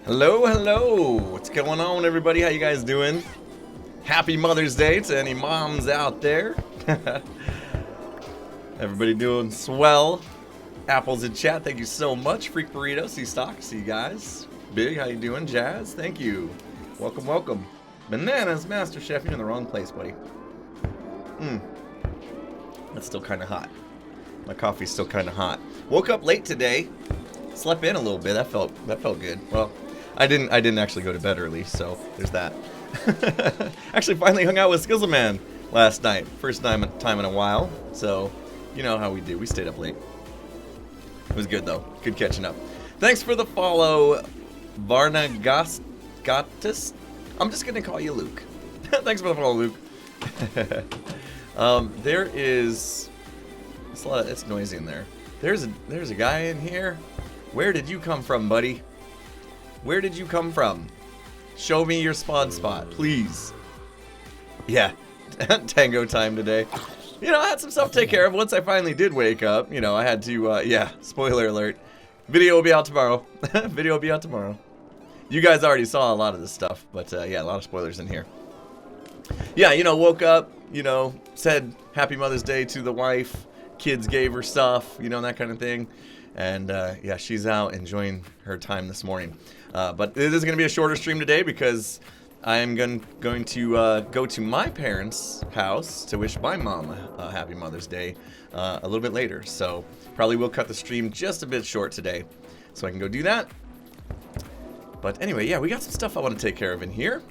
Hello, hello. What's going on, everybody? How you guys doing? Happy Mother's Day to any moms out there. Everybody doing swell. Apples in chat, thank you so much. Freak Burrito, C-Stock, see you guys. Big, how you doing? Jazz, thank you. Welcome, welcome. Bananas, Master Chef, you're in the wrong place, buddy. That's still kind of hot. My coffee's still kind of hot. Woke up late today. Slept in a little bit. That felt good. Well, I didn't actually go to bed early, so there's that. Actually, finally hung out with Skizzleman last night. First time in a while. So, you know how we do. We stayed up late. It was good though. Good catching up. Thanks for the follow, Varnagatis. I'm just gonna call you Luke. Thanks for the follow, Luke. There is. It's noisy in there. There's a guy in here. Where did you come from, buddy? Where did you come from? Show me your spawn spot, please. Yeah, tango time today. You know, I had some stuff to take care of once I finally did wake up. You know, I had to, yeah, spoiler alert. Video will be out tomorrow. Video will be out tomorrow. You guys already saw a lot of this stuff, but yeah, a lot of spoilers in here. Yeah, you know, woke up, you know, said Happy Mother's Day to the wife. Kids gave her stuff, you know, that kind of thing. And yeah, she's out enjoying her time this morning. But it is going to be a shorter stream today because I am going to go to my parents' house to wish my mom a happy Mother's Day a little bit later. So probably will cut the stream just a bit short today so I can go do that. But anyway, yeah, we got some stuff I want to take care of in here.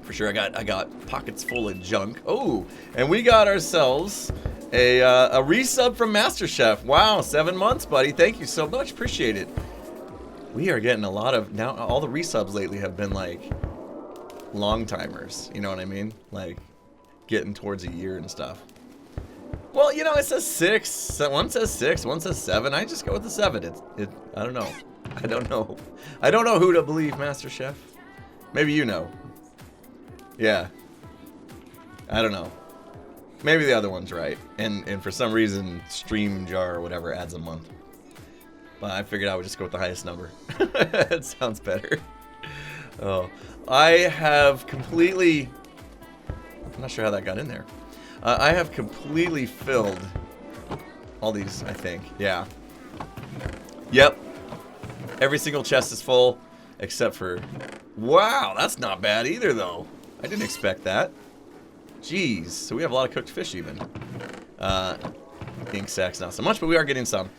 For sure, I got pockets full of junk. Oh, and we got ourselves a resub from Master Chef. Wow, 7 months, buddy. Thank you so much. Appreciate it. We are getting a lot of now. All the resubs lately have been like long timers. You know what I mean? Like getting towards a year and stuff. Well, you know, it says 6. One says 6. One says 7. I just go with the 7. I don't know. I don't know. I don't know who to believe, Master Chef. Maybe you know. Yeah. I don't know. Maybe the other one's right. And for some reason, StreamJar or whatever adds a month. But I figured I would just go with the highest number. It sounds better. Oh. I have completely... I'm not sure how that got in there. I have completely filled all these, I think. Yeah. Yep. Every single chest is full, except for... Wow, that's not bad either, though. I didn't expect that. Jeez, so we have a lot of cooked fish even. Ink sacks not so much, but we are getting some.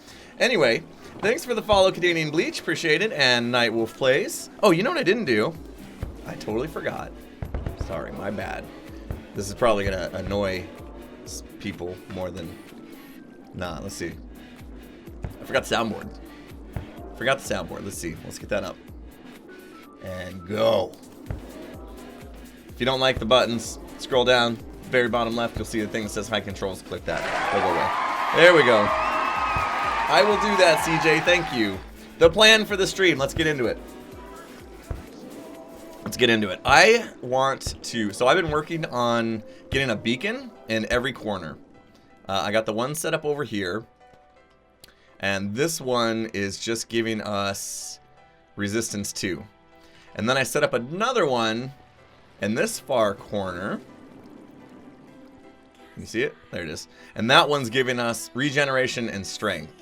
Anyway, thanks for the follow, Canadian Bleach, appreciate it, and Nightwolf Plays. Oh, you know what I didn't do? I totally forgot. Sorry, my bad. This is probably gonna annoy people more than... Nah, let's see. I forgot the soundboard. Forgot the soundboard, let's see. Let's get that up. And go. If you don't like the buttons, scroll down, very bottom left, you'll see the thing that says high controls. Click that. Go away. There we go. I will do that, CJ. Thank you. The plan for the stream. Let's get into it. Let's get into it. I want to... So I've been working on getting a beacon in every corner. I got the one set up over here. And this one is just giving us resistance 2. And then I set up another one in this far corner. You see it? There it is. And that one's giving us regeneration and strength.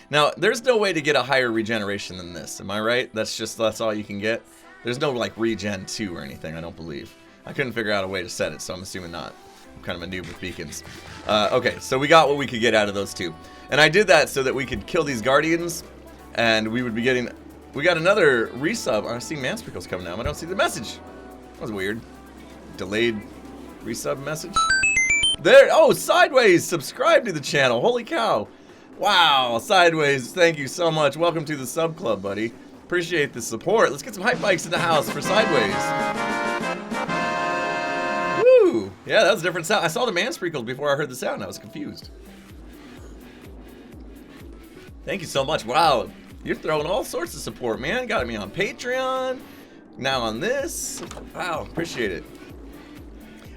Now, there's no way to get a higher regeneration than this. Am I right? That's all you can get? There's no like regen 2 or anything, I don't believe. I couldn't figure out a way to set it, so I'm assuming not. I'm kind of a noob with beacons. Okay, so we got what we could get out of those two. And I did that so that we could kill these guardians, and we would be getting... We got another resub. I see Mansprickle's coming now. I don't see the message. That was weird. Delayed resub message. There. Oh, Sideways. Subscribe to the channel. Holy cow. Wow. Sideways. Thank you so much. Welcome to the sub club, buddy. Appreciate the support. Let's get some hype bikes in the house for Sideways. Woo. Yeah, that was a different sound. I saw the Mansprickles before I heard the sound. I was confused. Thank you so much. Wow. You're throwing all sorts of support, man. Got me on Patreon. Now on this. Wow, appreciate it.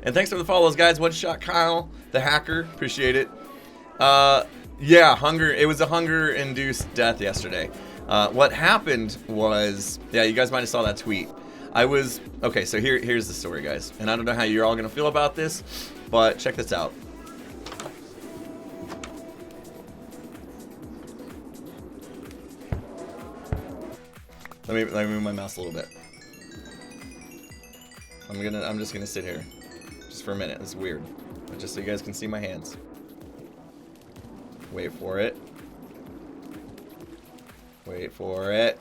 And thanks for the follows, guys. One Shot Kyle, the hacker. Appreciate it. Yeah, hunger. It was a hunger-induced death yesterday. What happened was, yeah, you guys might have saw that tweet. Okay, so here's the story, guys. And I don't know how you're all going to feel about this, but check this out. Let me move my mouse a little bit. I'm just gonna sit here just for a minute. It's weird, but just so you guys can see my hands. Wait for it. Wait for it.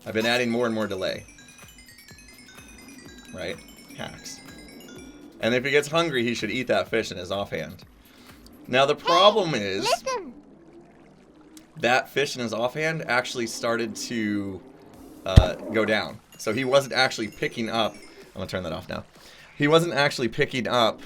I've been adding more and more delay. Right? Hacks. And if he gets hungry, he should eat that fish in his offhand. Now the problem is, that fish in his offhand actually started to go down. So he wasn't actually picking up, I'm gonna turn that off now. He wasn't actually picking up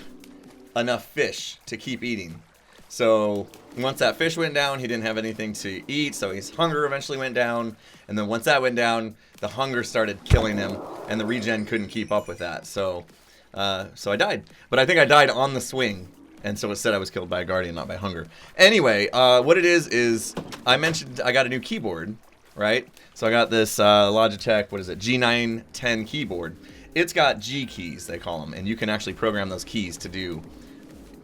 enough fish to keep eating. So once that fish went down, he didn't have anything to eat, so his hunger eventually went down. And then once that went down, the hunger started killing him, and the regen couldn't keep up with that. So I died. But I think I died on the swing. And so it said I was killed by a guardian, not by hunger. Anyway, what it is I mentioned I got a new keyboard, right? So I got this Logitech, what is it, G910 keyboard. It's got G keys, they call them, and you can actually program those keys to do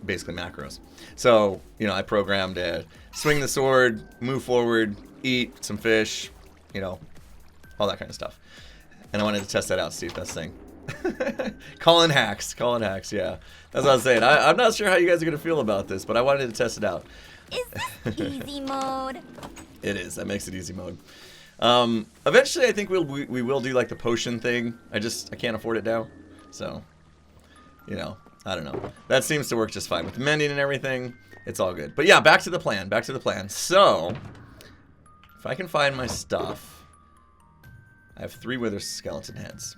basically macros. So, you know, I programmed to swing the sword, move forward, eat some fish, you know, all that kind of stuff. And I wanted to test that out, see if that's thing. Calling hacks, yeah. That's what I was saying. I'm not sure how you guys are going to feel about this, but I wanted to test it out. Is this easy mode? It is. That makes it easy mode. Eventually, I think we will do like the potion thing. I can't afford it now. So, you know, I don't know. That seems to work just fine. With the mending and everything, it's all good. But yeah, back to the plan. So, if I can find my stuff, I have 3 wither skeleton heads.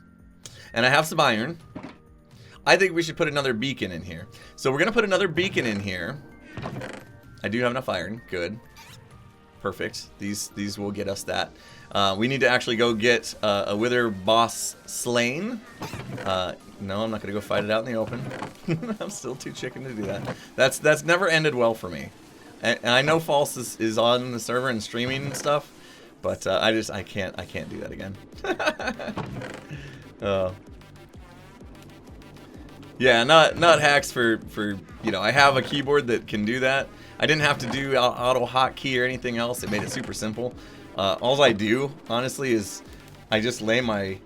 And I have some iron. I think we should put another beacon in here. So we're going to put another beacon in here. I do have enough iron. Good. Perfect. These will get us that. We need to actually go get a wither boss slain. No, I'm not going to go fight it out in the open. I'm still too chicken to do that. That's never ended well for me. And I know False is on the server and streaming and stuff. But I can't do that again. Yeah, not hacks for you know, I have a keyboard that can do that. I didn't have to do auto hotkey or anything else. It made it super simple. All I do, honestly, is I just lay my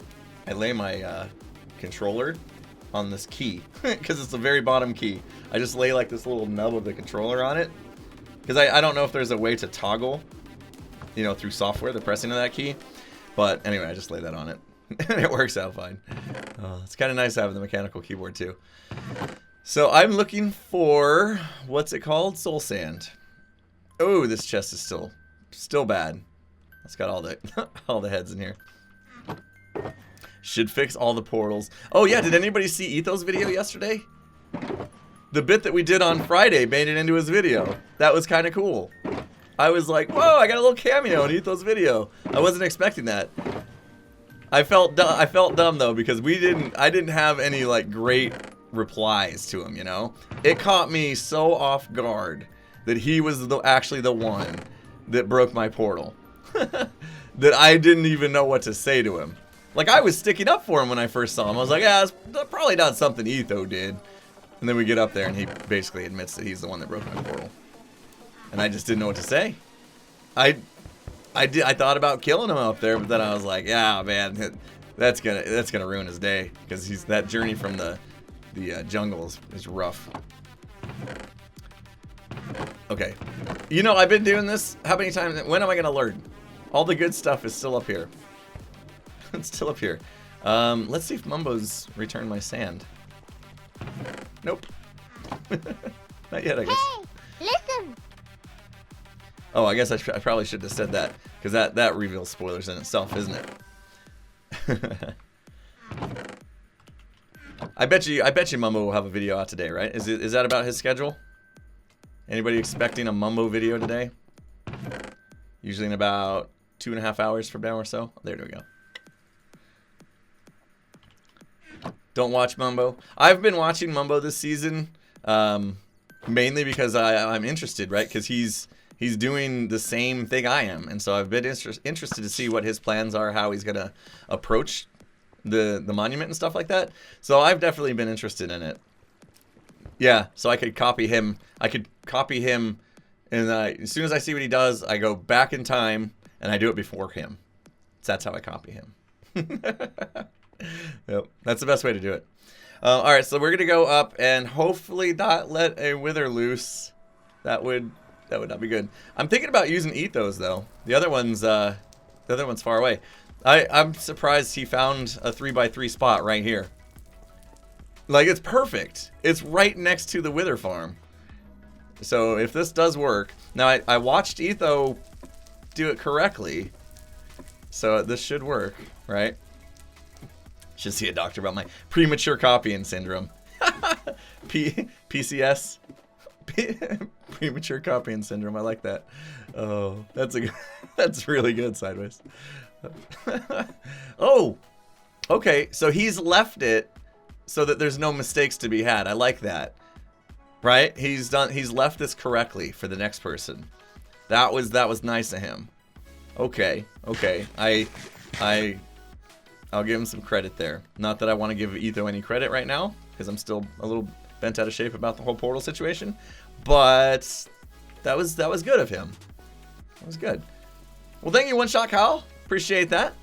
controller on this key because it's the very bottom key. I just lay like this little nub of the controller on it because I don't know if there's a way to toggle, you know, through software the pressing of that key. But anyway, I just lay that on it. And it works out fine. It's kind of nice having the mechanical keyboard too. So I'm looking for, what's it called? Soul sand. Oh, this chest is still bad. It's got all the all the heads in here. Should fix all the portals. Oh yeah, did anybody see Etho's video yesterday? The bit that we did on Friday made it into his video. That was kind of cool. I was like, whoa, I got a little cameo in Etho's video. I wasn't expecting that. I felt dumb though because I didn't have any like great replies to him, you know. It caught me so off guard that he was actually the one that broke my portal. That I didn't even know what to say to him. Like I was sticking up for him when I first saw him. I was like, yeah, it's probably not something Etho did. And then we get up there and he basically admits that he's the one that broke my portal. And I just didn't know what to say. I thought about killing him up there, but then I was like, yeah, man, that's gonna ruin his day because that journey from the jungle is rough. Okay, you know I've been doing this. How many times? When am I gonna learn? All the good stuff is still up here. It's still up here. Let's see if Mumbo's returned my sand. Nope. Not yet, I guess. Hey, listen. Oh, I guess I probably should have said that because that reveals spoilers in itself, isn't it? I bet you Mumbo will have a video out today, right? Is that about his schedule? Anybody expecting a Mumbo video today? Usually in about 2.5 hours from now or so. There we go. Don't watch Mumbo. I've been watching Mumbo this season, mainly because I'm interested, right? Because he's he's doing the same thing I am. And so I've been interested to see what his plans are, how he's going to approach the monument and stuff like that. So I've definitely been interested in it. Yeah, so I could copy him. And as soon as I see what he does, I go back in time and I do it before him. So that's how I copy him. Yep, that's the best way to do it. All right, so we're gonna go up and hopefully not let a wither loose. That would not be good. I'm thinking about using ethos though. The other one's far away. I'm surprised he found a 3x3 spot right here. Like, it's perfect. It's right next to the wither farm. So if this does work, now I watched Etho do it correctly, so this should work, right? Should see a doctor about my premature copying syndrome. PCS, premature copying syndrome. I like that. Oh, that's really good. Sideways. Oh, okay. So he's left it so that there's no mistakes to be had. I like that. Right? He's left this correctly for the next person. That was nice of him. Okay. I'll give him some credit there. Not that I want to give Etho any credit right now, because I'm still a little bent out of shape about the whole portal situation. But that was good of him. That was good. Well, thank you, One Shot Kyle. Appreciate that.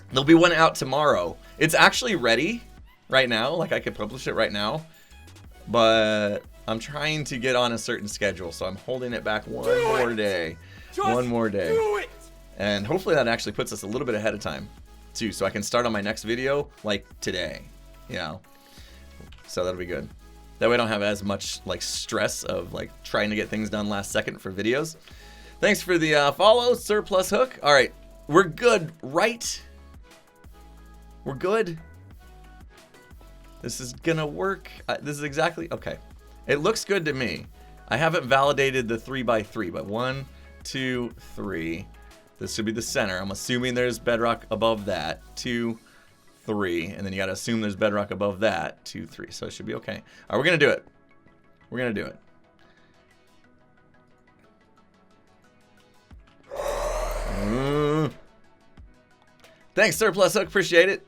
There'll be one out tomorrow. It's actually ready right now. Like, I could publish it right now. But I'm trying to get on a certain schedule, so I'm holding it back one more day. One more day. And hopefully that actually puts us a little bit ahead of time, too, so I can start on my next video, like, today. You know? So that'll be good. That way I don't have as much, like, stress of, like, trying to get things done last second for videos. Thanks for the follow, Surplus Hook. All right. We're good, right? We're good. This is gonna work. This is exactly, okay. It looks good to me. I haven't validated the 3x3, but 1, 2, 3. This should be the center. I'm assuming there's bedrock above that. 2, 3, and then you gotta assume there's bedrock above that. 2, 3, so it should be okay. All right, we're gonna do it. We're gonna do it. Thanks, Surplus Hook. Appreciate it.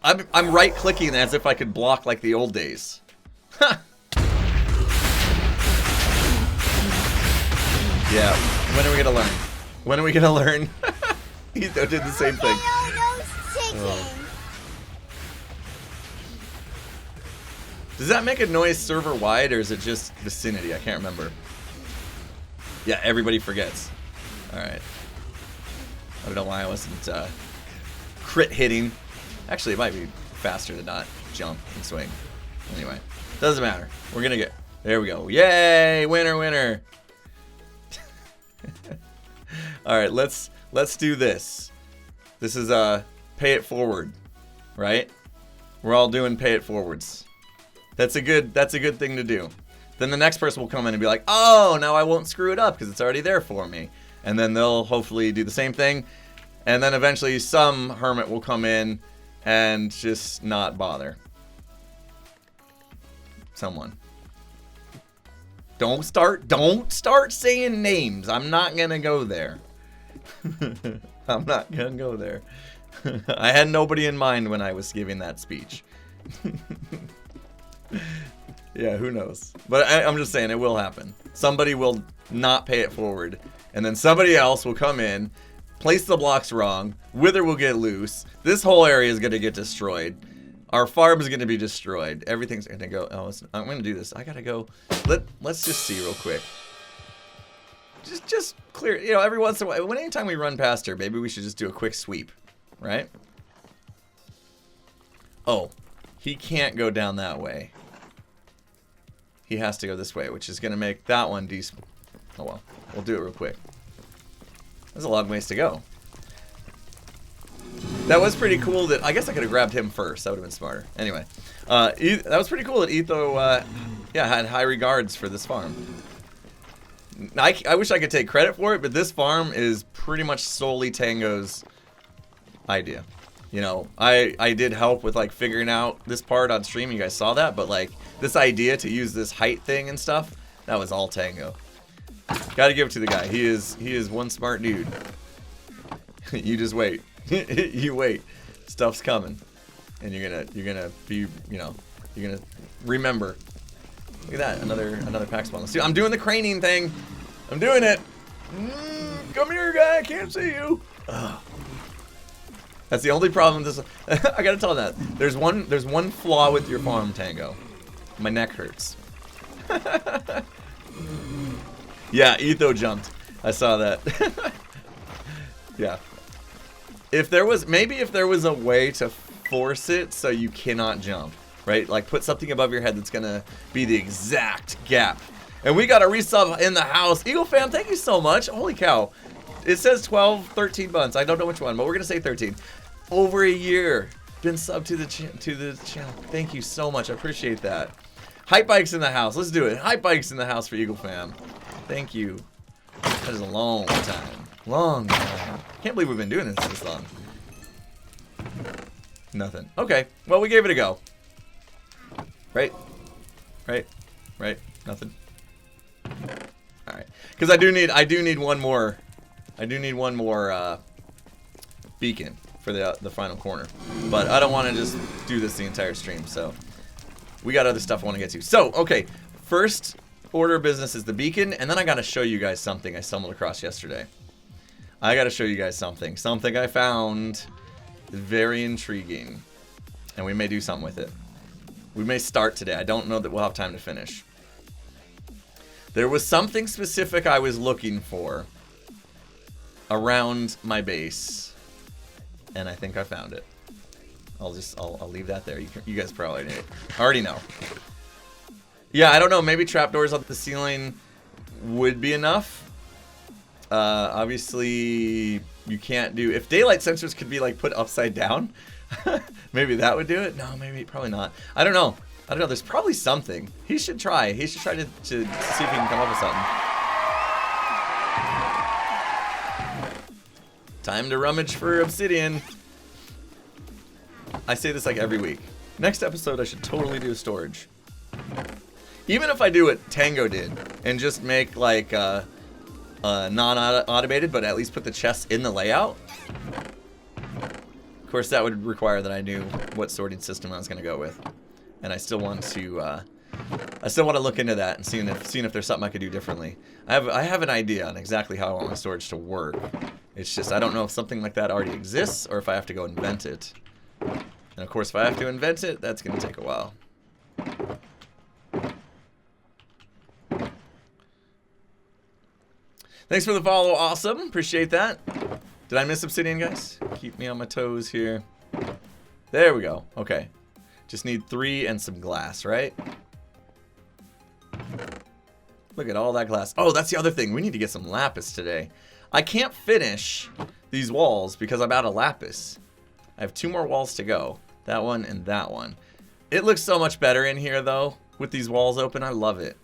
I'm right-clicking as if I could block like the old days. Yeah. When are we gonna learn? When are we gonna learn? Etho did the same thing. Oh. Does that make a noise server-wide, or is it just vicinity? I can't remember. Yeah, everybody forgets. All right. I don't know why I wasn't crit hitting. Actually, it might be faster to not jump and swing. Anyway, doesn't matter. We're gonna get. There we go. Yay! Winner, winner. All right, let's do this. This is pay it forward, right? We're all doing pay it forwards. That's a good thing to do. Then the next person will come in and be like, oh, now I won't screw it up because it's already there for me. And then they'll hopefully do the same thing. And then eventually some hermit will come in and just not bother. Someone. Don't start saying names. I'm not gonna go there. I'm not gonna go there. I had nobody in mind when I was giving that speech. Yeah, who knows? But I'm just saying it will happen. Somebody will not pay it forward, and then somebody else will come in, place the blocks wrong, wither will get loose, this whole area is going to get destroyed, our farm is going to be destroyed, everything's going to go, oh, I'm going to do this, I got to go, let's just see real quick. Just clear, you know, every once in a while, anytime we run past her, maybe we should just do a quick sweep, right? Oh, he can't go down that way. He has to go this way, which is going to make that one decent. Oh well, we'll do it real quick. There's a long ways to go. That was pretty cool that, I guess I could have grabbed him first. That would have been smarter. Anyway, that was pretty cool that Etho, yeah, had high regards for this farm. I wish I could take credit for it, but this farm is pretty much solely Tango's idea. You know, I did help with like figuring out this part on stream. You guys saw that, but like this idea to use this height thing and stuff, that was all Tango. Gotta give it to the guy. He is one smart dude. You just wait. You wait. Stuff's coming. And you're gonna be, you know, you're gonna remember. Look at that, another pack spawn. Let's see, I'm doing the craning thing. I'm doing it. Come here, guy. I can't see you. Ugh. That's the only problem with this. I gotta tell that. There's one flaw with your farm, Tango. My neck hurts. Yeah, Etho jumped. I saw that. Yeah. If there was a way to force it so you cannot jump, right? Like put something above your head that's gonna be the exact gap. And we got a resub in the house. Eagle fam, thank you so much. Holy cow. It says 12, 13 months. I don't know which one, but we're gonna say 13. Over a year. Been subbed to the channel. Thank you so much. I appreciate that. Hype bikes in the house. Let's do it. Hype bikes in the house for Eagle fam. Thank you. That is a long time. Long time. Can't believe we've been doing this long. Nothing. Okay. Well, we gave it a go. Right? Right? Right? Nothing. All right. Because I do need one more. I do need one more beacon for the final corner. But I don't want to just do this the entire stream. So we got other stuff I want to get to. So okay. First order of business is the beacon, and then I got to show you guys something I stumbled across yesterday. I got to show you guys something. Something I found very intriguing. And we may do something with it. We may start today. I don't know that we'll have time to finish. There was something specific I was looking for around my base. And I think I found it. I'll leave that there. You guys probably already know. Yeah, I don't know. Maybe trapdoors up the ceiling would be enough. Obviously, you can't do... If daylight sensors could be, like, put upside down, maybe that would do it. No, maybe, probably not. I don't know. I don't know. There's probably something. He should try. He should try to see if he can come up with something. Time to rummage for obsidian. I say this, like, every week. Next episode, I should totally do storage. Even if I do what Tango did and just make, like, non-automated, but at least put the chests in the layout. Of course, that would require that I knew what sorting system I was going to go with, and I still want to look into that and seeing if there's something I could do differently. I have an idea on exactly how I want my storage to work. It's just I don't know if something like that already exists or if I have to go invent it. And of course, if I have to invent it, that's going to take a while. Thanks for the follow, awesome. Appreciate that. Did I miss obsidian, guys? Keep me on my toes here. There we go. Okay. Just need 3 and some glass, right? Look at all that glass. Oh, that's the other thing. We need to get some lapis today. I can't finish these walls because I'm out of lapis. I have 2 more walls to go. That one and that one. It looks so much better in here, though, with these walls open. I love it.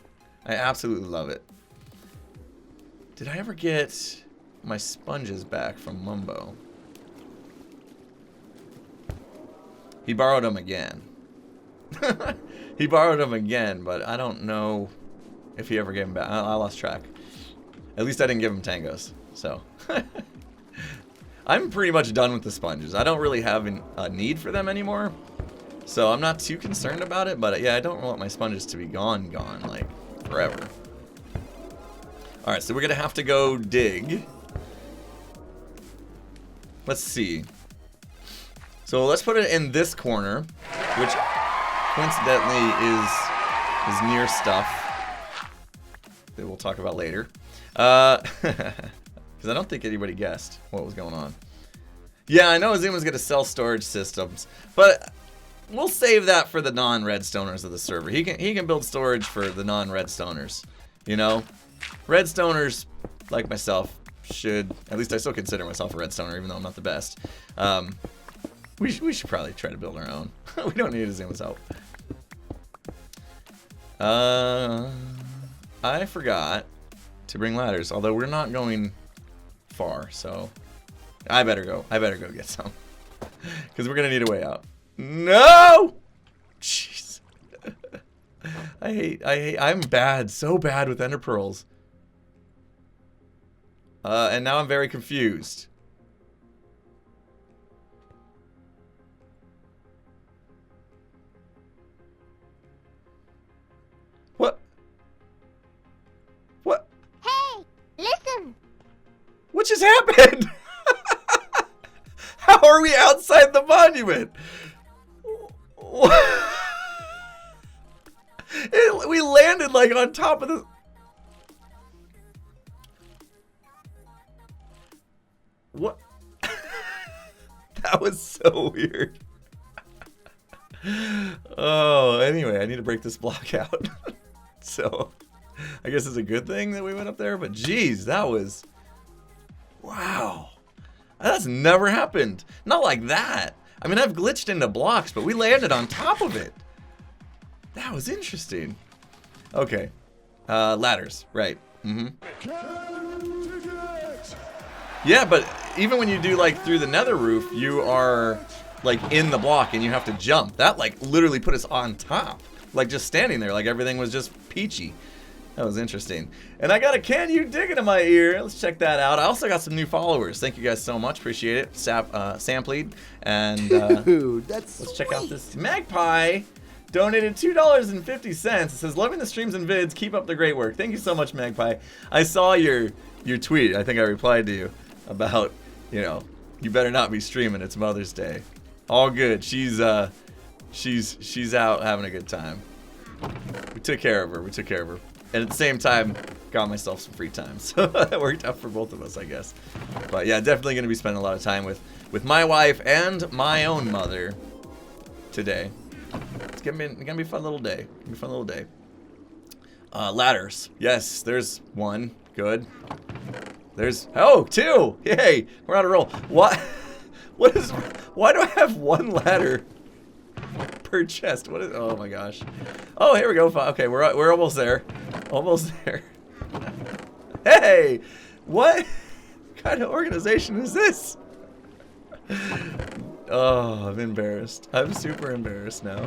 I absolutely love it. Did I ever get my sponges back from Mumbo? He borrowed them again. He borrowed them again, but I don't know if he ever gave them back. I lost track. At least I didn't give him tangos, so. I'm pretty much done with the sponges. I don't really have a need for them anymore, so I'm not too concerned about it, but yeah, I don't want my sponges to be gone, like, forever. Alright, so we're going to have to go dig. Let's see. So let's put it in this corner, which coincidentally is near stuff that we'll talk about later. Because I don't think anybody guessed what was going on. Yeah, I know Azuma's going to sell storage systems, but we'll save that for the non-redstoners of the server. He can build storage for the non-redstoners, you know? Redstoners, like myself, should, at least I still consider myself a redstoner, even though I'm not the best. We should probably try to build our own. We don't need Azuma's help. I forgot to bring ladders, although we're not going far, so I better go get some. Because we're going to need a way out. No! Jeez. I'm bad, so bad with ender pearls. And now I'm very confused. What? What? Hey, listen. What just happened? How are we outside the monument? We landed like on top of the... What? That was so weird. Oh, anyway, I need to break this block out. So, I guess it's a good thing that we went up there, but geez, that was... Wow. That's never happened. Not like that. I mean, I've glitched into blocks, but we landed on top of it. That was interesting. Okay. Ladders, right. Yeah, but even when you do like through the nether roof, you are like in the block and you have to jump. That like literally put us on top. Like just standing there, like everything was just peachy. That was interesting. And I got a Can You Dig It in my ear. Let's check that out. I also got some new followers. Thank you guys so much. Appreciate it. Sampled. And Dude, that's let's check out this Magpie. Donated $2.50. It says, loving the streams and vids. Keep up the great work. Thank you so much, Magpie. I saw your tweet. I think I replied to you about, you know, you better not be streaming. It's Mother's Day. All good. She's out having a good time. We took care of her. And at the same time, got myself some free time. So that worked out for both of us, I guess. But yeah, definitely going to be spending a lot of time with my wife and my own mother today. It's gonna be a fun little day. Ladders. Yes, there's one. Good. There's two. Yay, we're on a roll. Why do I have one ladder per chest? What is? Oh my gosh. Oh, here we go. Okay, we're almost there. Almost there. Hey, what kind of organization is this? Oh, I'm embarrassed. I'm super embarrassed now.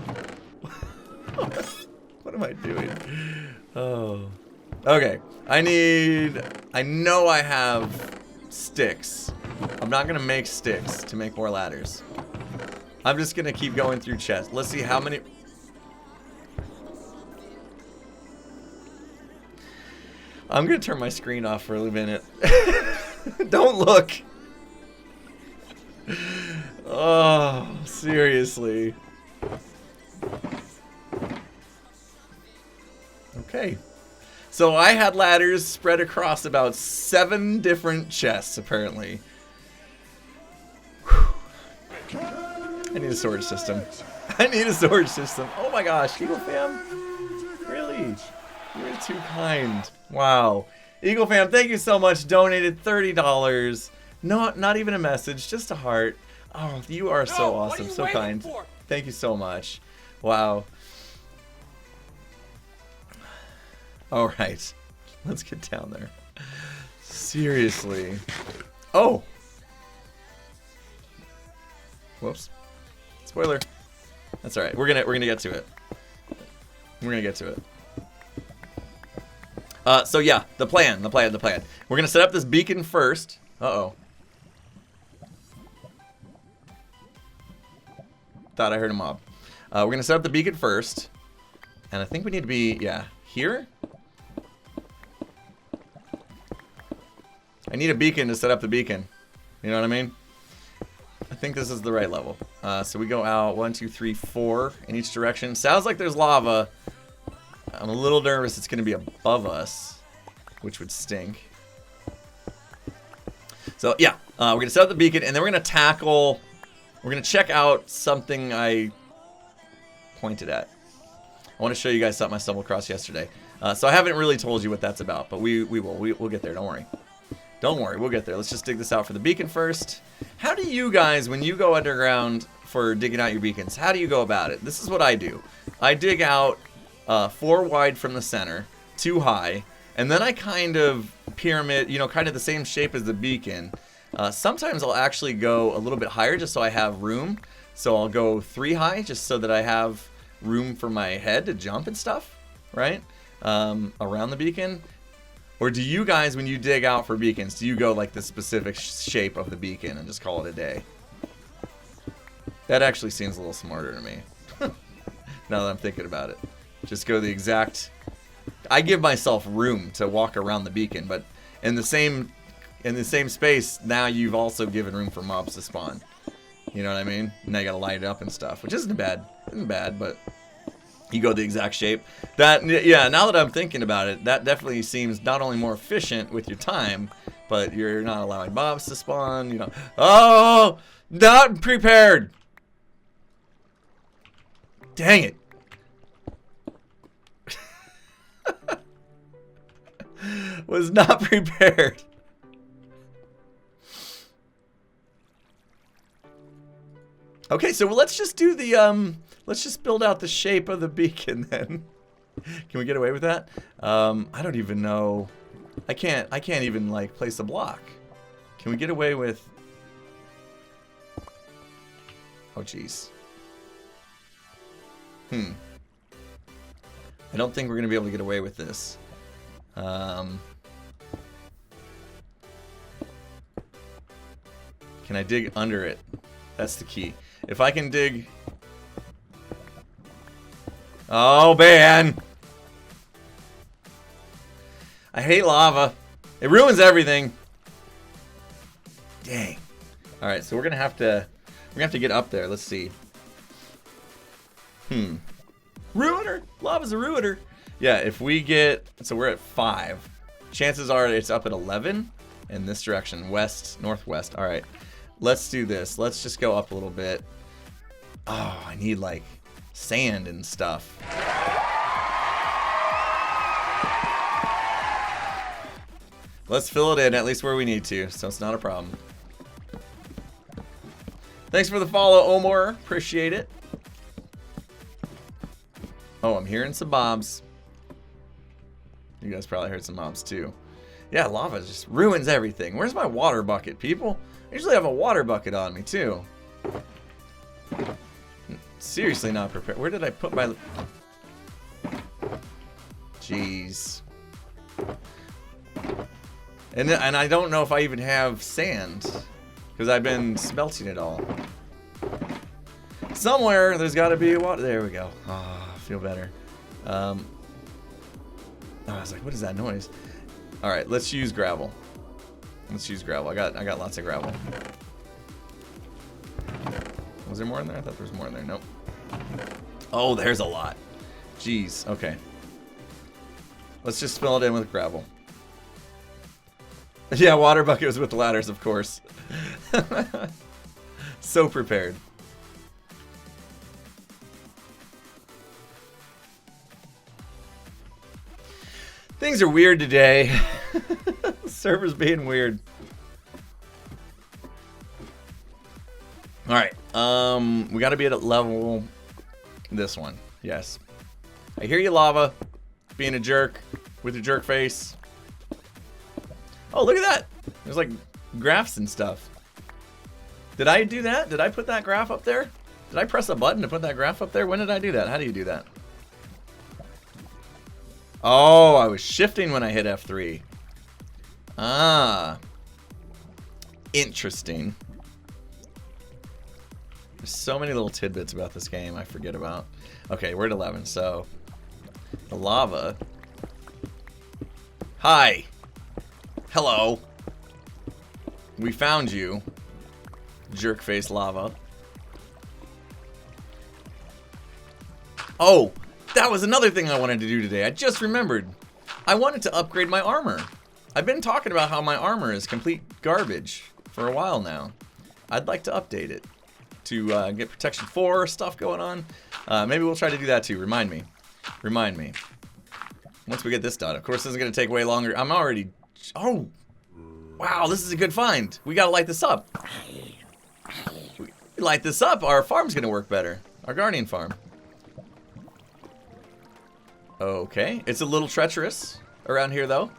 What am I doing? Oh. Okay. I know I have sticks. I'm not gonna make sticks to make more ladders. I'm just gonna keep going through chests. Let's see how many... I'm gonna turn my screen off for a minute. Don't look. Oh, seriously. Okay. So I had ladders spread across about 7 different chests, apparently. Whew. I need a storage system. Oh my gosh, Eagle Fam. Really? You're too kind. Wow. Eagle Fam, thank you so much. Donated $30. No, not even a message, just a heart. Oh, you are so awesome, so kind. Thank you so much. Wow. All right, let's get down there. Seriously. Oh. Whoops. Spoiler. That's all right. We're gonna get to it. So yeah, the plan. We're gonna set up this beacon first. Uh-oh. Thought I heard a mob. We're gonna set up the beacon first, and I think we need to be here. I need a beacon to set up the beacon. You know what I mean? I think this is the right level. So we go out 1, 2, 3, 4 in each direction. Sounds like there's lava. I'm a little nervous it's going to be above us, which would stink. So yeah, we're going to set up the beacon, and then we're going to tackle... We're going to check out something I pointed at. I want to show you guys something I stumbled across yesterday. So I haven't really told you what that's about, but we will. We'll get there. Don't worry. Don't worry. We'll get there. Let's just dig this out for the beacon first. How do you guys, when you go underground for digging out your beacons, how do you go about it? This is what I do. I dig out 4 wide from the center, 2 high, and then I kind of pyramid, you know, kind of the same shape as the beacon. Sometimes I'll actually go a little bit higher just so I have room. So I'll go 3 high just so that I have room for my head to jump and stuff, right? Around the beacon. Or do you guys, when you dig out for beacons, do you go like the specific shape of the beacon and just call it a day? That actually seems a little smarter to me. Now that I'm thinking about it. Just go the exact... I give myself room to walk around the beacon, but in the same space, now you've also given room for mobs to spawn. You know what I mean? Now you gotta light it up and stuff, which isn't bad. But you go the exact shape. That, yeah, now that I'm thinking about it, that definitely seems not only more efficient with your time, but you're not allowing mobs to spawn, you know. Oh! Not prepared! Dang it. Was not prepared. Okay, so let's just do the let's just build out the shape of the beacon then. Can we get away with that? I don't even know. I can't even like place a block. Can we get away with... Oh jeez. I don't think we're gonna be able to get away with this. Can I dig under it? That's the key. If I can dig... Oh, man! I hate lava. It ruins everything. Dang. Alright, so we're gonna have to get up there. Let's see. Ruiner! Lava's a ruiner! Yeah, if we get... So we're at 5. Chances are it's up at 11 in this direction. West, northwest. Alright. Let's do this. Let's just go up a little bit. Oh, I need like sand and stuff. Let's fill it in at least where we need to, so it's not a problem. Thanks for the follow, Omar. Appreciate it. Oh, I'm hearing some mobs. You guys probably heard some mobs too. Yeah, lava just ruins everything. Where's my water bucket, people? I usually have a water bucket on me too. Seriously not prepared. Where did I put my... Jeez. And I don't know if I even have sand. Because I've been smelting it all. Somewhere there's got to be water. There we go. Oh, I feel better. I was like, what is that noise? Alright, let's use gravel. Let's use gravel. I got lots of gravel. Was there more in there? I thought there was more in there. Nope. Oh, there's a lot. Jeez. Okay. Let's just fill it in with gravel. Yeah, water bucket was with ladders, of course. So prepared. Things are weird today. The server's being weird. Alright, we gotta be at a level... This one, yes. I hear you, lava. Being a jerk with your jerk face. Oh, look at that! There's like graphs and stuff. Did I do that? Did I put that graph up there? Did I press a button to put that graph up there? When did I do that? How do you do that? Oh, I was shifting when I hit F3. Ah. Interesting. There's so many little tidbits about this game I forget about. Okay, we're at 11, so... The lava... Hi! Hello! We found you. Jerkface lava. Oh! That was another thing I wanted to do today. I just remembered. I wanted to upgrade my armor. I've been talking about how my armor is complete garbage for a while now. I'd like to update it to get protection 4 stuff going on. Maybe we'll try to do that too. Remind me. Remind me. Once we get this done. Of course, this is going to take way longer. I'm already... Oh! Wow, this is a good find. We got to light this up. We light this up, our farm's going to work better. Our Guardian farm. Okay, it's a little treacherous around here though.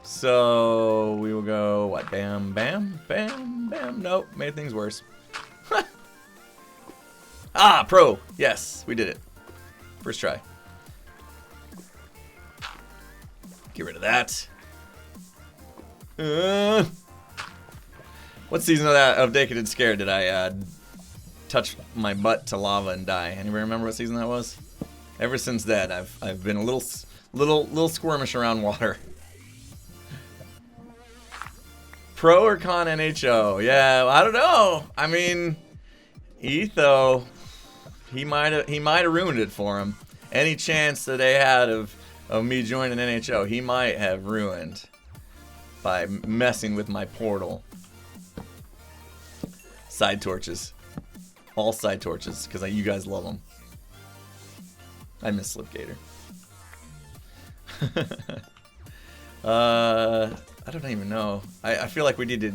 So we will go, what, bam, bam, bam, bam. Nope, made things worse. Ah, pro. Yes, we did it. First try. Get rid of that. What season of Decadent Scared did I touch my butt to lava and die? Anybody remember what season that was? Ever since then, I've been a little squirmish around water. Pro or con NHO? Yeah, I don't know. I mean, Etho, he might have ruined it for him. Any chance that they had of me joining NHO, he might have ruined by messing with my portal. Side torches. All side torches, because you guys love them. I miss Slipgator. I don't even know. I feel like we need to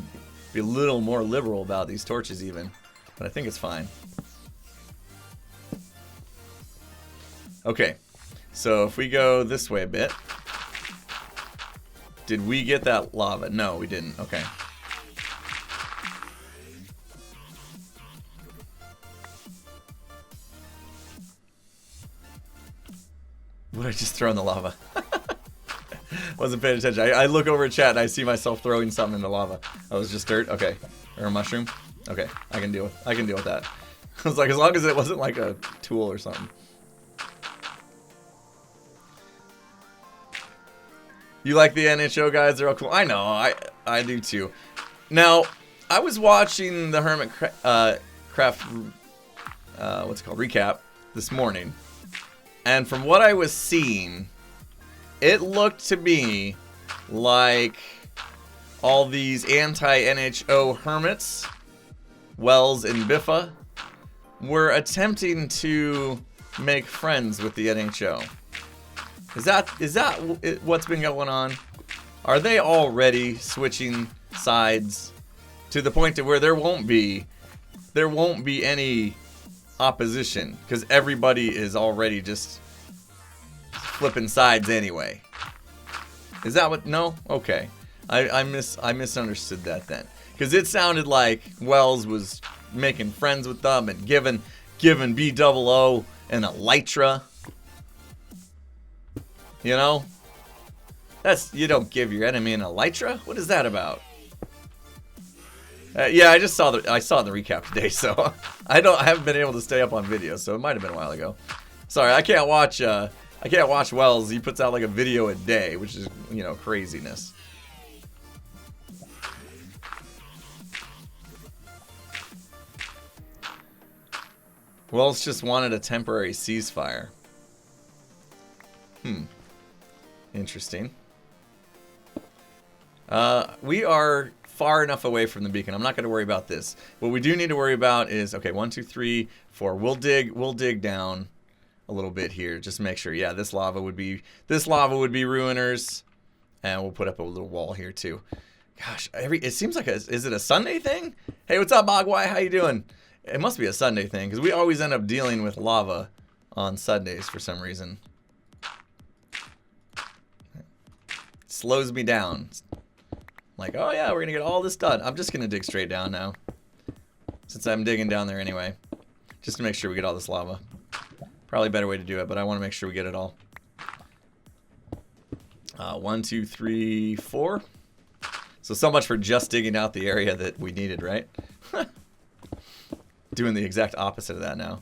be a little more liberal about these torches even. But I think it's fine. Okay. So if we go this way a bit. Did we get that lava? No, we didn't. Okay. What did I just throw in the lava? Wasn't paying attention. I look over at chat and I see myself throwing something in the lava. Oh, it was just dirt? Okay. Or a mushroom? Okay. I can deal with that. I was like, as long as it wasn't like a tool or something. You like the NHO guys? They're all cool. I know. I do too. Now, I was watching the Hermitcraft what's it called? Recap this morning. And from what I was seeing, it looked to me like all these anti-NHO hermits, Wells and Biffa, were attempting to make friends with the NHO. Is that what's been going on? Are they already switching sides to the point to where there won't be any opposition because everybody is already just flipping sides anyway? Is that what? No? Okay. I misunderstood that then, because it sounded like Wells was making friends with them and giving B00 an elytra. You know? You don't give your enemy an elytra? What is that about? Yeah, I saw the recap today, so I haven't been able to stay up on video, so it might have been a while ago. Sorry, I can't watch Wells. He puts out like a video a day, which is, craziness. Wells just wanted a temporary ceasefire. Interesting. We are far enough away from the beacon. I'm not going to worry about this. What we do need to worry about is, okay, 1, 2, 3, 4. We'll dig down a little bit here. Just make sure. Yeah, this lava would be ruiners, and we'll put up a little wall here too. Gosh, it seems like is it a Sunday thing? Hey, what's up, Mogwai? How you doing? It must be a Sunday thing because we always end up dealing with lava on Sundays for some reason. Slows me down. Like, oh yeah, we're gonna get all this done. I'm just gonna dig straight down now, since I'm digging down there anyway, just to make sure we get all this lava. Probably a better way to do it, but I want to make sure we get it all. 1, 2, 3, 4. So much for just digging out the area that we needed, right? Doing the exact opposite of that now.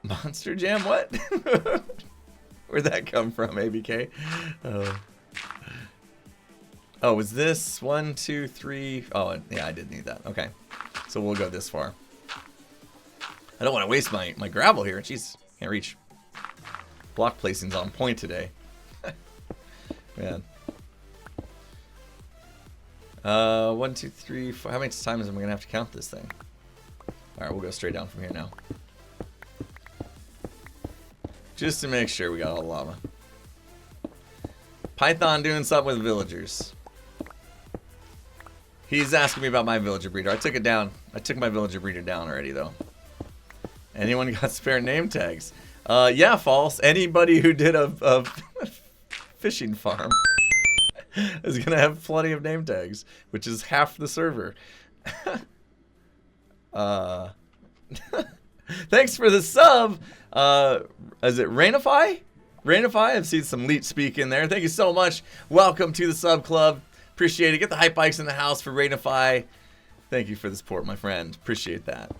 Monster Jam? What? Where'd that come from, ABK? Oh, was this 1, 2, 3? Oh, yeah, I did need that. Okay. So we'll go this far. I don't want to waste my gravel here. Jeez, can't reach. Block placing's on point today. Man. 1, 2, 3, 4. How many times am I going to have to count this thing? Alright, we'll go straight down from here now. Just to make sure we got all the lava. Python doing something with villagers. He's asking me about my villager breeder. I took it down. I took my villager breeder down already, though. Anyone got spare name tags? Yeah, false. Anybody who did a fishing farm is going to have plenty of name tags, which is half the server. Thanks for the sub. Is it Rainify? Rainify, I've seen some Leech speak in there. Thank you so much. Welcome to the sub club. Appreciate it. Get the hype bikes in the house for Rainify. Thank you for the support, my friend. Appreciate that.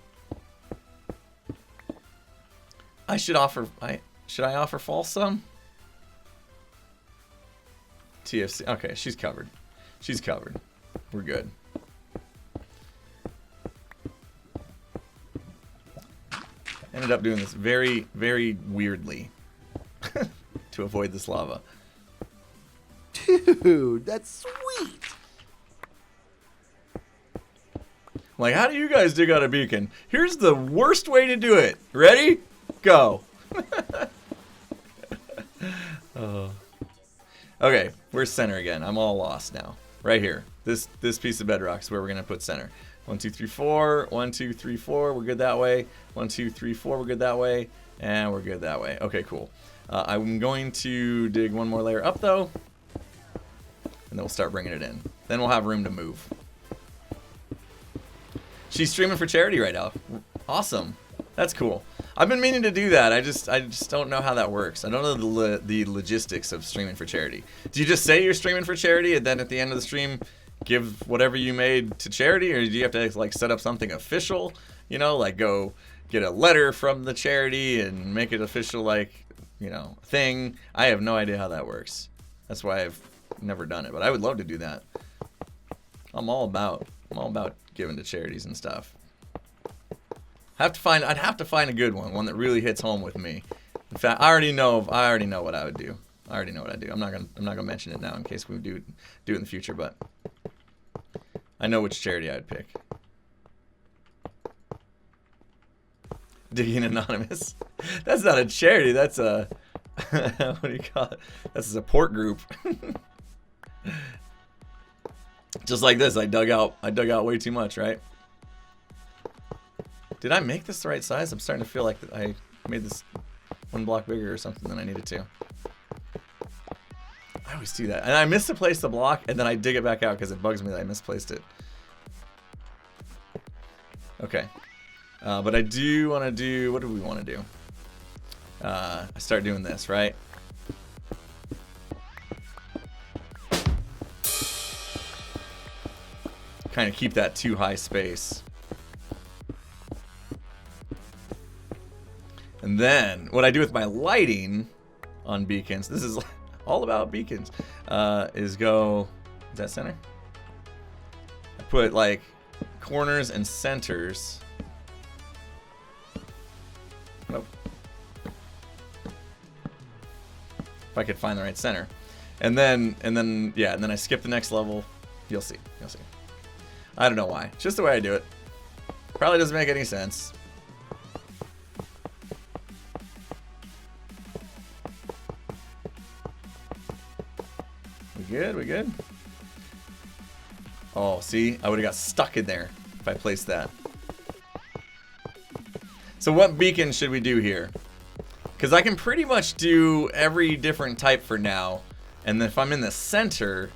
Should I offer false some? TFC. Okay, she's covered. She's covered. We're good. Ended up doing this very, very weirdly to avoid this lava. Dude, that's sweet. Like, how do you guys dig out a beacon? Here's the worst way to do it. Ready? Go. Okay, where's center again? I'm all lost now. Right here. This piece of bedrock is where we're gonna put center. 1, 2, 3, 4. 1, 2, 3, 4. We're good that way. 1, 2, 3, 4. We're good that way. And we're good that way. Okay, cool. I'm going to dig one more layer up though, and then we'll start bringing it in. Then we'll have room to move. She's streaming for charity right now. Awesome. That's cool. I've been meaning to do that. I just don't know how that works. I don't know the logistics of streaming for charity. Do you just say you're streaming for charity and then at the end of the stream give whatever you made to charity, or do you have to like set up something official? You know, like go get a letter from the charity and make it official, like, you know, thing. I have no idea how that works. That's why I've never done it, but I would love to do that. I'm all about giving to charities and stuff. I'd have to find a good one that really hits home with me. In fact, I already know what I would do. I already know what I do. I'm not gonna mention it now in case we do it in the future, but I know which charity I'd pick. Digging Anonymous. That's not a charity. That's a what do you call it? That's a support group. Just like this, I dug out way too much, right? Did I make this the right size? I'm starting to feel like I made this one block bigger or something than I needed to. I always do that. And I misplaced the block, and then I dig it back out because it bugs me that I misplaced it. Okay. But I do want to do... What do we want to do? I start doing this, right? Kind of keep that too high space. And then, what I do with my lighting on beacons, this is all about beacons, is go, is that center? I put like corners and centers. Nope. If I could find the right center. And then I skip the next level. You'll see. I don't know why. It's just the way I do it. Probably doesn't make any sense. We good? Oh, see? I would have got stuck in there if I placed that. So what beacon should we do here? Because I can pretty much do every different type for now. And then if I'm in the center,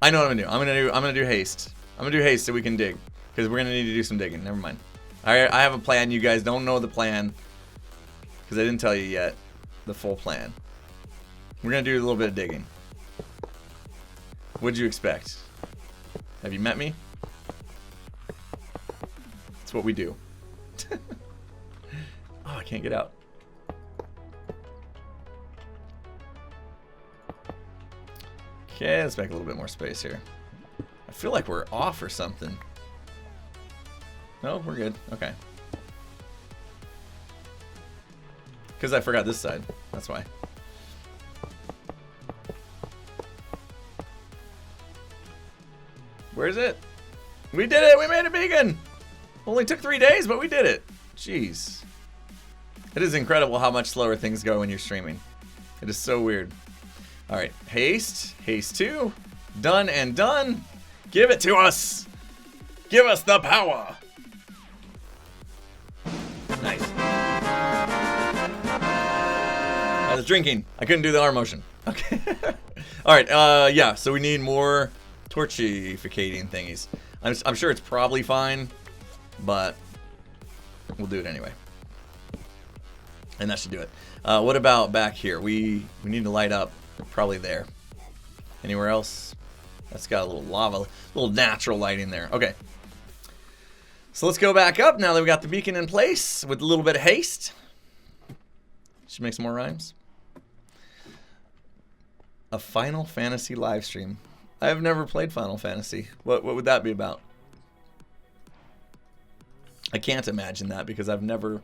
I know what I'm gonna do. I'm gonna do haste. I'm gonna do haste so we can dig. Because we're gonna need to do some digging. Never mind. Alright, I have a plan. You guys don't know the plan. Because I didn't tell you yet the full plan. We're gonna do a little bit of digging. What'd you expect? Have you met me? It's what we do. Oh, I can't get out. Okay, let's make a little bit more space here. I feel like we're off or something. No, we're good. Okay. Because I forgot this side. That's why. Where is it? We did it! We made a beacon! Only took 3 days, but we did it. Jeez. It is incredible how much slower things go when you're streaming. It is so weird. Alright, haste. Haste 2. Done and done. Give it to us! Give us the power! Nice. I was drinking. I couldn't do the arm motion. Okay. Alright, yeah, so we need more torchificating thingies. I'm sure it's probably fine, but we'll do it anyway. And that should do it. What about back here? We need to light up. Probably there. Anywhere else? That's got a little lava, little natural lighting there. Okay. So let's go back up now that we got the beacon in place with a little bit of haste. Should make some more rhymes. A Final Fantasy live stream. I have never played Final Fantasy. What would that be about? I can't imagine that because I've never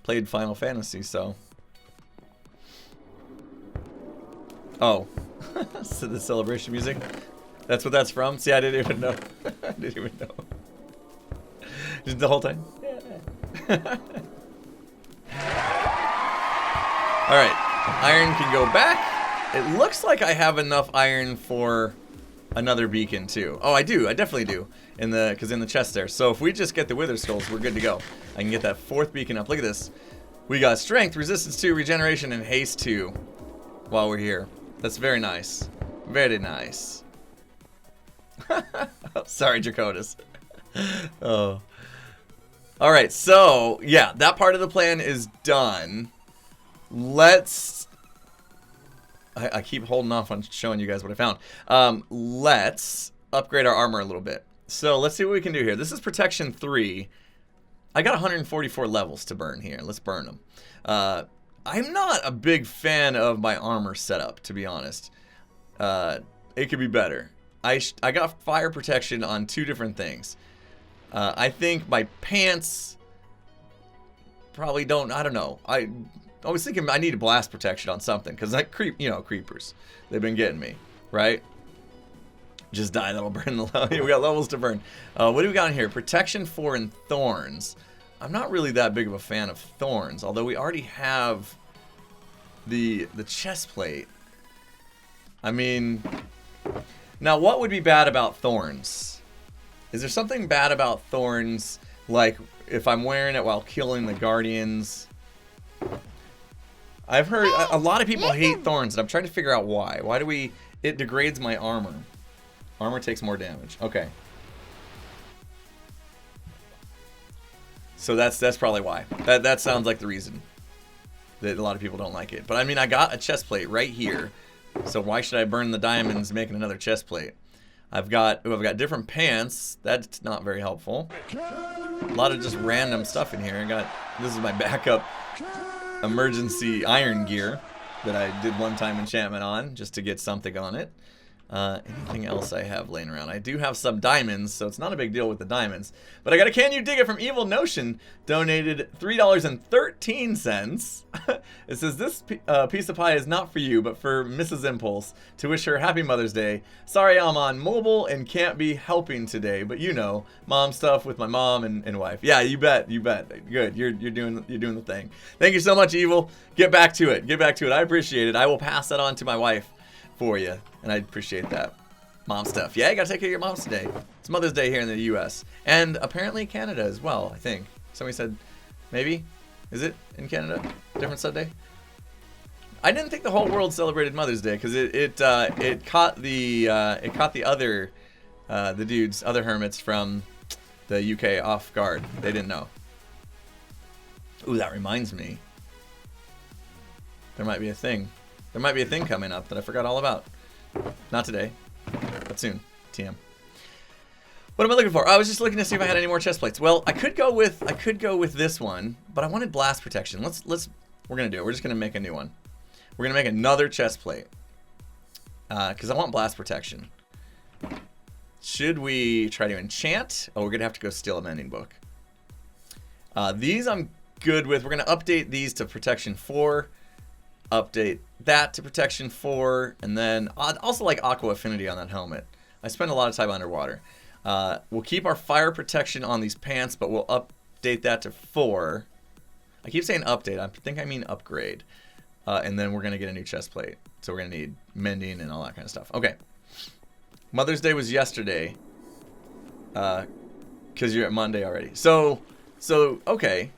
played Final Fantasy, so. Oh. So the celebration music? That's what that's from? See, I didn't even know. I didn't even know. Just the whole time? Alright. Iron can go back. It looks like I have enough iron for another beacon too. Oh, I do. I definitely do. Because in the chest there. So if we just get the Wither Skulls, we're good to go. I can get that 4th beacon up. Look at this. We got Strength, Resistance 2, Regeneration, and Haste 2 while we're here. That's very nice. Very nice. Sorry, Draconis. Oh. Alright, so, yeah, that part of the plan is done. Let's... I keep holding off on showing you guys what I found. Let's upgrade our armor a little bit. So, let's see what we can do here. This is Protection 3. I got 144 levels to burn here. Let's burn them. I'm not a big fan of my armor setup, to be honest. It could be better. I got fire protection on 2 different things. I think my pants probably don't, I don't know. I was thinking I need a blast protection on something because that creepers. They've been getting me, right? Just die, that'll burn the level. We got levels to burn. What do we got in here? Protection 4 and Thorns. I'm not really that big of a fan of Thorns, although we already have the chest plate. I mean, now what would be bad about Thorns? Is there something bad about Thorns, like if I'm wearing it while killing the Guardians? I've heard a lot of people hate Thorns, and I'm trying to figure out why. Why do we... It degrades my armor. Armor takes more damage. Okay. So that's probably why. That sounds like the reason that a lot of people don't like it. But I mean, I got a chest plate right here. So why should I burn the diamonds making another chest plate? I've got different pants. That's not very helpful. A lot of just random stuff in here. This is my backup emergency iron gear that I did one time enchantment on just to get something on it. Anything else I have laying around? I do have some diamonds, so it's not a big deal with the diamonds. But I got a Can You Dig It from Evil Notion, donated $3.13. It says, this piece of pie is not for you, but for Mrs. Impulse, to wish her happy Mother's Day. Sorry I'm on mobile and can't be helping today, but you know, mom stuff with my mom and wife. Yeah, you bet. Good, you're doing the thing. Thank you so much, Evil. Get back to it. I appreciate it. I will pass that on to my wife for you, and I appreciate that. Mom stuff. Yeah, you gotta take care of your moms today. It's Mother's Day here in the US, and apparently Canada as well, I think. Somebody said, maybe? Is it in Canada? Different Sunday? I didn't think the whole world celebrated Mother's Day because it caught the other hermits from the UK off guard. They didn't know. Ooh, that reminds me. There might be a thing. There might be a thing coming up that I forgot all about. Not today, but soon. TM. What am I looking for? I was just looking to see if I had any more chest plates. Well, I could go with this one, but I wanted blast protection. We're gonna do it. We're just gonna make a new one. We're gonna make another chest plate because I want blast protection. Should we try to enchant? Oh, we're gonna have to go steal a mending book. These I'm good with. We're gonna update these to protection 4. Update that to protection 4, and then I'd also like aqua affinity on that helmet. I spend a lot of time underwater. We'll keep our fire protection on these pants, but we'll update that to 4. I keep saying update. I think I mean upgrade. And then we're gonna get a new chest plate, so we're gonna need mending and all that kind of stuff. Okay. Mother's Day was yesterday, because you're at Monday already. So okay.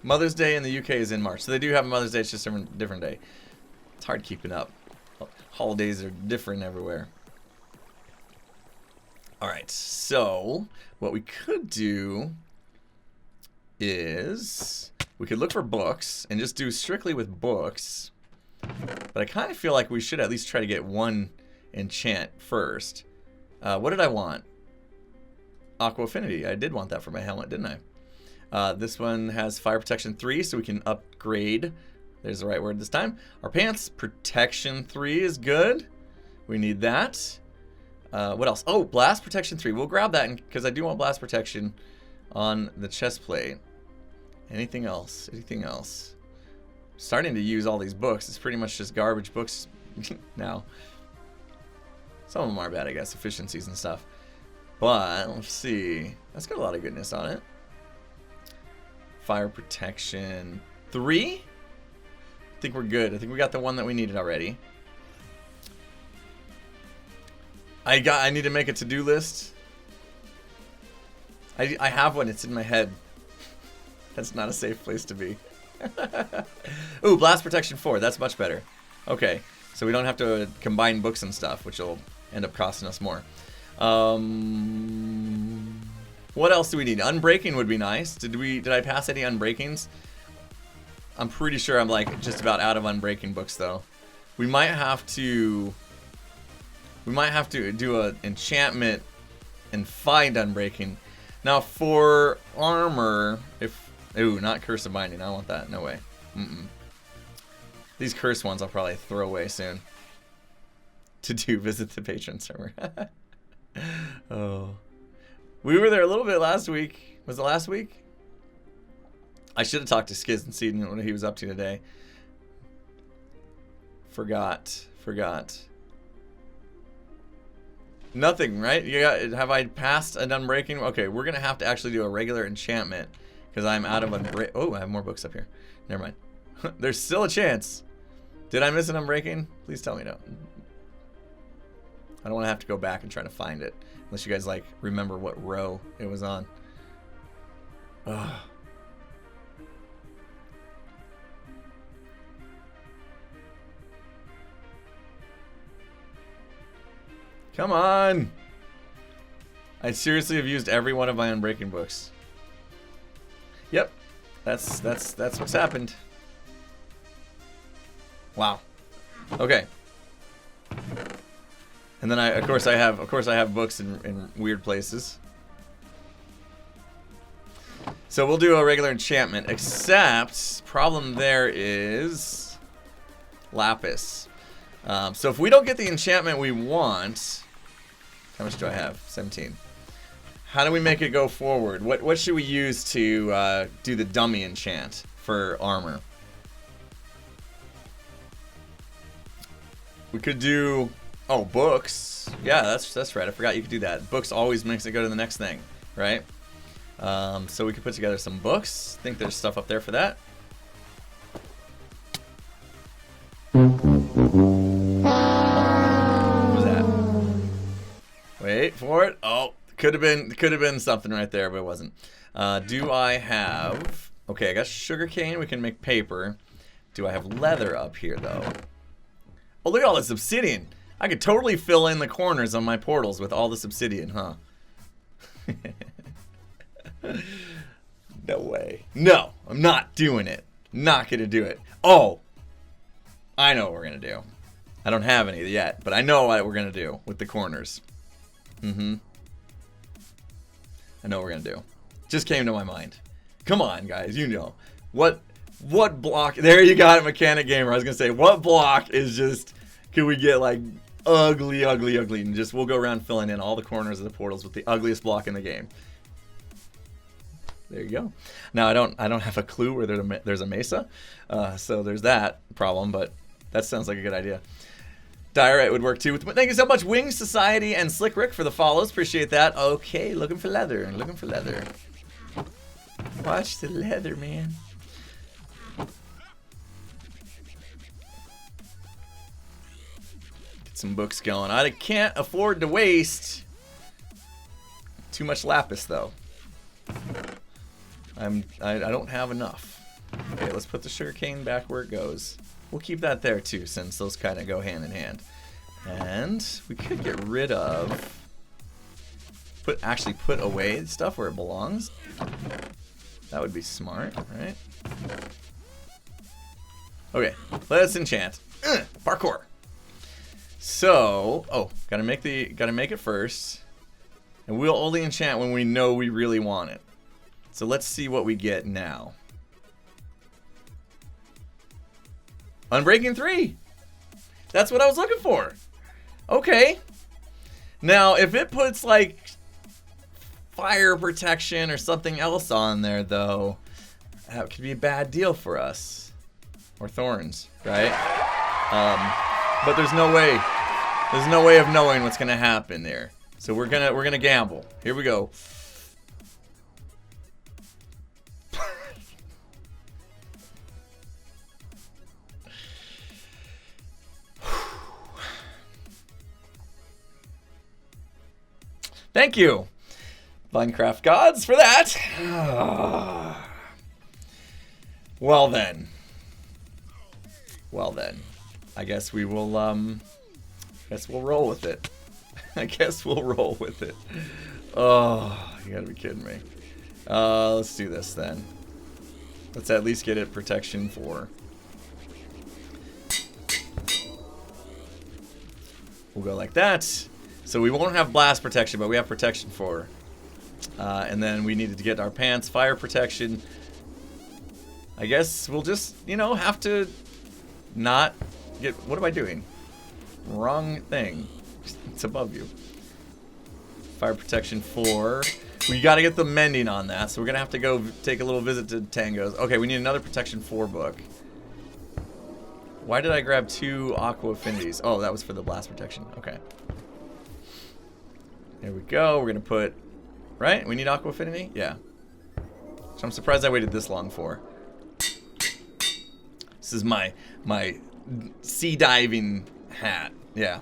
Mother's Day in the UK is in March. So they do have a Mother's Day, it's just a different day. It's hard keeping up. Holidays are different everywhere. Alright, so what we could do is We could look for books and just do strictly with books. But I kind of feel like we should at least try to get one enchant first. What did I want? Aqua Affinity. I did want that for my helmet, didn't I? This one has Fire Protection 3, so we can upgrade. There's the right word this time. Our pants, Protection 3 is good. We need that. What else? Oh, Blast Protection 3. We'll grab that because I do want Blast Protection on the chest plate. Anything else? Anything else? Starting to use all these books. It's pretty much just garbage books now. Some of them are bad, I guess, efficiencies and stuff. But let's see. That's got a lot of goodness on it. Fire Protection 3. I think we're good. I think we got the one that we needed already. I need to make a to-do list. I have one. It's in my head. That's not a safe place to be. Ooh, Blast Protection 4. That's much better. Okay, so we don't have to combine books and stuff, which will end up costing us more. What else do we need? Unbreaking would be nice. Did I pass any unbreakings? I'm pretty sure I'm like just about out of unbreaking books though. We might have to do an enchantment and find unbreaking. Now for armor, ooh, not Curse of Binding. I don't want that. No way. These curse ones I'll probably throw away soon. To do visit the patron server. Oh, we were there a little bit last week. Was it last week? I should have talked to Skiz and seen what he was up to today. Forgot. Nothing, right? Have I passed an unbreaking? Okay, we're gonna have to actually do a regular enchantment because I'm out of unbreak. Oh, I have more books up here. Never mind. There's still a chance. Did I miss an unbreaking? Please tell me no. I don't want to have to go back and try to find it unless you guys like remember what row it was on. Ugh. Come on! I seriously have used every one of my unbreaking books. Yep, that's what's happened. Wow. Okay. And then of course I have books in weird places. So we'll do a regular enchantment, except problem there is lapis. So if we don't get the enchantment we want, how much do I have? 17. How do we make it go forward? What should we use to do the dummy enchant for armor? We could do books. Yeah, that's right. I forgot you could do that. Books always makes it go to the next thing, right? So we could put together some books. I think there's stuff up there for that. Wait for it. Oh, could have been something right there, but it wasn't. Do I have? Okay, I got sugarcane. We can make paper. Do I have leather up here though? Oh, look at all this obsidian. I could totally fill in the corners on my portals with all this obsidian, huh? No way. No, I'm not doing it. Not gonna do it. Oh, I know what we're gonna do. I don't have any yet, but I know what we're gonna do with the corners. I know what we're gonna do. Just came to my mind. Come on, guys, you know. What block? There you got it, Mechanic Gamer. I was gonna say, what block is just, can we get like ugly, and just we'll go around filling in all the corners of the portals with the ugliest block in the game. There you go. Now I don't have a clue where there's a mesa, so there's that problem, but that sounds like a good idea. Diorite would work too. Thank you so much, Wing Society and Slick Rick, for the follows. Appreciate that. Okay, looking for leather. Watch the leather, man. Get some books going. I can't afford to waste too much lapis, though. I don't have enough. Okay, let's put the sugarcane back where it goes. We'll keep that there too, since those kind of go hand in hand. And we could get rid of, actually put away stuff where it belongs. That would be smart, right? Okay, let's enchant. Parkour. So, oh, gotta make it first. And we'll only enchant when we know we really want it. So let's see what we get now. Unbreaking 3. That's what I was looking for. Okay. Now, if it puts like fire protection or something else on there, though, that could be a bad deal for us. Or thorns, right? But there's no way. There's no way of knowing what's gonna happen there. So we're gonna gamble. Here we go. Thank you, Minecraft gods, for that. Well then. Well then. I guess we will, guess we'll roll with it. I guess we'll roll with it. Oh, you gotta be kidding me. Let's do this then. Let's at least get it protection 4. We'll go like that. So we won't have blast protection, but we have protection 4. And then we needed to get our pants fire protection. I guess we'll just, you know, have to not get... What am I doing? Wrong thing. It's above you. Fire protection 4. We got to get the mending on that, so we're going to have to go take a little visit to Tango's. Okay, we need another protection 4 book. Why did I grab 2 aqua affinities? Oh, that was for the blast protection. Okay. There we go. We're going to put... Right? We need aqua affinity? Yeah. So I'm surprised I waited this long for. This is my sea diving hat. Yeah.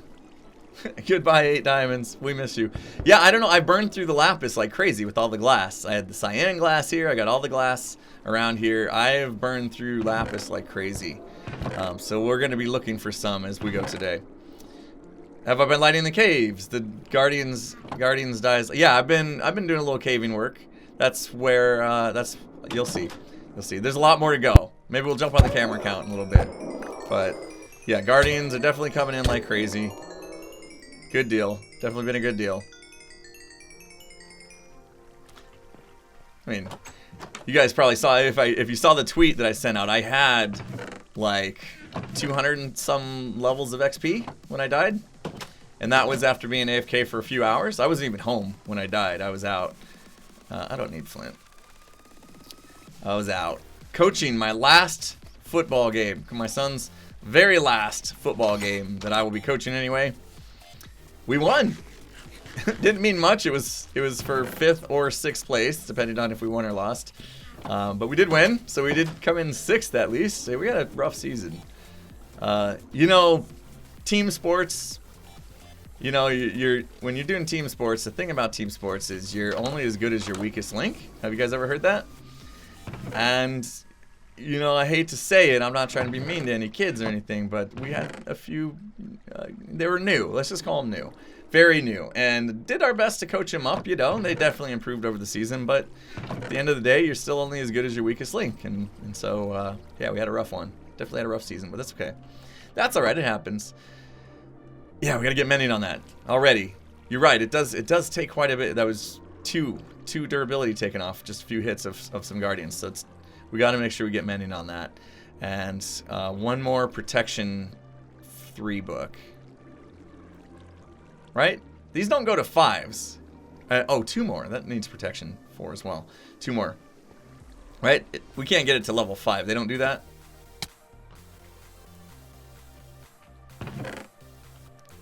Goodbye, 8 diamonds. We miss you. Yeah, I don't know. I burned through the lapis like crazy with all the glass. I had the cyan glass here. I got all the glass around here. I have burned through lapis like crazy. So we're going to be looking for some as we go today. Have I been lighting the caves? The Guardians dies. Yeah, I've been doing a little caving work. That's where you'll see. You'll see. There's a lot more to go. Maybe we'll jump on the camera count in a little bit. But yeah, Guardians are definitely coming in like crazy. Good deal. Definitely been a good deal. I mean, you guys probably saw if you saw the tweet that I sent out, I had like 200 and some levels of XP when I died. And that was after being AFK for a few hours. I wasn't even home when I died. I was out. I don't need flint. I was out coaching my last football game. My son's very last football game that I will be coaching anyway. We won. Didn't mean much. It was for 5th or 6th place, depending on if we won or lost. But we did win, so we did come in 6th at least. So we had a rough season. You know, team sports. You know, when you're doing team sports, the thing about team sports is you're only as good as your weakest link. Have you guys ever heard that? And, you know, I hate to say it, I'm not trying to be mean to any kids or anything, but we had a few, they were new. Let's just call them new. Very new. And did our best to coach them up, you know, and they definitely improved over the season, but at the end of the day, you're still only as good as your weakest link. And so, yeah, we had a rough one. Definitely had a rough season, but that's okay. That's all right, it happens. Yeah, we gotta get mending on that already. You're right, it does take quite a bit. That was two durability taken off, just a few hits of some Guardians. So we gotta make sure we get mending on that. And one more protection 3 book. Right? These don't go to 5s. Oh, 2 more. That needs protection 4 as well. 2 more. Right? We can't get it to level 5. They don't do that?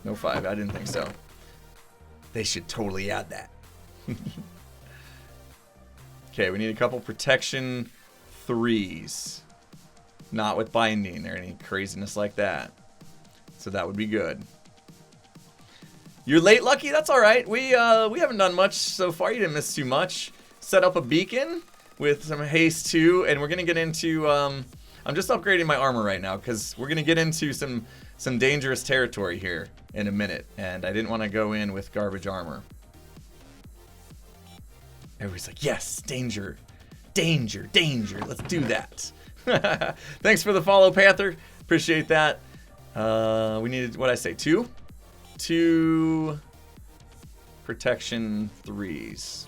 No 5. I didn't think so. They should totally add that. Okay, we need a couple protection 3s. Not with binding or any craziness like that. So that would be good. You're late, Lucky? That's alright. We haven't done much so far. You didn't miss too much. Set up a beacon with some haste too, and we're gonna get into I'm just upgrading my armor right now because we're gonna get into some dangerous territory here in a minute, and I didn't want to go in with garbage armor. Everybody's like, yes, danger. Danger, danger. Let's do that. Thanks for the follow, Panther. Appreciate that. We needed, what'd I say, 2? 2 protection 3s.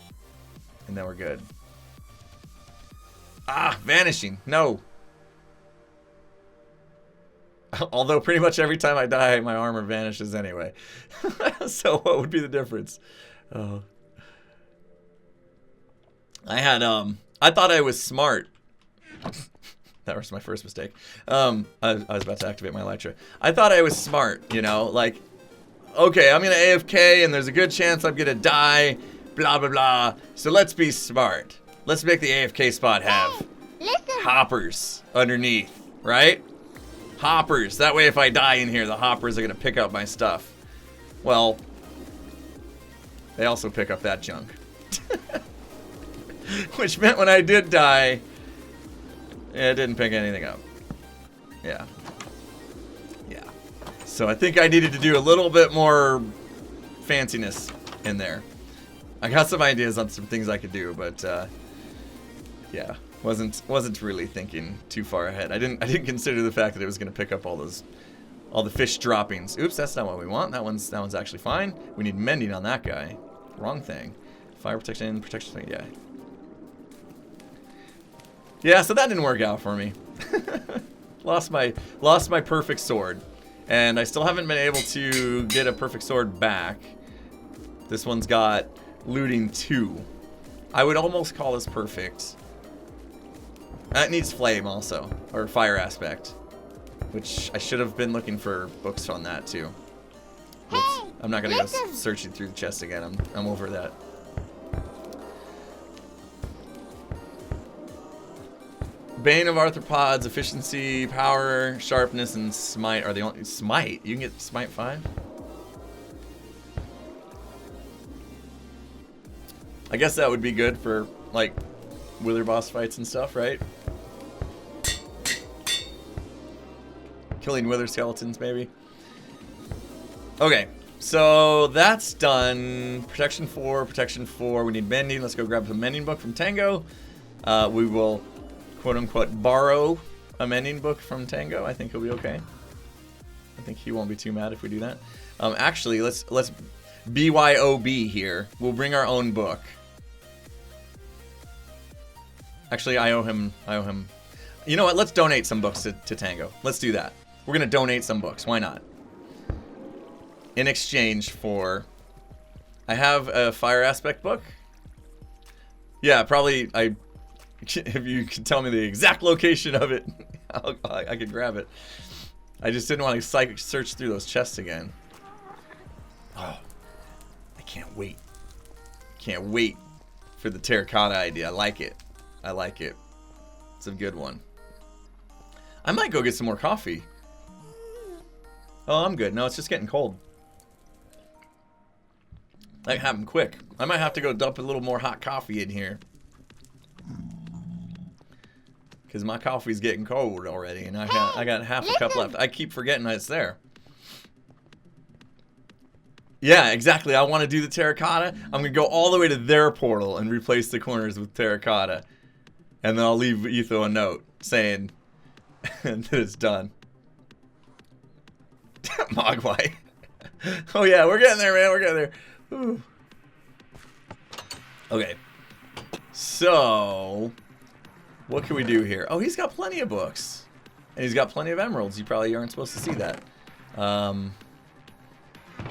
And then we're good. Ah, vanishing. No. Although pretty much every time I die, my armor vanishes anyway. So what would be the difference? Oh. I thought I was smart. That was my first mistake. I was about to activate my Elytra. I thought I was smart, you know, like, okay, I'm gonna AFK and there's a good chance I'm gonna die, blah, blah, blah. So let's be smart. Let's make the AFK spot have hoppers underneath, right? Hoppers. That way if I die in here, the hoppers are gonna pick up my stuff. Well, they also pick up that junk. Which meant when I did die, it didn't pick anything up. Yeah. Yeah. So I think I needed to do a little bit more fanciness in there. I got some ideas on some things I could do, but yeah, wasn't really thinking too far ahead. I didn't consider the fact that it was going to pick up all the fish droppings. Oops, that's not what we want. That one's actually fine. We need mending on that guy. Wrong thing. Fire protection, yeah. Yeah, so that didn't work out for me. lost my perfect sword, and I still haven't been able to get a perfect sword back. This one's got looting 2. I would almost call this perfect. It needs flame also, or fire aspect, which I should have been looking for books on that too. Whoops. I'm not gonna go searching through the chest again. I'm over that. Bane of Arthropods, efficiency, power, sharpness, and smite are the only... Smite? You can get smite 5? I guess that would be good for, like, wither boss fights and stuff, right? Killing wither skeletons, maybe. Okay, so that's done. Protection 4, protection 4. We need mending. Let's go grab the mending book from Tango. We will... quote-unquote borrow a mending book from Tango. I think he'll be okay. I think he won't be too mad if we do that. Actually, let's BYOB here. We'll bring our own book. Actually, I owe him. You know what? Let's donate some books to Tango. Let's do that. We're gonna donate some books. Why not? In exchange for... I have a fire aspect book. Yeah, probably... If you can tell me the exact location of it, I could grab it. I just didn't want to search through those chests again. Oh, I can't wait. Can't wait for the terracotta idea. I like it. I like it. It's a good one. I might go get some more coffee. Oh, I'm good. No, it's just getting cold. That happened quick. I might have to go dump a little more hot coffee in here. Because my coffee's getting cold already, and I got half a cup left. I keep forgetting it's there. Yeah, exactly. I want to do the terracotta. I'm going to go all the way to their portal and replace the corners with terracotta. And then I'll leave Etho a note saying that it's done. Mogwai. Oh yeah, we're getting there, man. We're getting there. Whew. Okay. So... what can we do here? Oh, he's got plenty of books. And he's got plenty of emeralds. You probably aren't supposed to see that.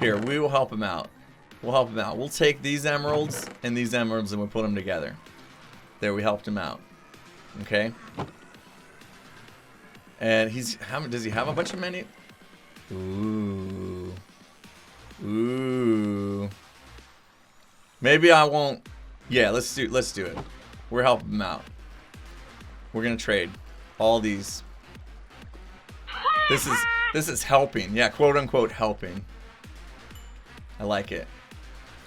Here, we will help him out. We'll help him out. We'll take these emeralds and we'll put them together. There, we helped him out. Okay? And does he have a bunch of many? Ooh. Ooh. Maybe I won't. Yeah, let's do it. We're helping him out. We're gonna trade all these. This is helping. Yeah, quote unquote helping. I like it.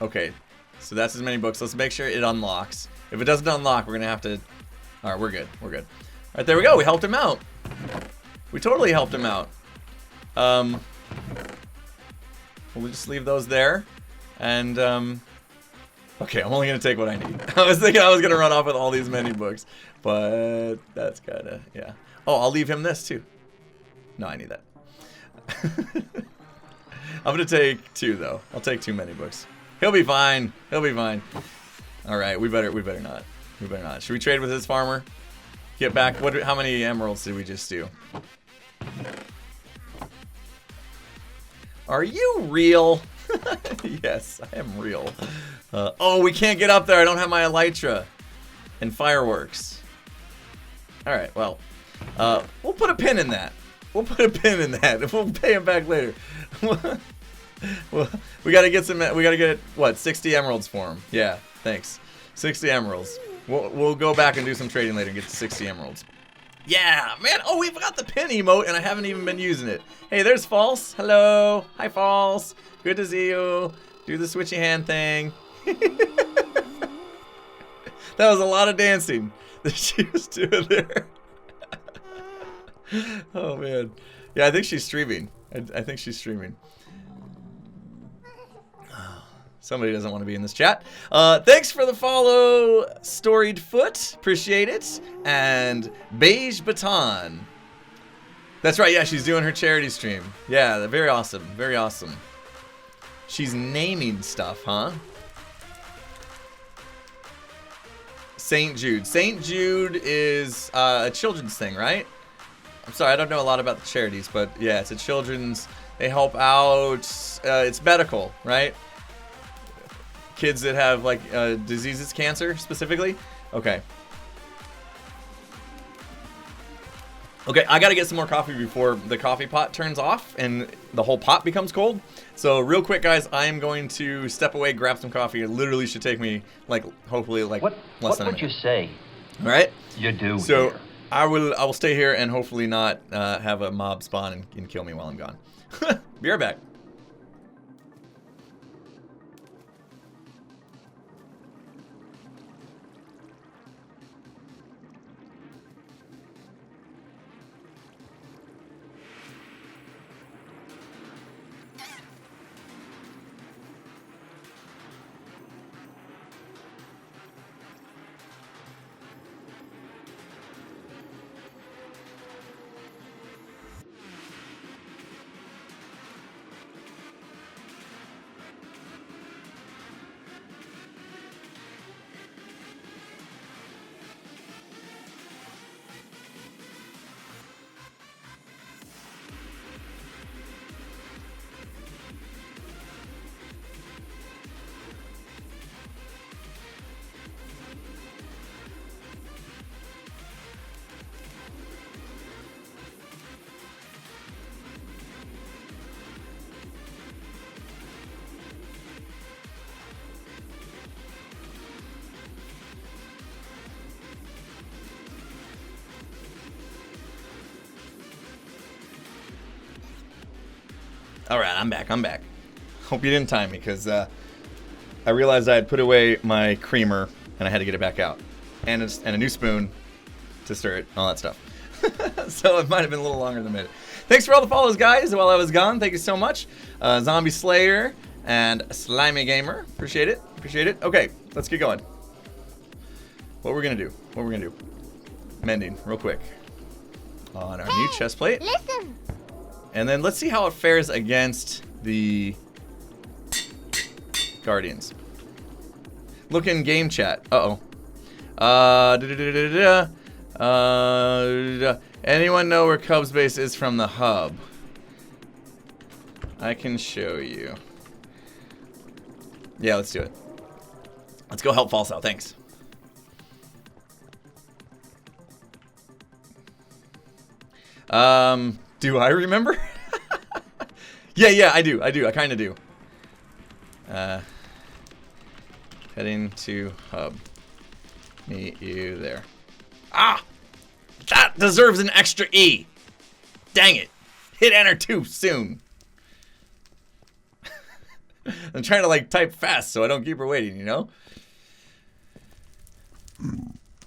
Okay, so that's as many books. Let's make sure it unlocks. If it doesn't unlock, we're gonna have to. All right, we're good. We're good. All right, there we go. We helped him out. We totally helped him out. We'll just leave those there, and Okay, I'm only gonna take what I need. I was thinking I was gonna run off with all these menu books, but that's kinda, yeah. Oh, I'll leave him this too. No, I need that. I'm gonna take 2 though. I'll take 2 menu books. He'll be fine. He'll be fine. All right, we better not. We better not. Should we trade with this farmer? Get back. How many emeralds did we just do? Are you real? Yes, I am real. Oh, we can't get up there. I don't have my elytra and fireworks. All right, well, we'll put a pin in that. We'll put a pin in that. We'll pay him back later. Well, we gotta get some. We gotta get what 60 emeralds for him. Yeah, thanks. 60 emeralds. We'll go back and do some trading later and get to 60 emeralds. Yeah, man. Oh, we've got the pin emote and I haven't even been using it. Hey, there's False. Hello. Hi, False. Good to see you. Do the switchy hand thing. That was a lot of dancing that she was doing there. Oh, man. Yeah, I think she's streaming. I think she's streaming. Somebody doesn't want to be in this chat. Thanks for the follow, Storied Foot. Appreciate it. And Beige Baton. That's right. Yeah, she's doing her charity stream. Yeah, very awesome. Very awesome. She's naming stuff, huh? St. Jude. St. Jude is a children's thing, right? I'm sorry, I don't know a lot about the charities, but yeah, it's a children's. They help out. It's medical, right? Kids that have like diseases, cancer specifically. Okay. Okay, I gotta get some more coffee before the coffee pot turns off and the whole pot becomes cold. So real quick, guys, I am going to step away, grab some coffee. It literally should take me like, hopefully, like less than a minute. What would you say? All right. You do. So here. I will stay here and hopefully not have a mob spawn and kill me while I'm gone. Be right back. Alright, I'm back. Hope you didn't time me, because I realized I had put away my creamer, and I had to get it back out. And a new spoon to stir it, and all that stuff. So it might have been a little longer than a minute. Thanks for all the follows, guys, while I was gone. Thank you so much. Zombie Slayer and Slimy Gamer. Appreciate it. Okay, let's get going. What we're gonna do. Mending, real quick. On our new chest plate. Listen. And then let's see how it fares against the Guardians. Look in game chat. Anyone know where Cubs base is from the hub? I can show you. Yeah, let's do it. Let's go help False out. Thanks. Do I remember? Yeah, I do. I kind of do. Heading to hub. Meet you there. Ah! That deserves an extra E. Dang it. Hit enter too soon. I'm trying to like type fast so I don't keep her waiting, you know?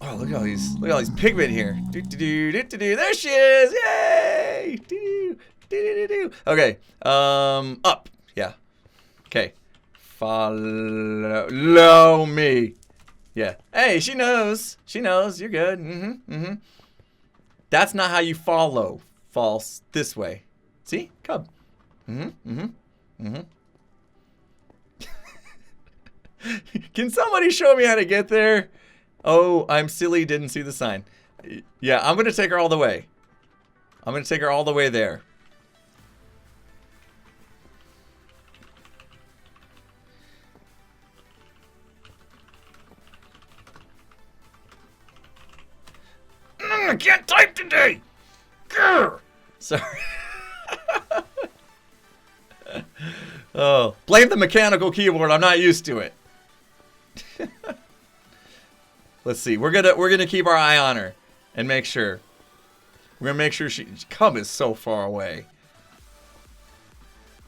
Oh, look at all these pigmen here. There she is! Yay! Okay. Up. Yeah. Okay. Follow me. Yeah. Hey, she knows. She knows. You're good. That's not how you follow. False. This way. See? Cub. Can somebody show me how to get there? Oh, I'm silly. Didn't see the sign. Yeah, I'm going to take her all the way. I'm going to take her all the way there. I can't type today. Grr. Sorry. Oh, blame the mechanical keyboard. I'm not used to it. Let's see. We're gonna keep our eye on her and make sure. We're gonna make sure she. Cub is so far away.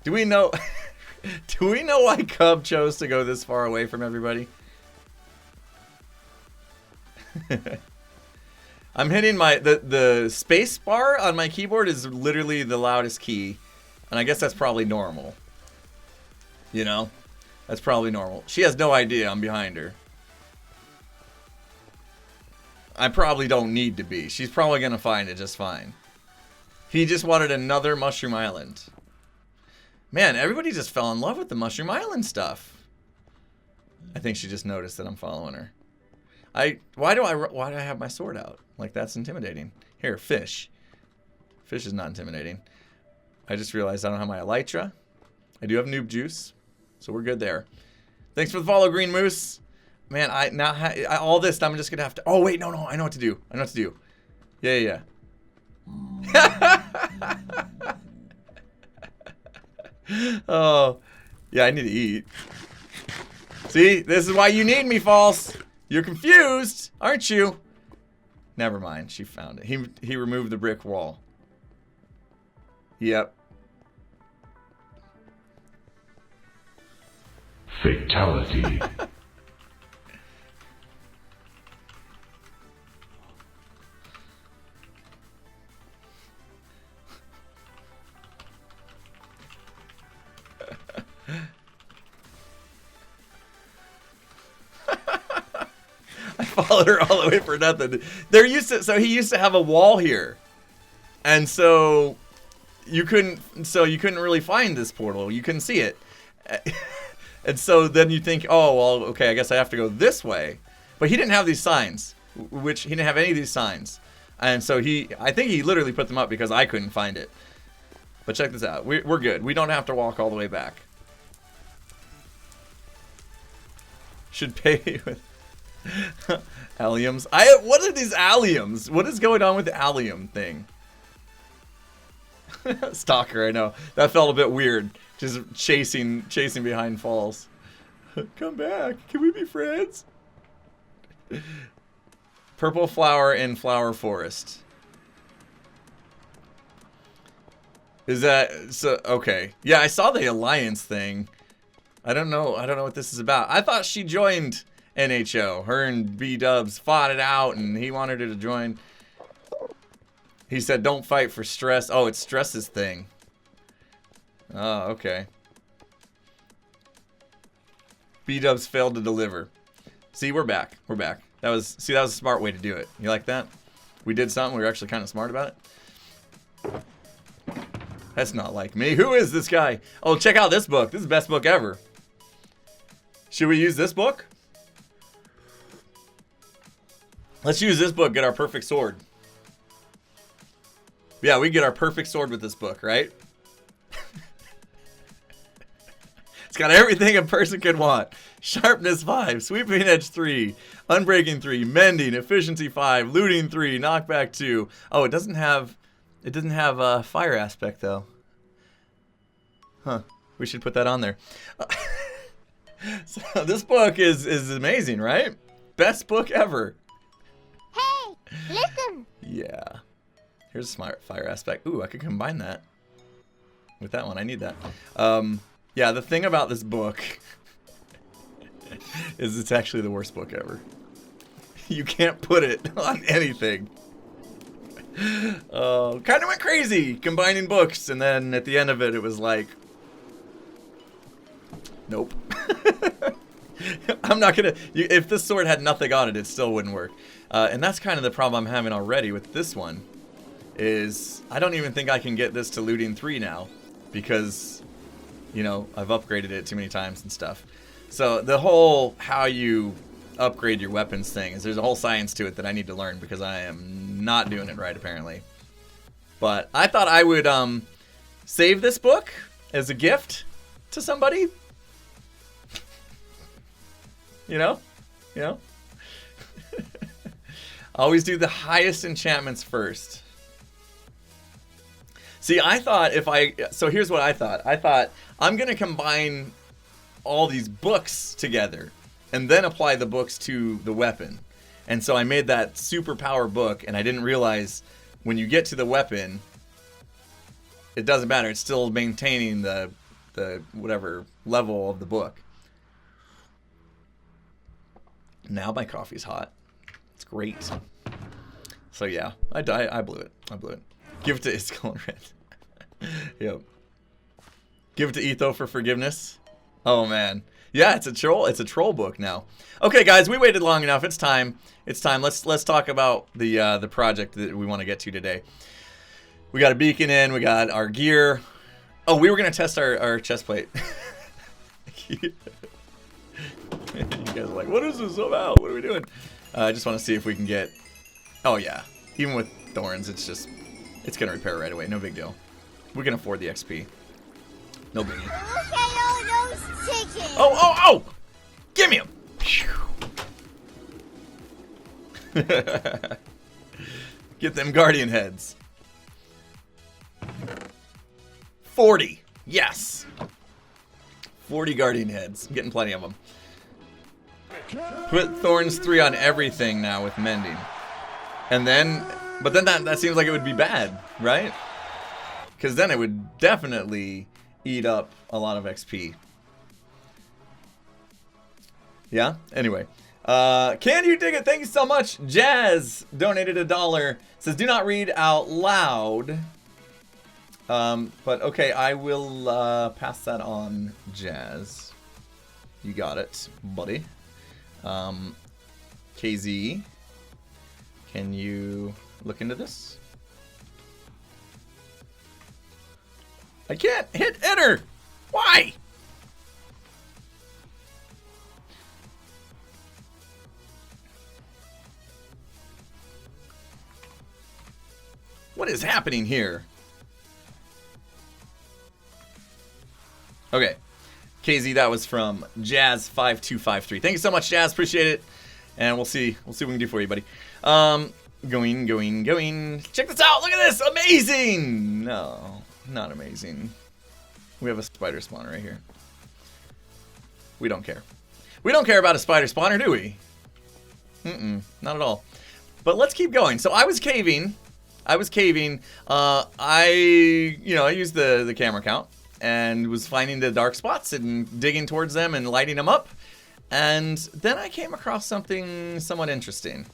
Do we know? Do we know why Cub chose to go this far away from everybody? I'm hitting the space bar on my keyboard is literally the loudest key, and I guess that's probably normal. You know, that's probably normal. She has no idea I'm behind her. I probably don't need to be. She's probably gonna find it just fine. He just wanted another Mushroom Island. Man, everybody just fell in love with the Mushroom Island stuff. I think she just noticed that I'm following her. Why do I have my sword out? Like, that's intimidating. Here, fish. Fish is not intimidating. I just realized I don't have my elytra. I do have noob juice, so we're good there. Thanks for the follow, Green Moose. Man, all this, I'm just gonna have to. Oh wait, no, I know what to do. I know what to do. Yeah. Oh, yeah, I need to eat. See, this is why you need me, False. You're confused, aren't you? Never mind, she found it. He removed the brick wall. Yep. Fatality. I followed her all the way for nothing. So he used to have a wall here, and so you couldn't really find this portal. You couldn't see it, and so then you think, oh well, okay, I guess I have to go this way. But he didn't have these signs, which he didn't have any of these signs, and so I think he literally put them up because I couldn't find it. But check this out, we're good. We don't have to walk all the way back. Should pay with alliums. What are these alliums? What is going on with the allium thing? Stalker, I know. That felt a bit weird. Just chasing behind Falls. Come back. Can we be friends? Purple flower in flower forest. Is that so? Okay. Yeah, I saw the alliance thing. I don't know what this is about. I thought she joined NHO. Her and B-Dubs fought it out, and he wanted her to join. He said, don't fight for stress. Oh, it's Stress's thing. Oh, okay. B-Dubs failed to deliver. See, we're back. We're back. That was a smart way to do it. You like that? We did something. We were actually kind of smart about it. That's not like me. Who is this guy? Oh, check out this book. This is the best book ever. Should we use this book? Let's use this book, get our perfect sword. Yeah, we get our perfect sword with this book, right? It's got everything a person could want. Sharpness 5, sweeping edge 3, unbreaking 3, mending, efficiency 5, looting 3, knockback 2. Oh, it doesn't have a fire aspect though. Huh. We should put that on there. So this book is amazing, right? Best book ever. Hey, listen. Yeah. Here's a smart fire aspect. Ooh, I could combine that with that one. I need that. Yeah, the thing about this book is it's actually the worst book ever. You can't put it on anything. Kind of went crazy combining books, and then at the end of it, it was like, Nope. I'm not gonna... if this sword had nothing on it, it still wouldn't work. And that's kind of the problem I'm having already with this one. Is I don't even think I can get this to looting 3 now. Because, you know, I've upgraded it too many times and stuff. So the whole how you upgrade your weapons thing is there's a whole science to it that I need to learn because I am not doing it right apparently. But I thought I would save this book as a gift to somebody. You know? You know? Always do the highest enchantments first. See, I thought so here's what I thought. I thought I'm going to combine all these books together and then apply the books to the weapon. And so I made that superpower book, and I didn't realize when you get to the weapon, it doesn't matter. It's still maintaining the whatever level of the book. Now my coffee's hot. It's great. So yeah, I blew it. I blew it. Give it to It's Going Red. Yep. Give it to Etho for forgiveness. Oh man. Yeah, it's a troll book now. Okay, guys, we waited long enough. It's time. It's time. Let's talk about the project that we want to get to today. We got a beacon in. We got our gear. Oh, we were gonna test our chest plate. You guys are like, what is this about? What are we doing? I just want to see if we can get. Oh yeah, even with thorns, it's gonna repair right away. No big deal. We can afford the XP. No biggie. Look at all those chickens. Oh! Give me them! Get them guardian heads. 40. Yes. 40 guardian heads. I'm getting plenty of them. Put thorns 3 on everything now with mending. And then... But then that seems like it would be bad, right? Because then it would definitely eat up a lot of XP. Yeah? Anyway. Can you dig it? Thank you so much. Jazz donated $1. Says, do not read out loud. But okay, I will pass that on, Jazz. You got it, buddy. KZ, can you look into this? I can't hit enter! Why? What is happening here? Okay. KZ, that was from Jazz5253. Thank you so much, Jazz. Appreciate it. And we'll see what we can do for you, buddy. Going. Check this out. Look at this. Amazing. No, not amazing. We have a spider spawner right here. We don't care. We don't care about a spider spawner, do we? Not at all. But let's keep going. So I was caving. I used the camera count and was finding the dark spots and digging towards them and lighting them up. And then I came across something somewhat interesting.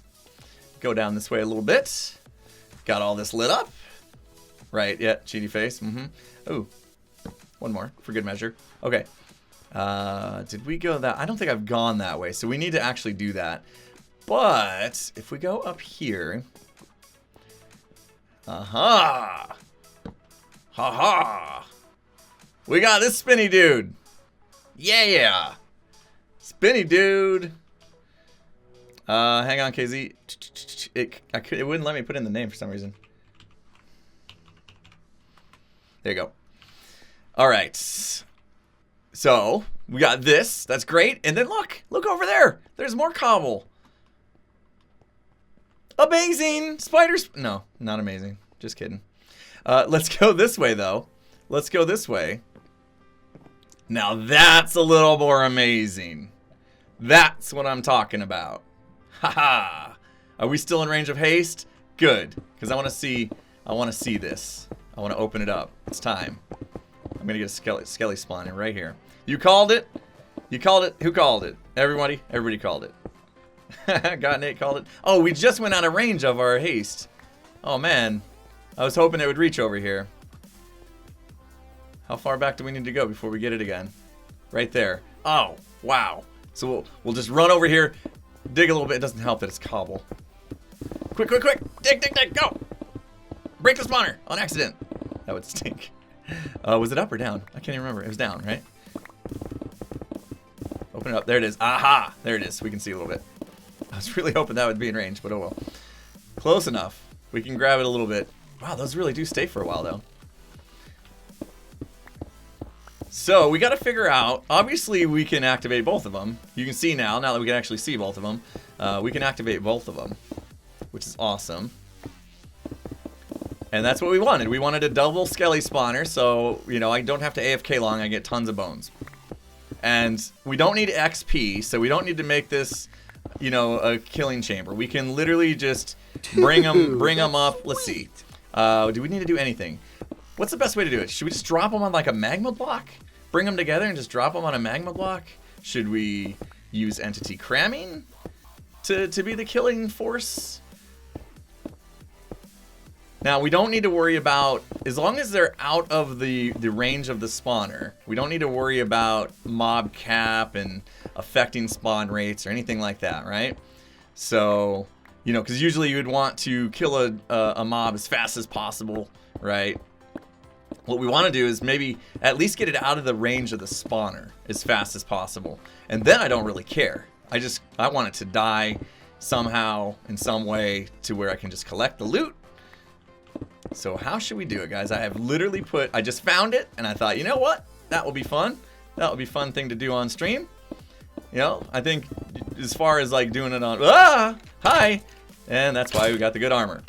Go down this way a little bit. Got all this lit up. Right, yeah, cheaty face. Ooh, one more for good measure. Okay. Did we go that? I don't think I've gone that way, so we need to actually do that. But if we go up here. Aha! Ha-ha! We got this spinny dude. Yeah! Spinny dude. Hang on, KZ. It wouldn't let me put in the name for some reason. There you go. Alright. So, we got this. That's great. And then look over there. There's more cobble. Amazing! Spiders. No, not amazing. Just kidding. Let's go this way, though. Let's go this way. Now that's a little more amazing. That's what I'm talking about. Haha. Are we still in range of haste? Good, because I want to see this. I want to open it up. It's time. I'm gonna get a skelly spawning right here. You called it. You called it. Who called it? Everybody. Everybody called it. God, Nate called it. Oh, we just went out of range of our haste. Oh man, I was hoping it would reach over here. How far back do we need to go before we get it again? right there. Oh, wow. So we'll just run over here, dig a little bit. It doesn't help that it's cobble. Quick, quick, quick. Dig, dig, dig, go. Break the spawner on accident. That would stink. Was it up or down? I can't even remember. It was down, right? Open it up. There it is. Aha! There it is. We can see a little bit. I was really hoping that would be in range, but oh well. Close enough. We can grab it a little bit. Wow, those really do stay for a while, though. So, we got to figure out... Obviously, we can activate both of them. You can see now that we can actually see both of them, we can activate both of them, which is awesome. And that's what we wanted. We wanted a double skelly spawner, so, you know, I don't have to AFK long. I get tons of bones. And we don't need XP, so we don't need to make this, you know, a killing chamber. We can literally just bring them up. Let's see. Do we need to do anything? What's the best way to do it? Should we just drop them on like a magma block? Bring them together and just drop them on a magma block? Should we use entity cramming to be the killing force? Now, we don't need to worry about, as long as they're out of the range of the spawner, we don't need to worry about mob cap and affecting spawn rates or anything like that, right? So, you know, because usually you would want to kill a mob as fast as possible, right? What we want to do is maybe at least get it out of the range of the spawner as fast as possible. And then I don't really care. I want it to die somehow, in some way, to where I can just collect the loot. So how should we do it, guys? I have literally I just found it, and I thought, you know what? That will be fun. That will be a fun thing to do on stream. You know, I think as far as like doing it on, hi! And that's why we got the good armor.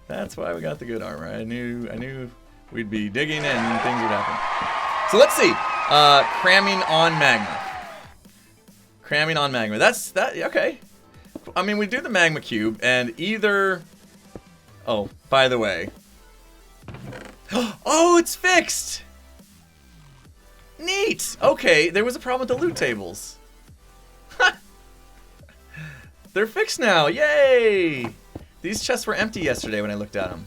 That's why we got the good armor. I knew we'd be digging and things would happen. So let's see. Cramming on magma. Cramming on magma. Okay. I mean, we do the magma cube, and either... Oh, by the way. Oh, it's fixed! Neat! Okay, there was a problem with the loot tables. They're fixed now, yay! These chests were empty yesterday when I looked at them.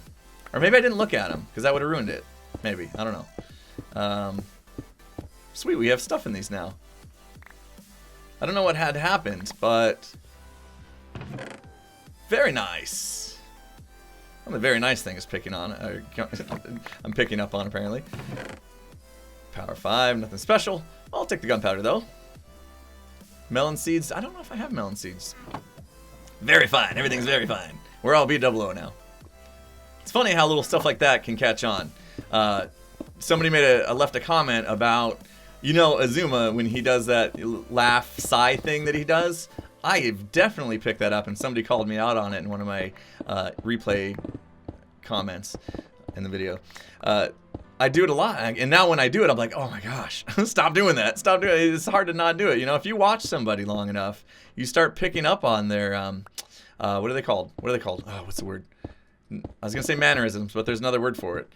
Or maybe I didn't look at them, because that would have ruined it. Maybe, I don't know. Sweet, we have stuff in these now. I don't know what had happened, but... Very nice. Well, the very nice thing is picking on. I'm picking up on, apparently. Power 5, nothing special. I'll take the gunpowder, though. Melon seeds. I don't know if I have melon seeds. Very fine. Everything's very fine. We're all B00 now. It's funny how little stuff like that can catch on. Somebody left a comment about, you know, Azuma, when he does that laugh sigh thing that he does. I have definitely picked that up, and somebody called me out on it in one of my replay comments in the video. I do it a lot, and now when I do it, I'm like, oh my gosh, stop doing that. Stop doing it. It's hard to not do it. You know, if you watch somebody long enough, you start picking up on their, what are they called? What are they called? Oh, what's the word? I was going to say mannerisms, but there's another word for it.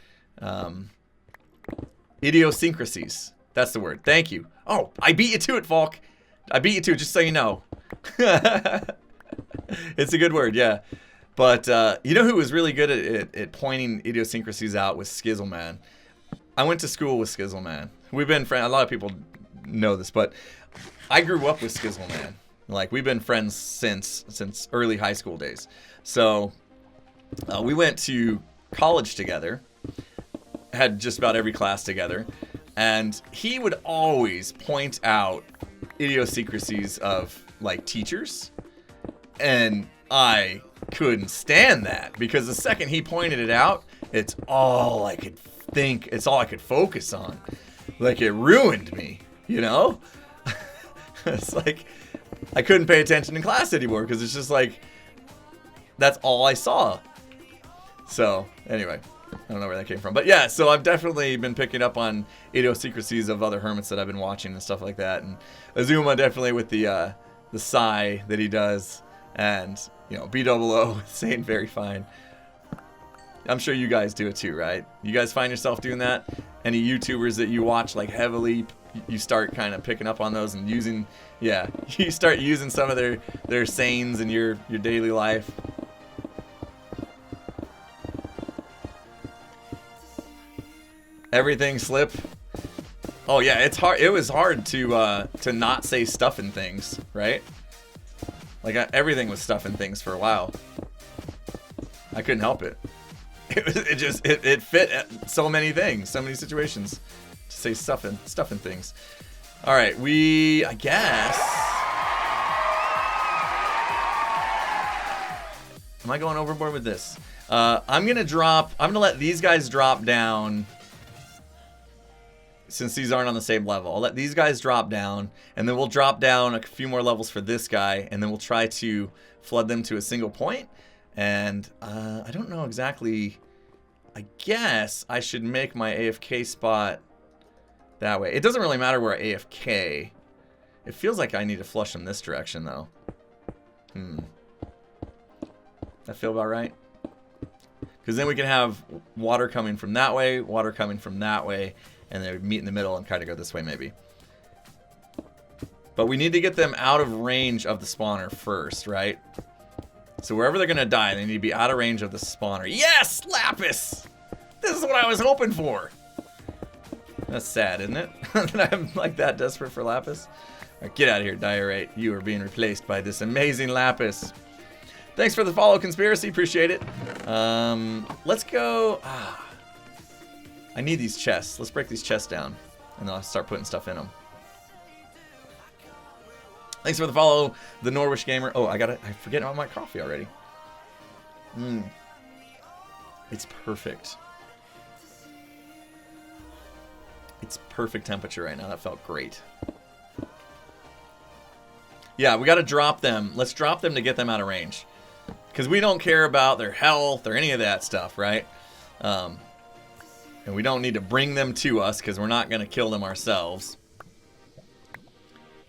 Idiosyncrasies. That's the word. Thank you. Oh, I beat you to it, Falk. I beat you to it, just so you know. It's a good word, yeah. But you know who was really good at pointing idiosyncrasies out was Skizzleman. I went to school with Skizzleman. We've been friends. A lot of people know this, but I grew up with Skizzleman. Like, we've been friends since early high school days. So we went to college together, had just about every class together, and he would always point out idiosyncrasies of, like, teachers, and I couldn't stand that, because the second he pointed it out, it's all I could think, it's all I could focus on. Like, it ruined me, you know? It's like, I couldn't pay attention in class anymore, because it's just like, that's all I saw. So, anyway, I don't know where that came from. But yeah, so I've definitely been picking up on idiosyncrasies of other hermits that I've been watching and stuff like that. And Azuma definitely with the sigh that he does. And, you know, B00 saying very fine. I'm sure you guys do it too, right? You guys find yourself doing that? Any YouTubers that you watch, like, heavily, you start kind of picking up on those and using, yeah, you start using some of their sayings in your daily life. Everything slip. Oh yeah, it's hard. It was hard to not say stuff and things, right? Like everything was stuff and things for a while. I couldn't help it. It fit so many things, so many situations to say stuff and things. All right, I guess. Am I going overboard with this? I'm gonna let these guys drop down. Since these aren't on the same level, I'll let these guys drop down, and then we'll drop down a few more levels for this guy, and then we'll try to flood them to a single point. And I don't know exactly. I guess I should make my AFK spot that way. It doesn't really matter where I AFK. It feels like I need to flush them this direction, though. That feel about right? Because then we can have water coming from that way, water coming from that way, and they would meet in the middle and kind of go this way, maybe. But we need to get them out of range of the spawner first, right? So wherever they're going to die, they need to be out of range of the spawner. Yes! Lapis! This is what I was hoping for! That's sad, isn't it? That I'm like that desperate for Lapis. All right, get out of here, Diorite. You are being replaced by this amazing Lapis. Thanks for the follow, Conspiracy. Appreciate it. Let's go... I need these chests. Let's break these chests down, and then I'll start putting stuff in them. Thanks for the follow, the Norwish Gamer. Oh, I forget about my coffee already. It's perfect. It's perfect temperature right now. That felt great. Yeah, we got to drop them. Let's drop them to get them out of range. Because we don't care about their health or any of that stuff, right? And we don't need to bring them to us because we're not going to kill them ourselves.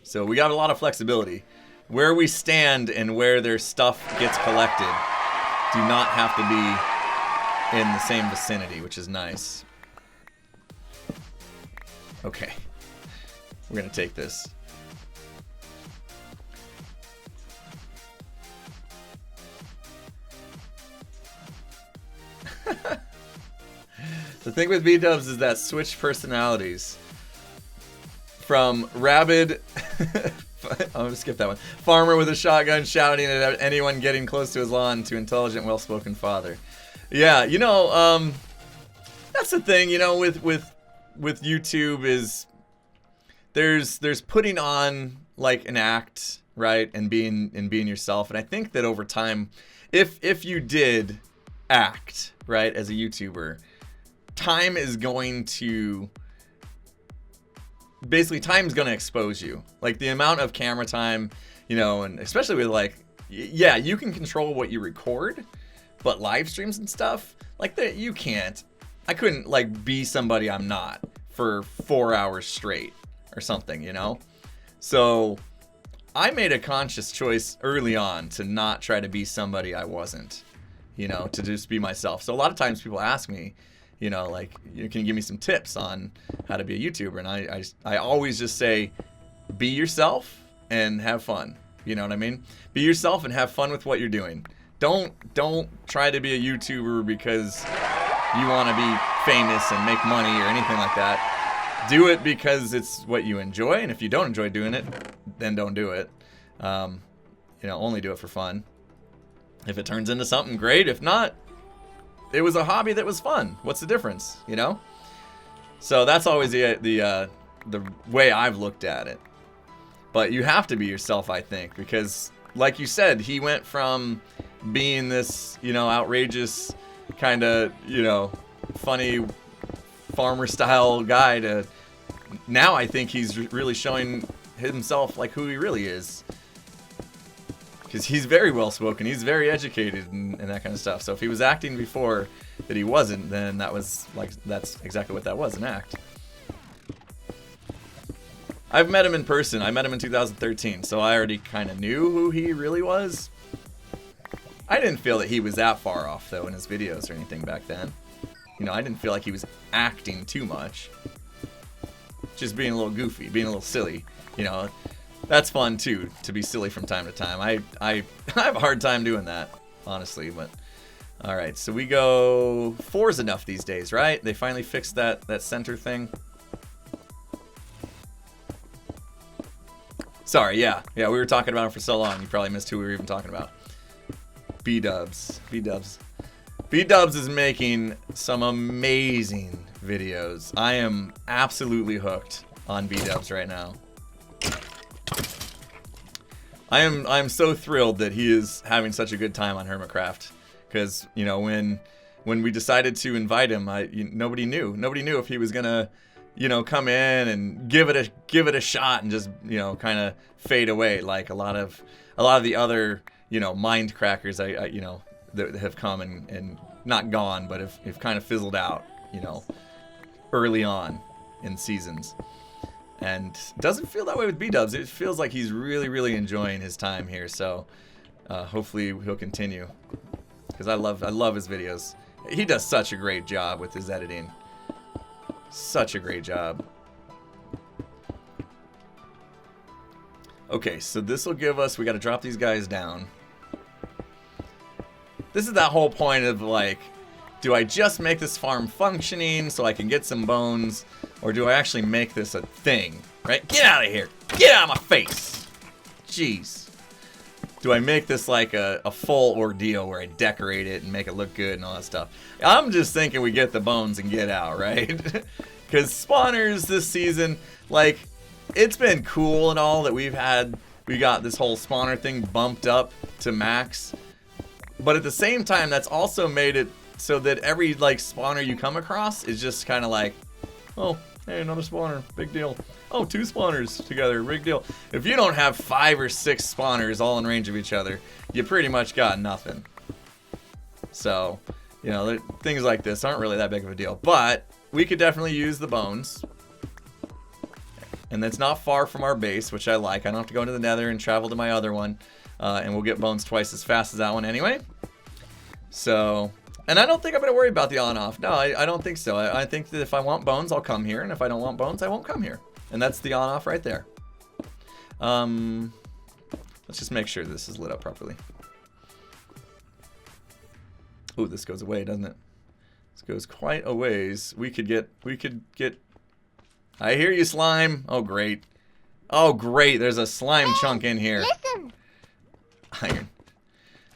So we got a lot of flexibility. Where we stand and where their stuff gets collected do not have to be in the same vicinity, which is nice. Okay. We're going to take this. The thing with B-dubs is that switch personalities. From rabid... I'm going to skip that one. Farmer with a shotgun shouting at anyone getting close to his lawn to intelligent, well-spoken father. Yeah, you know, that's the thing, you know, with YouTube is there's putting on like an act, right, and being yourself. And I think that over time, if you did act, right, as a YouTuber, time is going to... Basically, time's going to expose you. Like, the amount of camera time, you know, and especially with, like, yeah, you can control what you record, but live streams and stuff, like, that you can't. I couldn't, like, be somebody I'm not for 4 hours straight or something, you know? So, I made a conscious choice early on to not try to be somebody I wasn't, you know, to just be myself. So, a lot of times people ask me, you know, like, you can give me some tips on how to be a YouTuber, and I always just say, be yourself and have fun. You know what I mean? Be yourself and have fun with what you're doing. Don't try to be a YouTuber because you want to be famous and make money or anything like that. Do it because it's what you enjoy, and if you don't enjoy doing it, then don't do it. You know, only do it for fun. If it turns into something, great. If not, it was a hobby that was fun. What's the difference, you know? So that's always the way I've looked at it. But you have to be yourself, I think, because like you said, he went from being this, you know, outrageous kind of, you know, funny farmer style guy to now I think he's really showing himself like who he really is. Because he's very well spoken, he's very educated and that kind of stuff. So if he was acting before that he wasn't, then that was like, that's exactly what that was, an act. I've met him in person. I met him in 2013, so I already kind of knew who he really was. I didn't feel that he was that far off though in his videos or anything back then. You know, I didn't feel like he was acting too much. Just being a little goofy, being a little silly, you know. That's fun too, to be silly from time to time. I have a hard time doing that, honestly, but alright, so we go 4's enough these days, right? They finally fixed that center thing. Sorry, yeah. Yeah, we were talking about him for so long, you probably missed who we were even talking about. B-dubs. B-dubs. B-dubs is making some amazing videos. I am absolutely hooked on B-dubs right now. I'm so thrilled that he is having such a good time on Hermitcraft, because you know when we decided to invite him, nobody knew if he was gonna, you know, come in and give it a shot and just, you know, kind of fade away like a lot of the other, you know, mind crackers you know, that have come and not gone, but have kind of fizzled out, you know, early on in seasons. And doesn't feel that way with B-dubs. It feels like he's really enjoying his time here. So hopefully he'll continue, because I love his videos. He does such a great job with his editing. Such a great job. Okay, so this will give us, we got to drop these guys down. This is that whole point of like, do I just make this farm functioning so I can get some bones, or do I actually make this a thing, right? Get out of here. Get out of my face. Jeez. Do I make this like a full ordeal where I decorate it and make it look good and all that stuff? I'm just thinking we get the bones and get out, right? Because spawners this season, like, it's been cool and all that we got this whole spawner thing bumped up to max. But at the same time, that's also made it so that every like spawner you come across is just kind of like, oh, hey, another spawner, big deal. Oh, 2 spawners together, big deal. If you don't have 5 or 6 spawners all in range of each other, you pretty much got nothing. So, you know, things like this aren't really that big of a deal. But we could definitely use the bones. And that's not far from our base, which I like. I don't have to go into the nether and travel to my other one. And we'll get bones twice as fast as that one anyway. So, and I don't think I'm going to worry about the on-off. No, I don't think so. I think that if I want bones, I'll come here. And if I don't want bones, I won't come here. And that's the on-off right there. Let's just make sure this is lit up properly. Ooh, this goes away, doesn't it? This goes quite a ways. We could get... I hear you, slime. Oh, great. Oh, great. There's a slime chunk in here. Listen. Iron.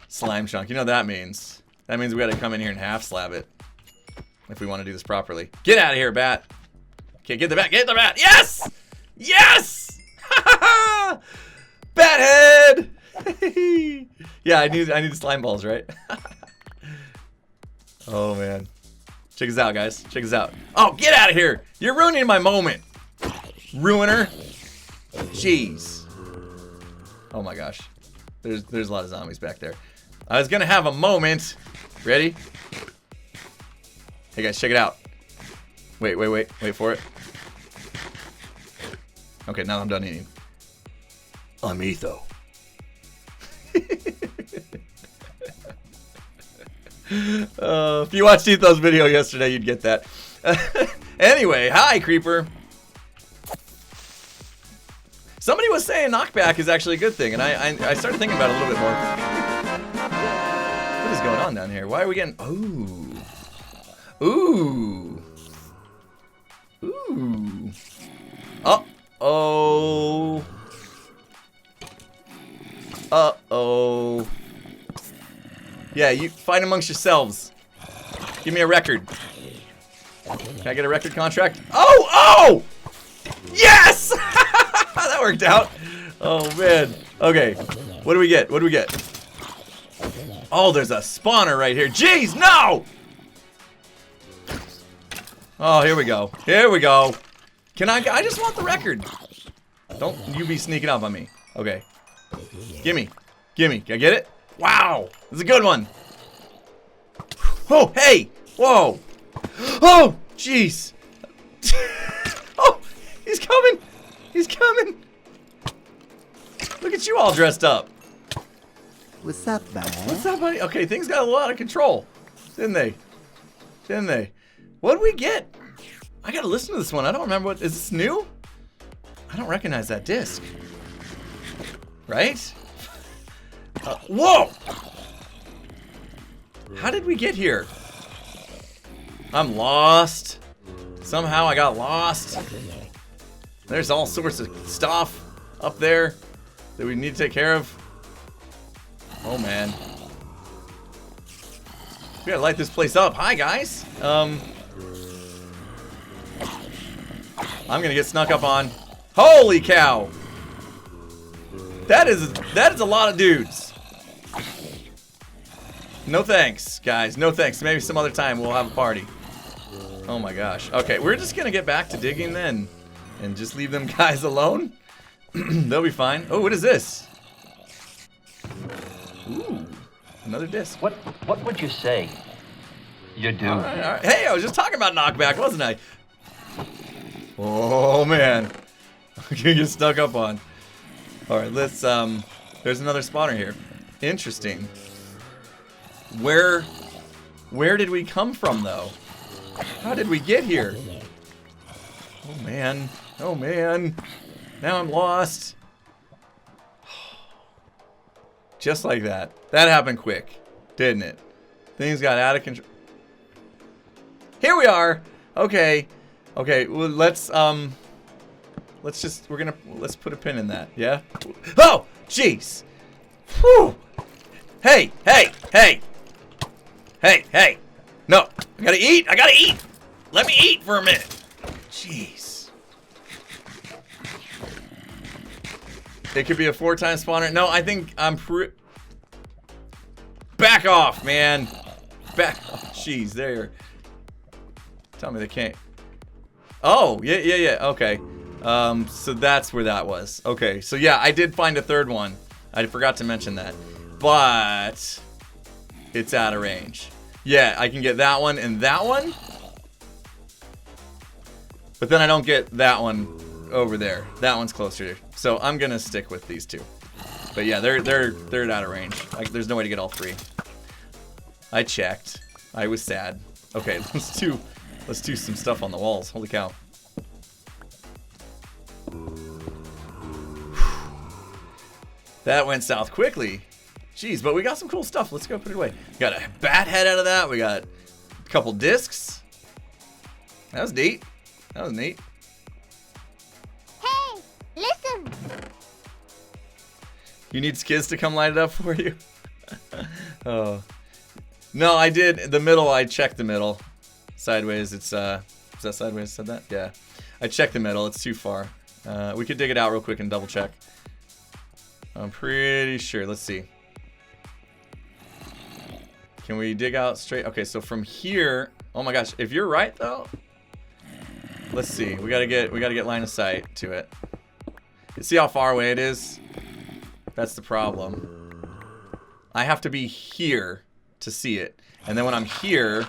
Slime chunk. You know what that means. That means we gotta come in here and half slab it. If we want to do this properly. Get out of here, bat. Okay, get the bat. Get the bat. Yes! Yes! Bat head! Yeah, I need the slime balls, right? Oh, man. Check this out, guys. Check this out. Oh, get out of here! You're ruining my moment. Ruiner. Jeez. Oh, my gosh. There's a lot of zombies back there. I was gonna have a moment. Ready? Hey guys, check it out. Wait for it. Okay, now I'm done eating. I'm Etho. If you watched Etho's video yesterday, you'd get that. Anyway, hi Creeper. Somebody was saying knockback is actually a good thing, and I started thinking about it a little bit more. What is going on down here? Why are we getting... Ooh. Ooh. Ooh. Uh-oh. Uh-oh. Yeah, you fight amongst yourselves. Give me a record. Can I get a record contract? Oh! Oh! Yes! That worked out. Oh, man. Okay. What do we get? What do we get? Oh, there's a spawner right here. Jeez, no! Oh, here we go. Here we go. Can I just want the record. Don't you be sneaking up on me. Okay. Gimme. Gimme. Can I get it? Wow. This is a good one. Oh, hey. Whoa. Oh, jeez. Oh, he's coming. He's coming. Look at you all dressed up. What's up, man? What's up, buddy? Okay, things got a lot of control. Didn't they? Didn't they? What did we get? I gotta listen to this one. I don't remember what... Is this new? I don't recognize that disc. Right? Whoa! How did we get here? I'm lost. Somehow I got lost. There's all sorts of stuff. up there that we need to take care of? Oh, man. We gotta light this place up. Hi, guys. I'm gonna get snuck up on. Holy cow! That is a lot of dudes. No thanks, guys. No thanks. Maybe some other time we'll have a party. Oh my gosh. Okay, we're just gonna get back to digging then, and just leave them guys alone. They'll be fine. Oh, what is this? Ooh, another disc. What would you say? You do. All right. Hey, I was just talking about knockback, wasn't I? Oh man, I'm gonna get stuck up on. All right, let's. There's another spawner here. Interesting. Where did we come from though? How did we get here? Oh man. Oh man. Now I'm lost. Just like that. That happened quick, didn't it? Things got out of control. Here we are. Okay. Okay, well, let's put a pin in that. Yeah? Oh, jeez. Whew. Hey, hey, hey. Hey, hey. No, I gotta eat. I gotta eat. Let me eat for a minute. Jeez. It could be a 4-time spawner. No, I think I'm back off, man. Back off. Jeez, there. Tell me they can't. Oh, yeah. Okay. So that's where that was. Okay, so yeah, I did find a third one. I forgot to mention that. But it's out of range. Yeah, I can get that one and that one. But then I don't get that one over there. That one's closer. So I'm gonna stick with these two. But yeah, they're out of range. There's no way to get all three. I checked. I was sad. Okay, let's do some stuff on the walls. Holy cow. That went south quickly. Jeez, but we got some cool stuff. Let's go put it away. We got a bat head out of that. We got a couple discs. That was neat. That was neat. Hey, listen. You need Skiz to come light it up for you? Oh. No, I did. The middle, I checked the middle. Sideways, it's, is that sideways said that? Yeah. I checked the middle. It's too far. We could dig it out real quick and double check. I'm pretty sure. Let's see. Can we dig out straight? Okay, so from here, oh my gosh, if you're right though, let's see. We gotta get line of sight to it. You see how far away it is? That's the problem. I have to be here to see it, and then when I'm here,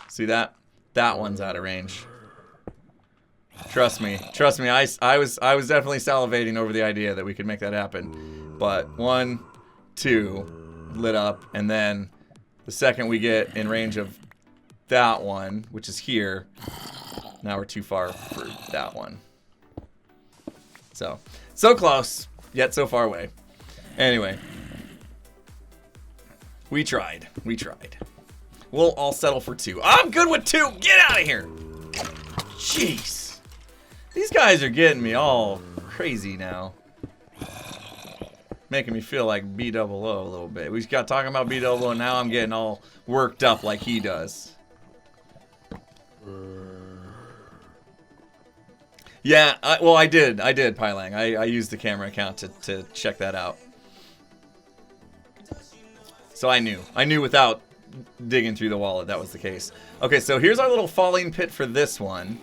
see that? That one's out of range. Trust me. I was definitely salivating over the idea that we could make that happen. But 1, 2, lit up, and then the second we get in range of that one, which is here, now we're too far for that one. So close, yet so far away. Anyway, we tried. We'll all settle for 2. I'm good with 2. Get out of here. Jeez. These guys are getting me all crazy now. Making me feel like B-00 a little bit. We got talking about B-00 and now I'm getting all worked up like he does. Yeah, well I did, Pylang. I used the camera account to check that out. So I knew without digging through the wallet that was the case. Okay, so here's our little falling pit for this one.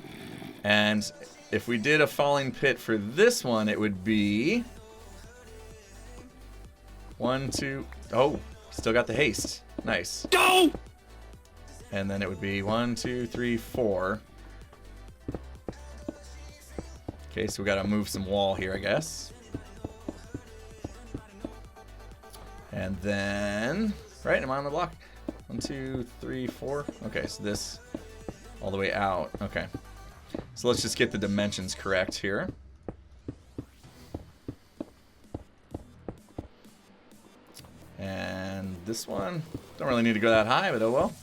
And if we did a falling pit for this one, it would be 1, 2. Oh, still got the haste. Nice. Go! And then it would be 1, 2, 3, 4. Okay, so we gotta move some wall here, I guess. And then, right? Am I on the block? 1, 2, 3, 4. Okay, so this all the way out. Okay. So let's just get the dimensions correct here. And this one, don't really need to go that high, but oh well.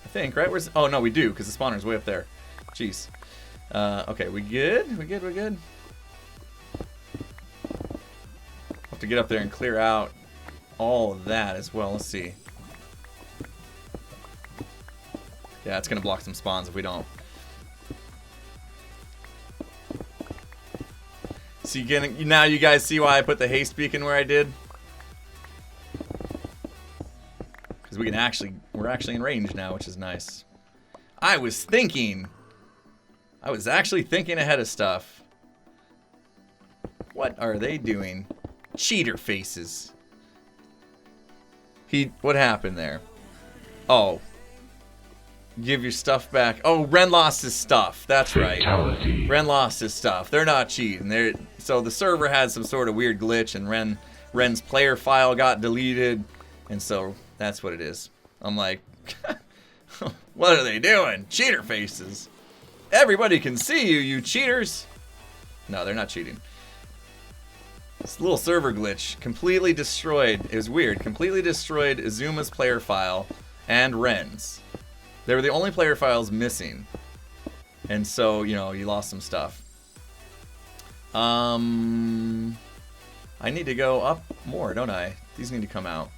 I think, right? Where's... Oh, no, we do, because the spawner's way up there. Jeez. Okay, we good? We good? We good? Have to get up there and clear out all of that as well. Let's see. Yeah, it's going to block some spawns if we don't. So now you guys see why I put the haste beacon where I did? Because we're actually in range now, which is nice. I was actually thinking ahead of stuff. What are they doing? Cheater faces. What happened there? Oh. Give your stuff back. Oh, Ren lost his stuff. That's right. Fatality. Ren lost his stuff. They're not cheating. So the server had some sort of weird glitch, and Ren's player file got deleted, and so that's what it is. I'm like, what are they doing? Cheater faces. Everybody can see you, you cheaters. No, they're not cheating. This little server glitch completely destroyed. It was weird. Completely destroyed Izuma's player file and Ren's. They were the only player files missing. And so, you know, you lost some stuff. I need to go up more, don't I? These need to come out.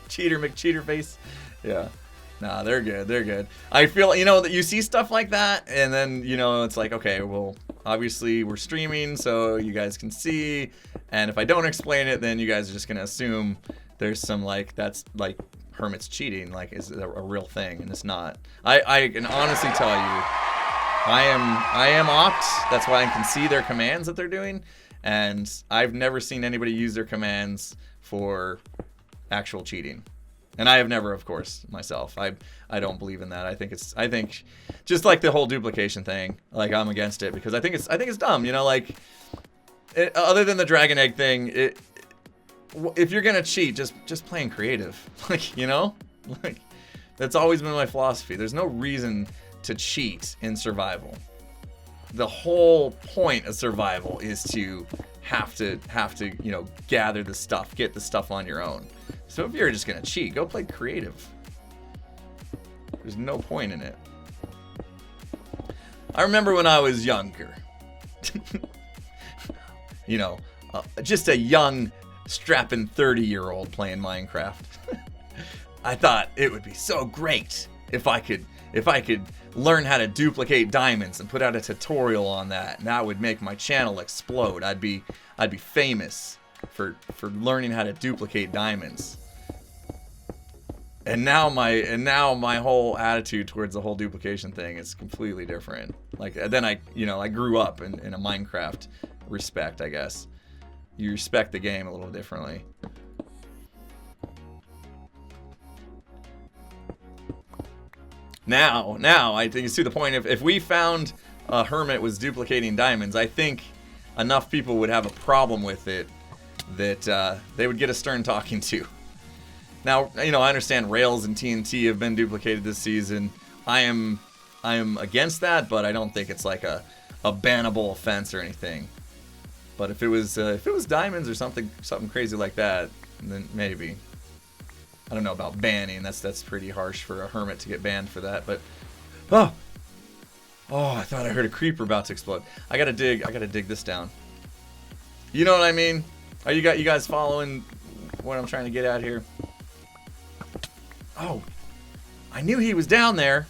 Cheater McCheater face. Yeah. Nah, they're good. They're good. I feel, you know, that you see stuff like that, and then, you know, it's like, okay, well, obviously we're streaming, so you guys can see. And if I don't explain it, then you guys are just going to assume there's some, like, that's, like, Hermit's cheating, like, is a real thing, and it's not. I can honestly tell you, I am opt. That's why I can see their commands that they're doing, and I've never seen anybody use their commands for actual cheating. And I have never, of course, myself. I don't believe in that. I think just like the whole duplication thing, like, I'm against it because I think it's dumb, you know, like, other than the dragon egg thing, if you're gonna cheat, just playing creative, like, you know, like, that's always been my philosophy. There's no reason to cheat in survival. The whole point of survival is to have to you know, gather the stuff, get the stuff on your own. So if you're just gonna cheat, go play creative. There's no point in it. I remember when I was younger, you know, just a young, strapping 30-year-old playing Minecraft. I thought it would be so great if I could learn how to duplicate diamonds and put out a tutorial on that, and that would make my channel explode. I'd be famous for learning how to duplicate diamonds. And now my whole attitude towards the whole duplication thing is completely different. Like, then I grew up in a Minecraft respect, I guess. You respect the game a little differently. Now I think it's to the point, if we found a hermit was duplicating diamonds, I think enough people would have a problem with it that they would get a stern talking to. Now, you know, I understand Rails and TNT have been duplicated this season. I am against that, but I don't think it's like a bannable offense or anything. But if it was diamonds or something crazy like that, then maybe. I don't know about banning. That's pretty harsh for a hermit to get banned for that. But oh, I thought I heard a creeper about to explode. I gotta dig this down. You know what I mean? Are you guys following what I'm trying to get at here? Oh, I knew he was down there.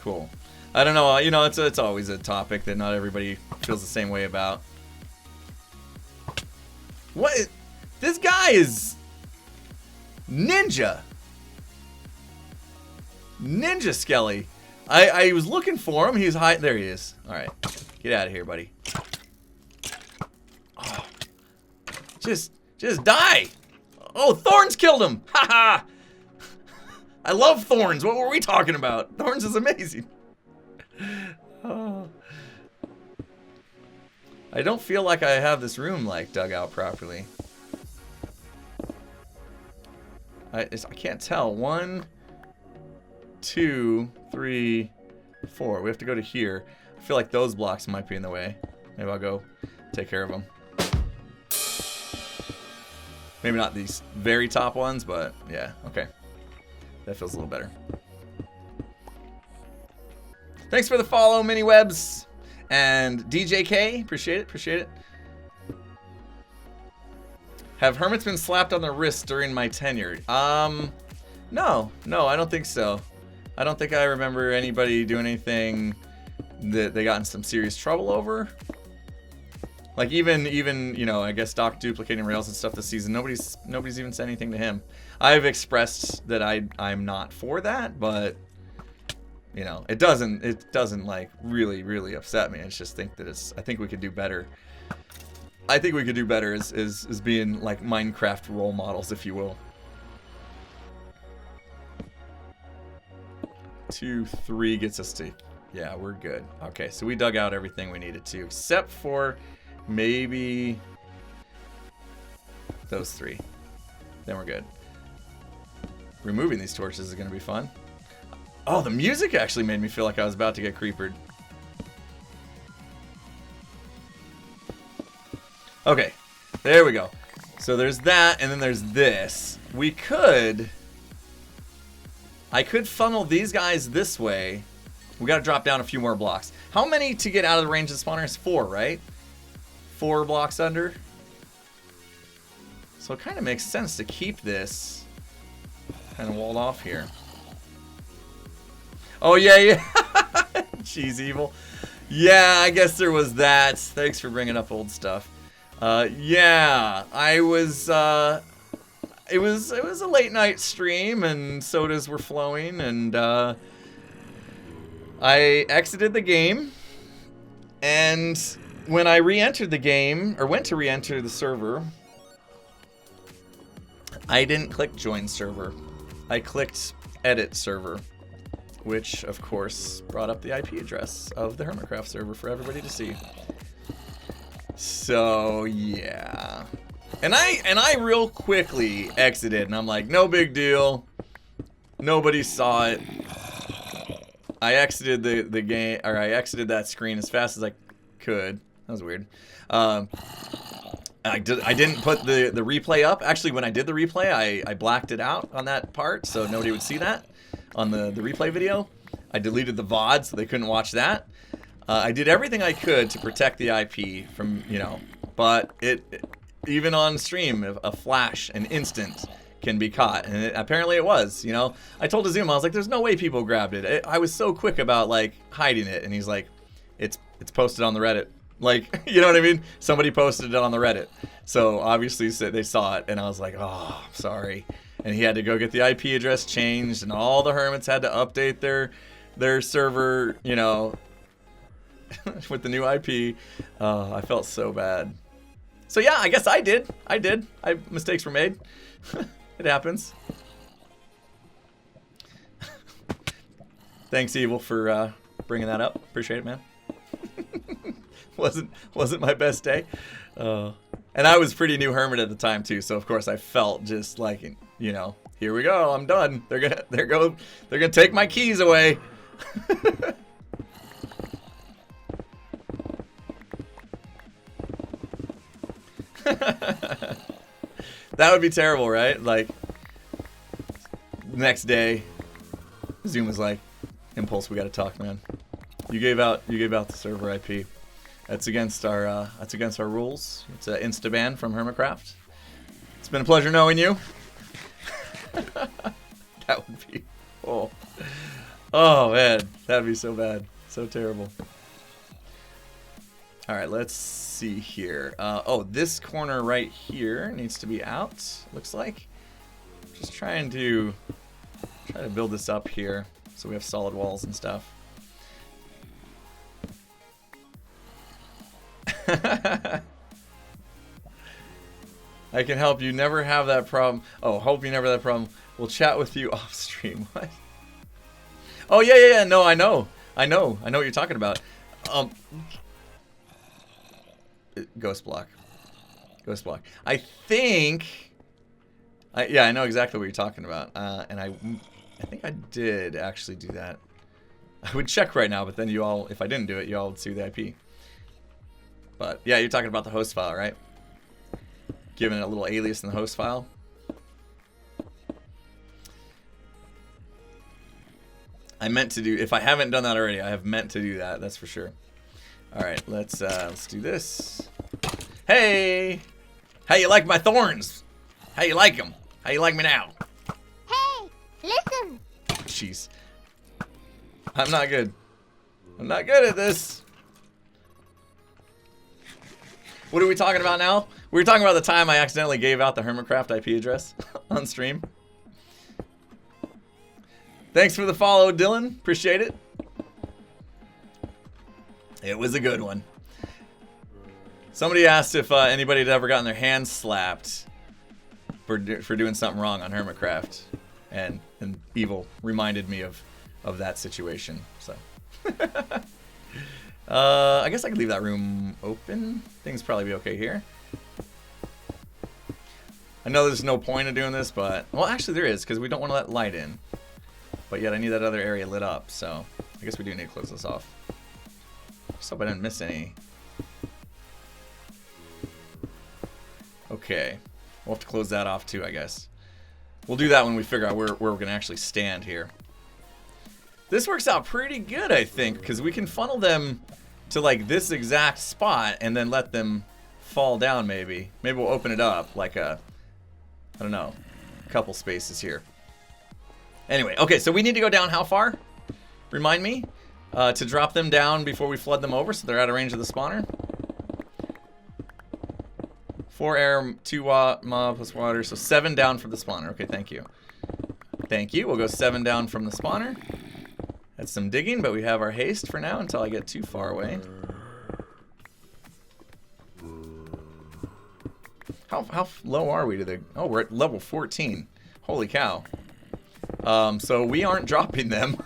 Cool. I don't know. You know, it's always a topic that not everybody feels the same way about. What? This guy is Ninja Skelly. I was looking for him. He's hiding. There he is. All right, get out of here, buddy. Oh, just die. Oh, Thorns killed him. Haha. I love Thorns. What were we talking about? Thorns is amazing. Oh. I don't feel like I have this room like dug out properly. I can't tell. 1, 2, 3, 4. We have to go to here. I feel like those blocks might be in the way. Maybe I'll go take care of them. Maybe not these very top ones, but yeah, okay. That feels a little better. Thanks for the follow, Miniwebs. And DJK, appreciate it, appreciate it. Have hermits been slapped on the wrist during my tenure? No, I don't think so. I don't think I remember anybody doing anything that they got in some serious trouble over. Like even you know, I guess Doc duplicating rails and stuff this season. Nobody's even said anything to him. I've expressed that I'm not for that, but you know, it doesn't like really upset me. I just think that I think we could do better. I think we could do better as being like Minecraft role models, if you will. 2, 3 gets us to, yeah, we're good. Okay, so we dug out everything we needed to, except for maybe those 3. Then we're good. Removing these torches is gonna be fun. Oh, the music actually made me feel like I was about to get creepered. Okay, there we go. So there's that, and then there's this. I could funnel these guys this way. We gotta drop down a few more blocks. How many to get out of the range of the spawners? 4, right? 4 blocks under. So it kind of makes sense to keep this kind of walled off here. Oh, yeah. Jeez, evil. Yeah, I guess there was that. Thanks for bringing up old stuff. Yeah, I was, it was a late night stream and sodas were flowing, and I exited the game, and when I re-entered the game, or went to re-enter the server, I didn't click join server. I clicked edit server, which of course brought up the IP address of the Hermitcraft server for everybody to see. So yeah. And I real quickly exited, and I'm like, no big deal. Nobody saw it. I exited the game, or I exited that screen as fast as I could. That was weird. I didn't put the replay up. Actually, when I did the replay, I blacked it out on that part, so nobody would see that on the replay video. I deleted the VOD so they couldn't watch that. I did everything I could to protect the IP from, you know, but even on stream, a flash, an instant can be caught, and apparently it was, you know. I told Azuma, I was like, there's no way people grabbed it. I was so quick about, like, hiding it, and he's like, it's posted on the Reddit. Like, you know what I mean? Somebody posted it on the Reddit. So, obviously, they saw it, and I was like, oh, I'm sorry. And he had to go get the IP address changed, and all the hermits had to update their server, you know, with the new IP. I felt so bad. So yeah, I guess I did. Mistakes were made. It happens. Thanks, Evil, for bringing that up. Appreciate it, man. wasn't my best day. And I was pretty new hermit at the time too, so of course I felt just like, you know, here we go, I'm done. They're gonna take my keys away. That would be terrible, right? Like, next day, Zoom was like, Impulse, we gotta talk, man. You gave out the server IP. That's against our rules. It's an insta ban from Hermitcraft. It's been a pleasure knowing you. That would be, oh man, that'd be so bad, so terrible. All right, let's see here. Oh, this corner right here needs to be out, looks like. Just try to build this up here so we have solid walls and stuff. I can help you never have that problem. Oh, hope you never have that problem. We'll chat with you off stream. What? Oh, yeah. No, I know what you're talking about. Ghost block. I think, yeah, I know exactly what you're talking about. And I think I did actually do that. I would check right now, but then you all, if I didn't do it, you all would see the IP. But yeah, you're talking about the host file, right? given it a little alias in the host file. I meant to do, if I haven't done that already, I have meant to do that, that's for sure. Alright, let's do this. Hey! How you like my thorns? How you like them? How you like me now? Hey, listen. Jeez. I'm not good. I'm not good at this. What are we talking about now? We were talking about the time I accidentally gave out the Hermitcraft IP address on stream. Thanks for the follow, Dylan. Appreciate it. It was a good one. Somebody asked if anybody had ever gotten their hands slapped for doing something wrong on Hermitcraft, and Evil reminded me of that situation. So, I guess I could leave that room open. Things probably be okay here. I know there's no point in doing this, but well, actually there is, because we don't want to let light in. But yet I need that other area lit up, so I guess we do need to close this off. Just hope I didn't miss any. Okay. We'll have to close that off too, I guess. We'll do that when we figure out where we're going to actually stand here. This works out pretty good, I think, because we can funnel them to like this exact spot and then let them fall down maybe. Maybe we'll open it up like a, I don't know, a couple spaces here. Anyway, okay, so we need to go down how far? Remind me? To drop them down before we flood them over so they're out of range of the spawner. 4 air, 2 mob plus water, so 7 down from the spawner. Okay, thank you. Thank you. We'll go 7 down from the spawner. That's some digging, but we have our haste for now until I get too far away. How low are we to the... Oh, we're at level 14. Holy cow. So we aren't dropping them.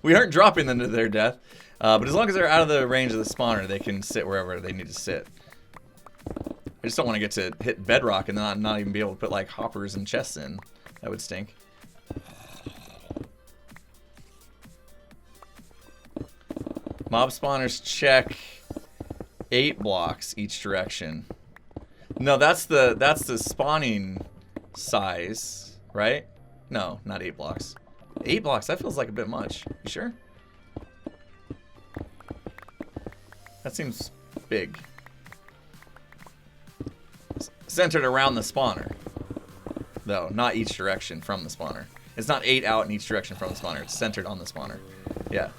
We aren't dropping them to their death. But as long as they're out of the range of the spawner, they can sit wherever they need to sit. I just don't want to get to hit bedrock and not even be able to put like hoppers and chests in. That would stink. Mob spawners check 8 blocks each direction. No, that's the spawning size, right? No, not 8 blocks. 8 blocks, that feels like a bit much. You sure? That seems big. Centered around the spawner, though, not each direction from the spawner. It's not 8 out in each direction from the spawner. It's centered on the spawner. Yeah.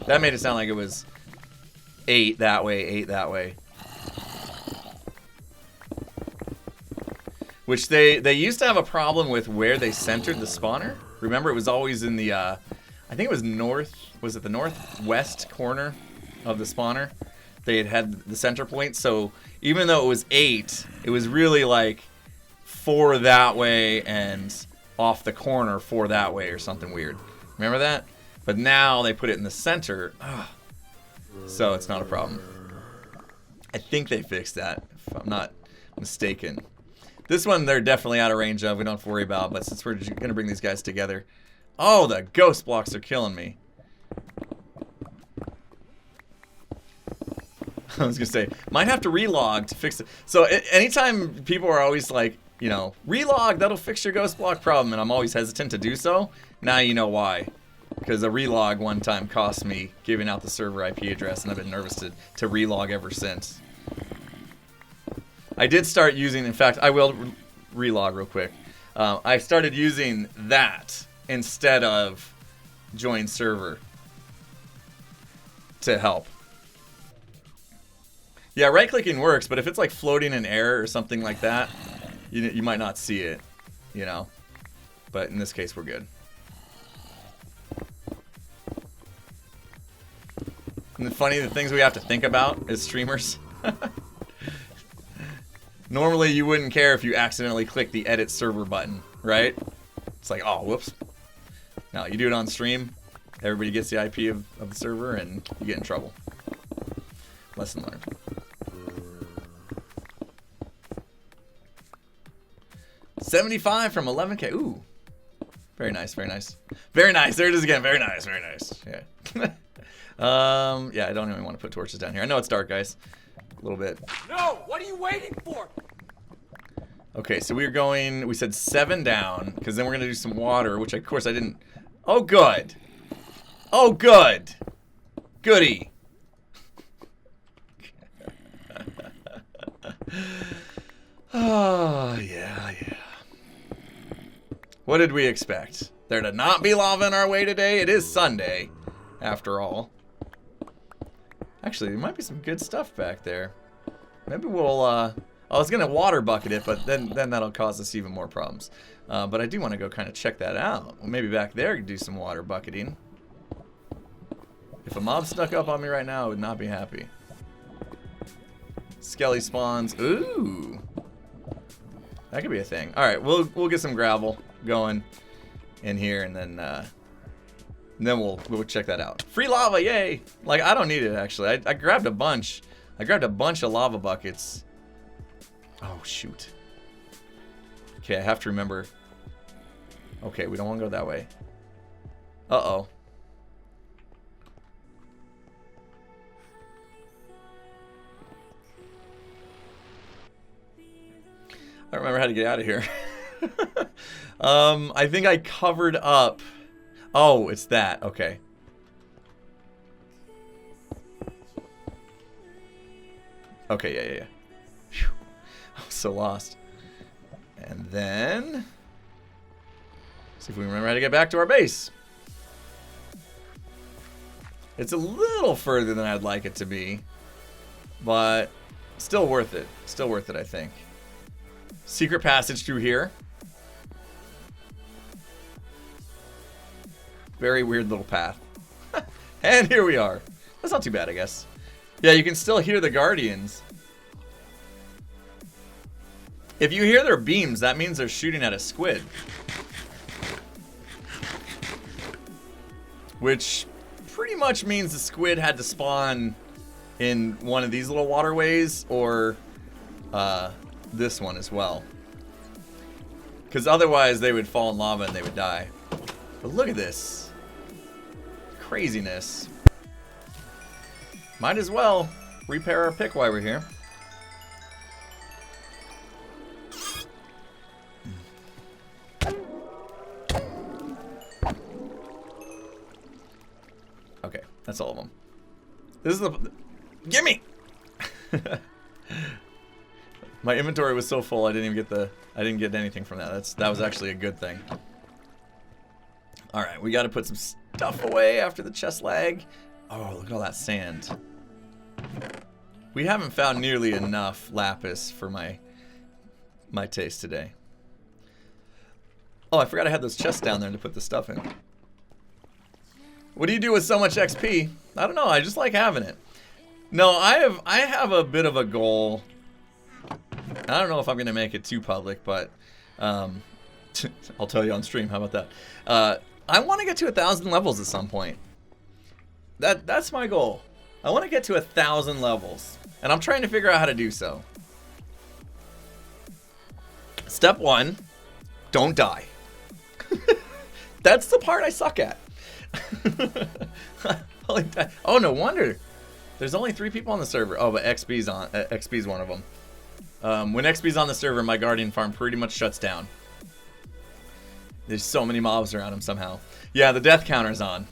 That made it sound like it was 8 that way, 8 that way. Which they used to have a problem with where they centered the spawner. Remember, it was always in the, I think it was north, was it the northwest corner of the spawner? They had the center point, so even though it was 8, it was really like 4 that way and off the corner 4 that way or something weird. Remember that? But now they put it in the center, so it's not a problem. I think they fixed that, if I'm not mistaken. This one they're definitely out of range of, we don't have to worry about, but since we're going to bring these guys together. Oh, the ghost blocks are killing me. I was gonna say, might have to relog to fix it. So anytime people are always like, you know, relog, that'll fix your ghost block problem, and I'm always hesitant to do so. Now you know why. Because a relog one time cost me giving out the server IP address, and I've been nervous to relog ever since. I did start using, in fact, I will relog real quick. I started using that instead of join server to help. Yeah, right-clicking works, but if it's like floating in air or something like that, you might not see it, you know. But in this case, we're good. And the things we have to think about as streamers. Normally, you wouldn't care if you accidentally click the edit server button, right? It's like, oh, whoops. No, you do it on stream, everybody gets the IP of the server, and you get in trouble. Lesson learned. $75 from 11K. Ooh. Very nice, very nice. Very nice. There it is again. Very nice, very nice. Yeah. Yeah, I don't even want to put torches down here. I know it's dark, guys. A little bit. No! What are you waiting for? Okay, so we're going, we said 7 down, because then we're going to do some water, which of course I didn't. Oh, good. Oh, good. Goody. Oh, yeah. What did we expect? There to not be lava in our way today? It is Sunday, after all. Actually, there might be some good stuff back there. Maybe we'll, I was gonna water bucket it, but then that'll cause us even more problems. But I do want to go kind of check that out. Well, maybe back there do some water bucketing. If a mob snuck up on me right now, I would not be happy. Skelly spawns. Ooh, that could be a thing. All right, we'll get some gravel going in here, and then we'll check that out. Free lava, yay! Like, I don't need it actually. I grabbed a bunch. I grabbed a bunch of lava buckets. Oh shoot. Okay, I have to remember. Okay, we don't want to go that way. Uh-oh. I don't remember how to get out of here. I think I covered up. Oh, it's that. Okay. Okay, yeah. Whew. I was so lost. And then see if we remember how to get back to our base. It's a little further than I'd like it to be, but still worth it. Still worth it, I think. Secret passage through here. Very weird little path. And here we are. That's not too bad, I guess. Yeah, you can still hear the Guardians. If you hear their beams, that means they're shooting at a squid. Which pretty much means the squid had to spawn in one of these little waterways or this one as well. Because otherwise they would fall in lava and they would die. But look at this. Craziness. Might as well repair our pick while we're here. Okay, that's all of them. This is the... Gimme! My inventory was so full I didn't get anything from that. That was actually a good thing. Alright, we gotta put some stuff away after the chest lag. Oh, look at all that sand. We haven't found nearly enough lapis for my taste today. Oh, I forgot I had those chests down there to put the stuff in. What do you do with so much XP? I don't know, I just like having it. No, I have a bit of a goal. I don't know if I'm gonna make it too public, but I'll tell you on stream. How about that? I want to get to 1,000 levels at some point. That's my goal. I want to get to 1,000 levels, and I'm trying to figure out how to do so. Step 1, don't die. That's the part I suck at. Oh, no wonder. There's only 3 people on the server. Oh, but XP's on. XP's one of them. When XP's on the server, my Guardian farm pretty much shuts down. There's so many mobs around him somehow. Yeah, the death counter's on.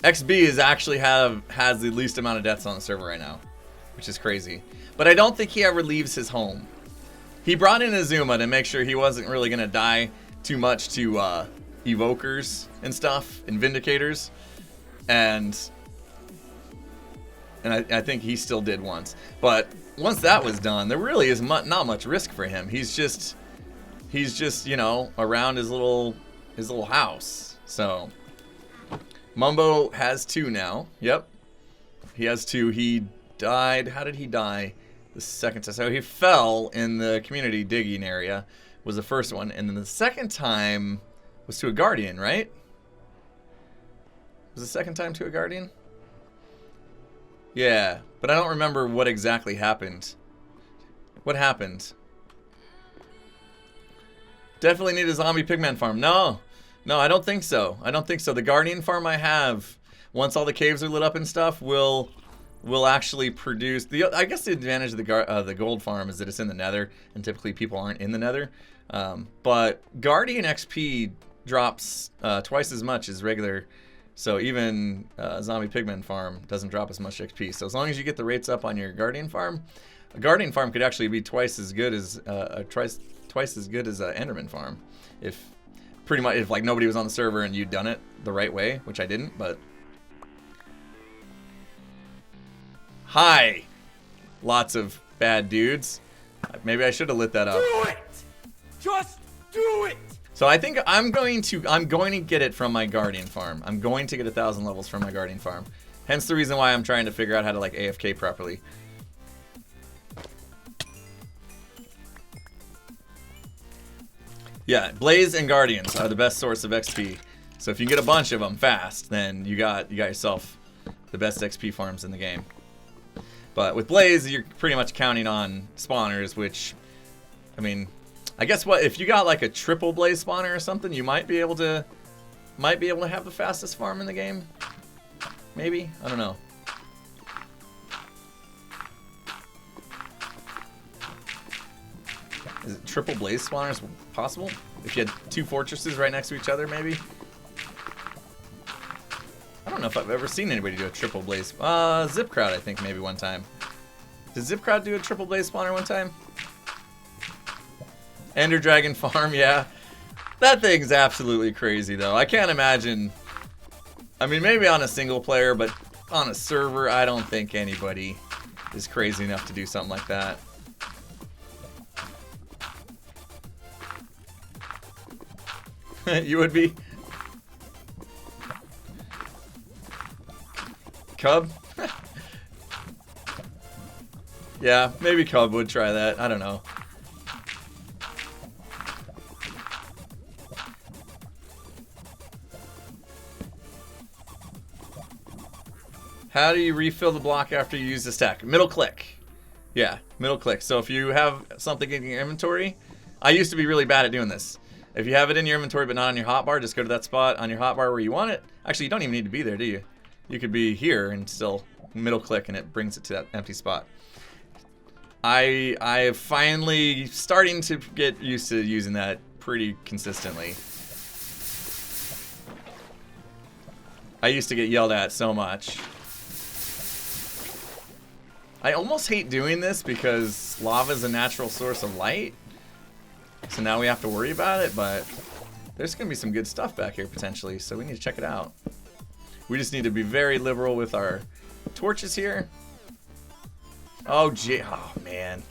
XB is actually has the least amount of deaths on the server right now, which is crazy. But I don't think he ever leaves his home. He brought in Azuma to make sure he wasn't really gonna die too much to evokers and stuff and vindicators, and I think he still did once. But once that was done, there really is not much risk for him. He's just you know, around his little house. So Mumbo has 2 now. Yep, he has 2. He died. How did he die? The second time. So he fell in the community digging area. Was the first one, and then the second time was to a Guardian, right? Was the second time to a Guardian? Yeah, but I don't remember what exactly happened. What happened? Definitely need a zombie pigman farm. No, I don't think so. I don't think so. The Guardian farm I have, once all the caves are lit up and stuff, will will actually produce I guess the advantage of the gold farm is that it's in the nether, and typically people aren't in the nether. But Guardian XP drops twice as much as regular, so even Zombie Pigman farm doesn't drop as much XP. So as long as you get the rates up on your Guardian farm, a Guardian farm could actually be twice as good as twice as good as an Enderman farm, if pretty much if like nobody was on the server and you'd done it the right way, which I didn't, but. Hi, lots of bad dudes. Maybe I should have lit that up. Do it! Just do it! So I think I'm going to get it from my Guardian farm. I'm going to get 1,000 levels from my Guardian farm. Hence the reason why I'm trying to figure out how to like AFK properly. Yeah, Blaze and Guardians are the best source of XP. So if you can get a bunch of them fast, then you got yourself the best XP farms in the game. But with Blaze, you're pretty much counting on spawners, which, I mean, I guess what if you got like a triple Blaze spawner or something, you might be able to have the fastest farm in the game. Maybe, I don't know. Is it triple Blaze spawners possible? If you had 2 fortresses right next to each other, maybe. I don't know if I've ever seen anybody do a triple Blaze. Zipcrowd, I think, maybe one time. Did Zipcrowd do a triple Blaze spawner one time? Ender Dragon farm, yeah. That thing's absolutely crazy, though. I can't imagine. I mean, maybe on a single player, but on a server, I don't think anybody is crazy enough to do something like that. You would be? Cub? Yeah, maybe Cub would try that. I don't know. How do you refill the block after you use the stack? Middle click. Yeah, middle click. So if you have something in your inventory, I used to be really bad at doing this. If you have it in your inventory but not on your hotbar, just go to that spot on your hotbar where you want it. Actually, you don't even need to be there, do you? You could be here and still middle click and it brings it to that empty spot. I finally starting to get used to using that pretty consistently. I used to get yelled at so much. I almost hate doing this because lava is a natural source of light. So now we have to worry about it, but there's going to be some good stuff back here potentially, so we need to check it out. We just need to be very liberal with our torches here. Oh, gee. Oh, man.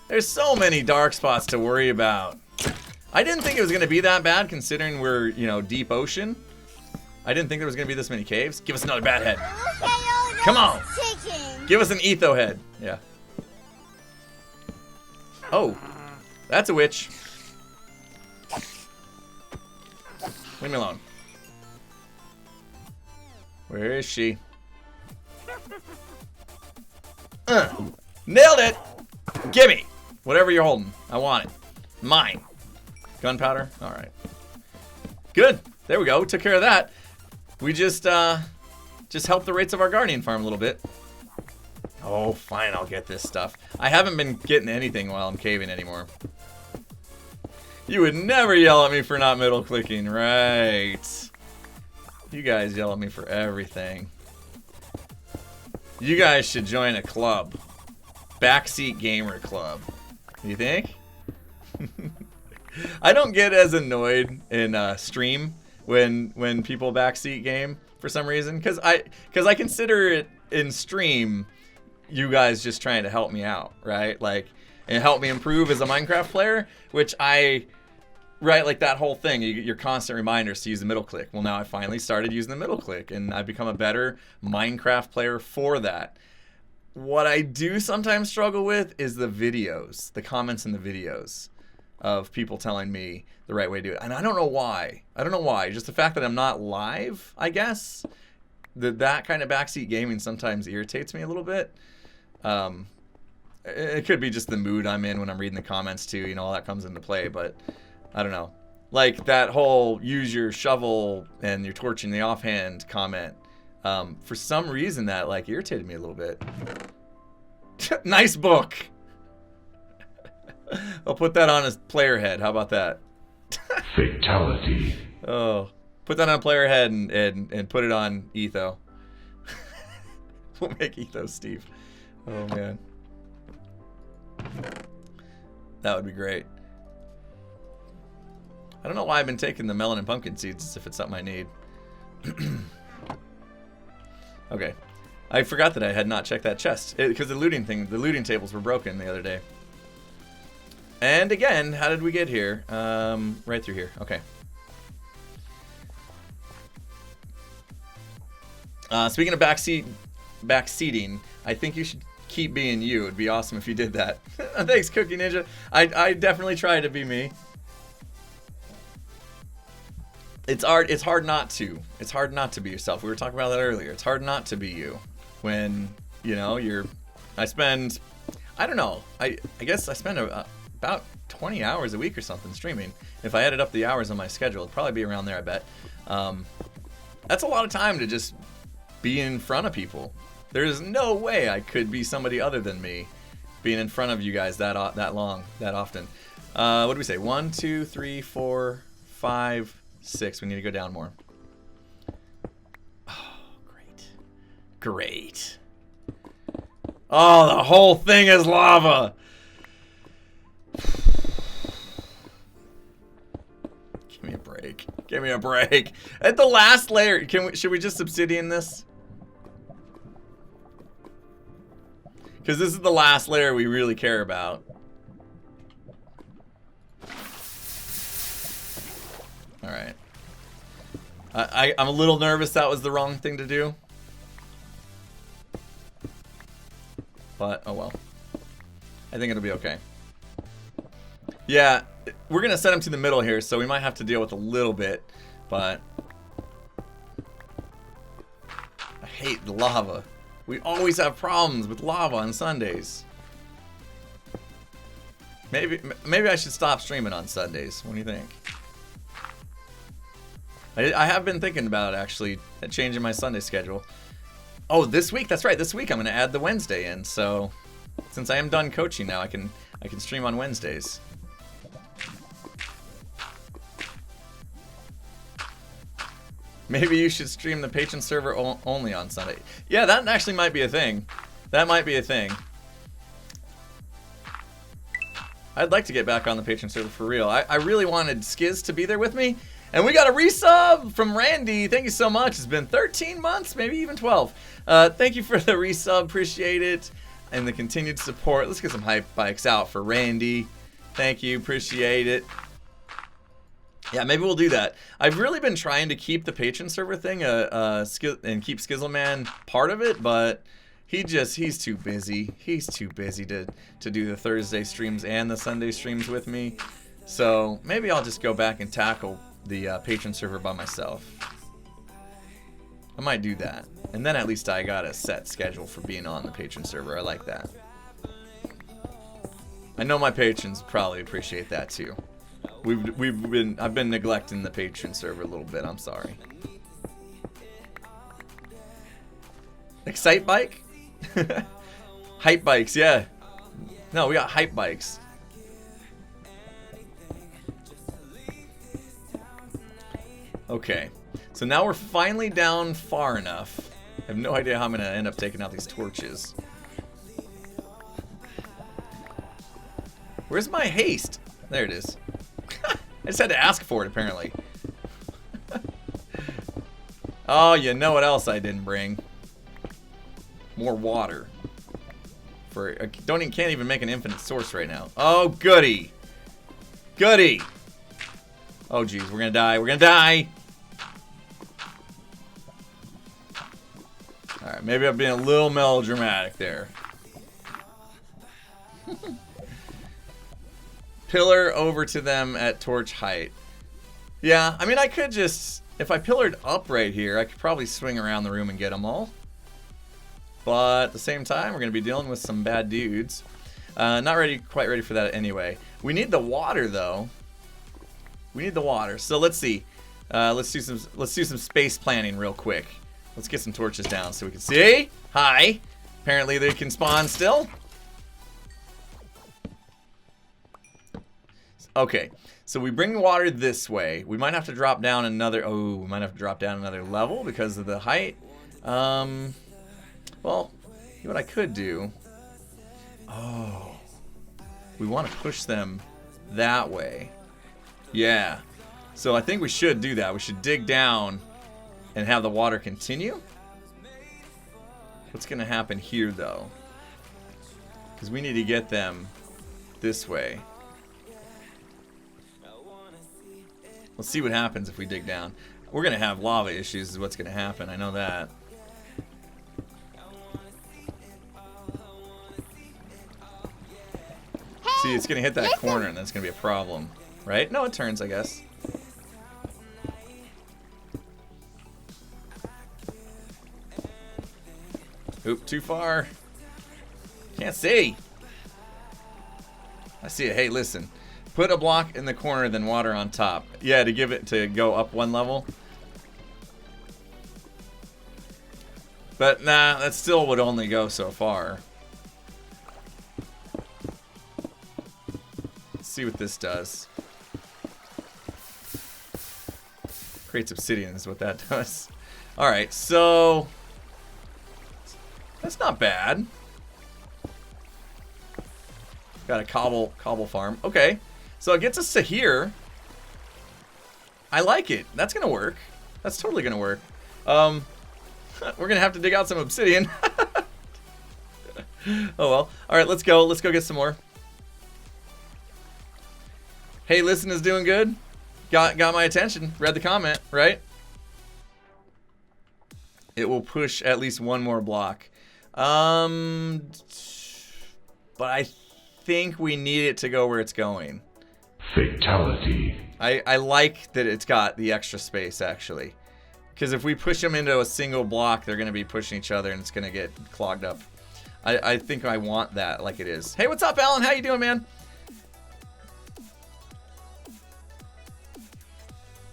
There's so many dark spots to worry about. I didn't think it was going to be that bad considering we're, you know, deep ocean. I didn't think there was going to be this many caves. Give us another bad head. Come on. Give us an etho head. Yeah. Oh. That's a witch. Leave me alone. Where is she? Nailed it! Gimme! Whatever you're holding. I want it. Mine. Gunpowder? Alright. Good. There we go. Took care of that. We just helped the rates of our Guardian farm a little bit. Oh, fine. I'll get this stuff. I haven't been getting anything while I'm caving anymore. You would never yell at me for not middle clicking, right? You guys yell at me for everything. You guys should join a club. Backseat Gamer Club. You think? I don't get as annoyed in stream when people backseat game for some reason, because I consider it in stream you guys just trying to help me out, right? Like, and help me improve as a Minecraft player, which right, like that whole thing, your constant reminders to use the middle click. Well, now I finally started using the middle click, and I've become a better Minecraft player for that. What I do sometimes struggle with is the videos, the comments in the videos of people telling me the right way to do it. And I don't know why. I don't know why. Just the fact that I'm not live, I guess. That kind of backseat gaming sometimes irritates me a little bit. It could be just the mood I'm in when I'm reading the comments too. You know, all that comes into play, but I don't know. Like that whole use your shovel and your torch in the offhand comment. For some reason that like irritated me a little bit. Nice book. I'll put that on his player head. How about that? Fatality. Oh, put that on player head and put it on Etho. We'll make Etho Steve. Oh man, that would be great. I don't know why I've been taking the melon and pumpkin seeds as if it's something I need. Okay, I forgot that I had not checked that chest because the looting tables were broken the other day. And again, how did we get here? Right through here. Okay. Speaking of backseating, I think you should keep being you. It'd be awesome if you did that. Thanks, Cookie Ninja. I definitely try to be me. It's hard not to. It's hard not to be yourself. We were talking about that earlier. It's hard not to be you when, you know, I don't know. I guess I spend about 20 hours a week or something streaming. If I added up the hours on my schedule, it'd probably be around there, I bet. That's a lot of time to just be in front of people. There's no way I could be somebody other than me being in front of you guys that long, that often. What do we say? 1, 2, 3, 4, 5, 6. We need to go down more. Oh, great. Great. Oh, the whole thing is lava. Give me a break. Give me a break. At the last layer, should we just obsidian this? Because this is the last layer we really care about. Alright. I'm a little nervous that was the wrong thing to do. But, oh well. I think it'll be okay. Yeah, we're going to set him to the middle here, so we might have to deal with a little bit. But I hate the lava. We always have problems with lava on Sundays. Maybe I should stop streaming on Sundays. What do you think? I have been thinking about actually changing my Sunday schedule. Oh, this week, that's right. This week I'm going to add the Wednesday in. So since I am done coaching now, I can stream on Wednesdays. Maybe you should stream the patron server only on Sunday. Yeah, that actually might be a thing. That might be a thing. I'd like to get back on the patron server for real. I really wanted Skiz to be there with me. And we got a resub from Randy. Thank you so much. It's been 13 months, maybe even 12. Thank you for the resub. Appreciate it. And the continued support. Let's get some hype bikes out for Randy. Thank you. Appreciate it. Yeah, maybe we'll do that. I've really been trying to keep the patron server thing and keep Skizzleman part of it, but he's too busy. He's too busy to do the Thursday streams and the Sunday streams with me. So maybe I'll just go back and tackle the patron server by myself. I might do that. And then at least I got a set schedule for being on the patron server. I like that. I know my patrons probably appreciate that too. I've been neglecting the patron server a little bit. I'm sorry. Excite bike? Hype bikes, yeah. No, we got hype bikes. Okay, so now we're finally down far enough. I have no idea how I'm gonna end up taking out these torches. Where's my haste? There it is. I just had to ask for it, apparently. Oh, you know what else I didn't bring? More water. Can't even make an infinite source right now. Oh, goody. Goody. Oh, geez, we're gonna die. We're gonna die. Alright, maybe I'm being a little melodramatic there. Pillar over to them at torch height. Yeah, I mean, I could just... If I pillared up right here, I could probably swing around the room and get them all. But at the same time, we're going to be dealing with some bad dudes. Not quite ready for that anyway. We need the water, though. We need the water. So let's see. Let's do some space planning real quick. Let's get some torches down so we can see. Hi. Apparently they can spawn still. Okay. So we bring water this way. We might have to drop down another... Oh, we might have to drop down another level because of the height. Well, what I could do... Oh. We want to push them that way. Yeah. So I think we should do that. We should dig down and have the water continue. What's going to happen here, though? Because we need to get them this way. Let's see what happens if we dig down. We're going to have lava issues is what's going to happen. I know that. See, it's going to hit that corner and that's going to be a problem. Right? No, it turns, I guess. Oop, too far. Can't see. I see it. Hey, listen. Put a block in the corner, then water on top. Yeah, to give it to go up one level. But nah, that still would only go so far. Let's see what this does. Creates obsidian is what that does. Alright, so... That's not bad. Got a cobble farm. Okay. So it gets us to here. I like it. That's gonna work. That's totally gonna work. We're gonna have to dig out some obsidian. Oh well. Alright, let's go. Let's go get some more. Hey, listen is doing good. Got my attention. Read the comment, right? It will push at least one more block. But I think we need it to go where it's going. Fatality. I like that it's got the extra space, actually. Because if we push them into a single block, they're going to be pushing each other and it's going to get clogged up. I think I want that like it is. Hey, what's up, Alan? How you doing, man?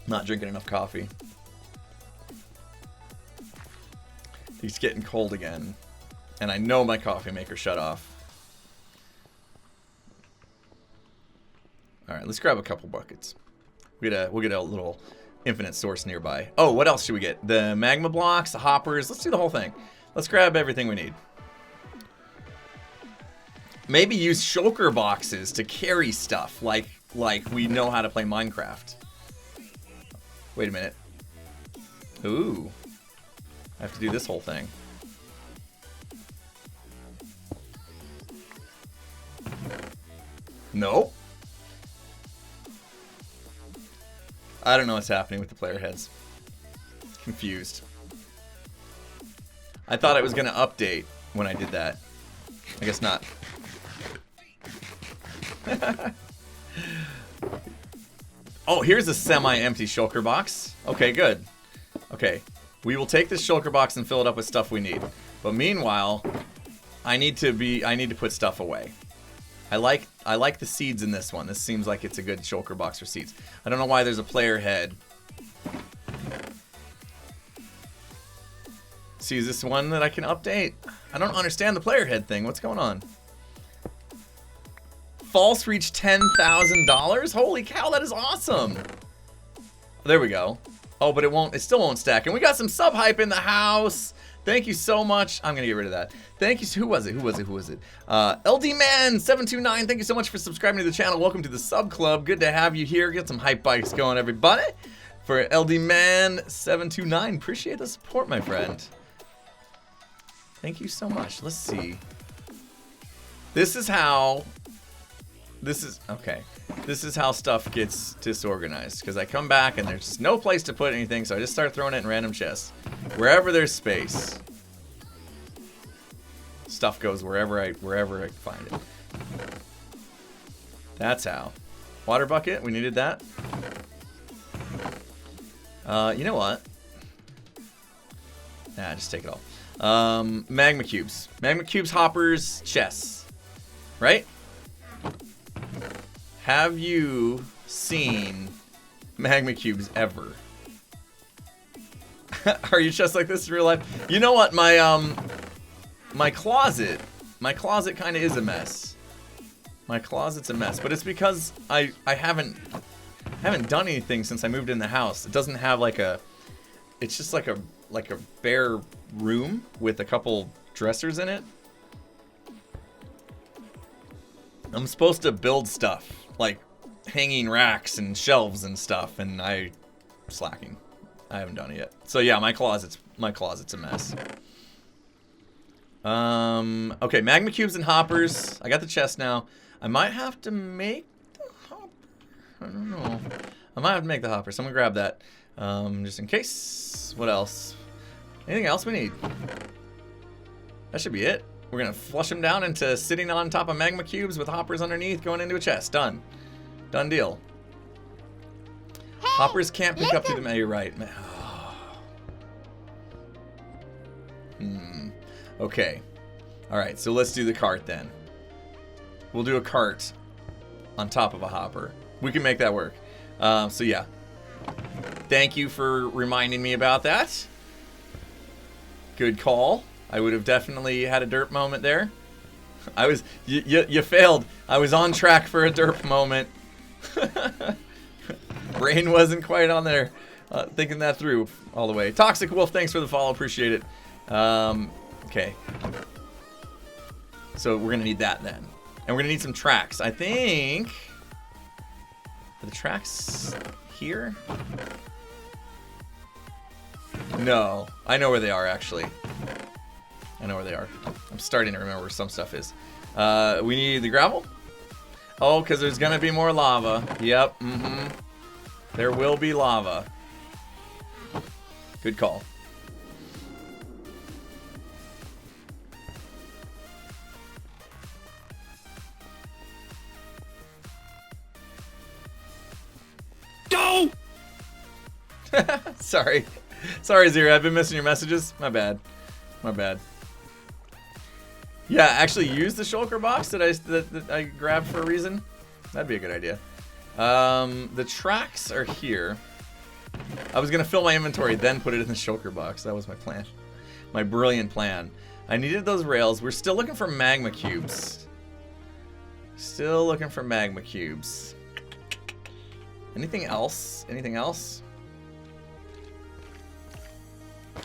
Not drinking enough coffee. It's getting cold again. And I know my coffee maker shut off. Alright, let's grab a couple buckets. We'll get a little infinite source nearby. Oh, what else should we get? The magma blocks, the hoppers. Let's do the whole thing. Let's grab everything we need. Maybe use shulker boxes to carry stuff like we know how to play Minecraft. Wait a minute. Ooh. I have to do this whole thing. Nope. I don't know what's happening with the player heads. Confused. I thought it was going to update when I did that. I guess not. Oh, here's a semi-empty shulker box. Okay, good. Okay. We will take this shulker box and fill it up with stuff we need. But meanwhile, I need to put stuff away. I like the seeds in this one. This seems like it's a good shulker box for seeds. I don't know why there's a player head. See, is this one that I can update? I don't understand the player head thing. What's going on? False reached $10,000? Holy cow, that is awesome. There we go. Oh, but it still won't stack. And we got some sub hype in the house. Thank you so much. I'm gonna get rid of that. Thank you. Who was it? LDman729. Thank you so much for subscribing to the channel. Welcome to the sub club. Good to have you here. Get some hype bikes going, everybody. For LDman729, appreciate the support, my friend. Thank you so much. Let's see. This is how stuff gets disorganized, because I come back and there's just no place to put anything, so I just start throwing it in random chests. Wherever there's space, stuff goes wherever I find it. That's how. Water bucket, we needed that. You know what? Nah, just take it all. Magma cubes. Magma cubes, hoppers, chests. Right? Have you seen magma cubes ever? Are you just like this in real life? You know what? My closet kind of is a mess. My closet's a mess, but it's because I haven't done anything since I moved in the house. It doesn't have like a, it's just like a bare room with a couple dressers in it. I'm supposed to build stuff like hanging racks and shelves and stuff, and I'm slacking. I haven't done it yet. So yeah, my closet's a mess. Okay, magma cubes and hoppers. I got the chest now. I might have to make the hopper. I don't know. I might have to make the hopper, so I'm gonna grab that. Just in case. What else? Anything else we need? That should be it. We're gonna flush them down into sitting on top of magma cubes with hoppers underneath, going into a chest. Done. Done deal. Hey, Hoppers can't pick up through the... You're right. Okay. Alright, so let's do the cart then. We'll do a cart on top of a hopper. We can make that work. So yeah. Thank you for reminding me about that. Good call. I would have definitely had a derp moment there. You failed. I was on track for a derp moment. Brain wasn't quite on there. Thinking that through all the way. Toxic Wolf, thanks for the follow. Appreciate it. Okay. So we're going to need that then. And we're going to need some tracks. I think... Are the tracks here? No. I know where they are, actually. I know where they are. I'm starting to remember where some stuff is. We need the gravel. Oh, because there's going to be more lava. Yep. There will be lava. Good call. Go! Sorry. Sorry, Zero. I've been missing your messages. My bad. My bad. Yeah, actually use the shulker box that I grabbed for a reason. That'd be a good idea. The tracks are here. I was gonna fill my inventory, then put it in the shulker box. That was my plan. My brilliant plan. I needed those rails. We're still looking for magma cubes. Still looking for magma cubes. Anything else? Anything else? I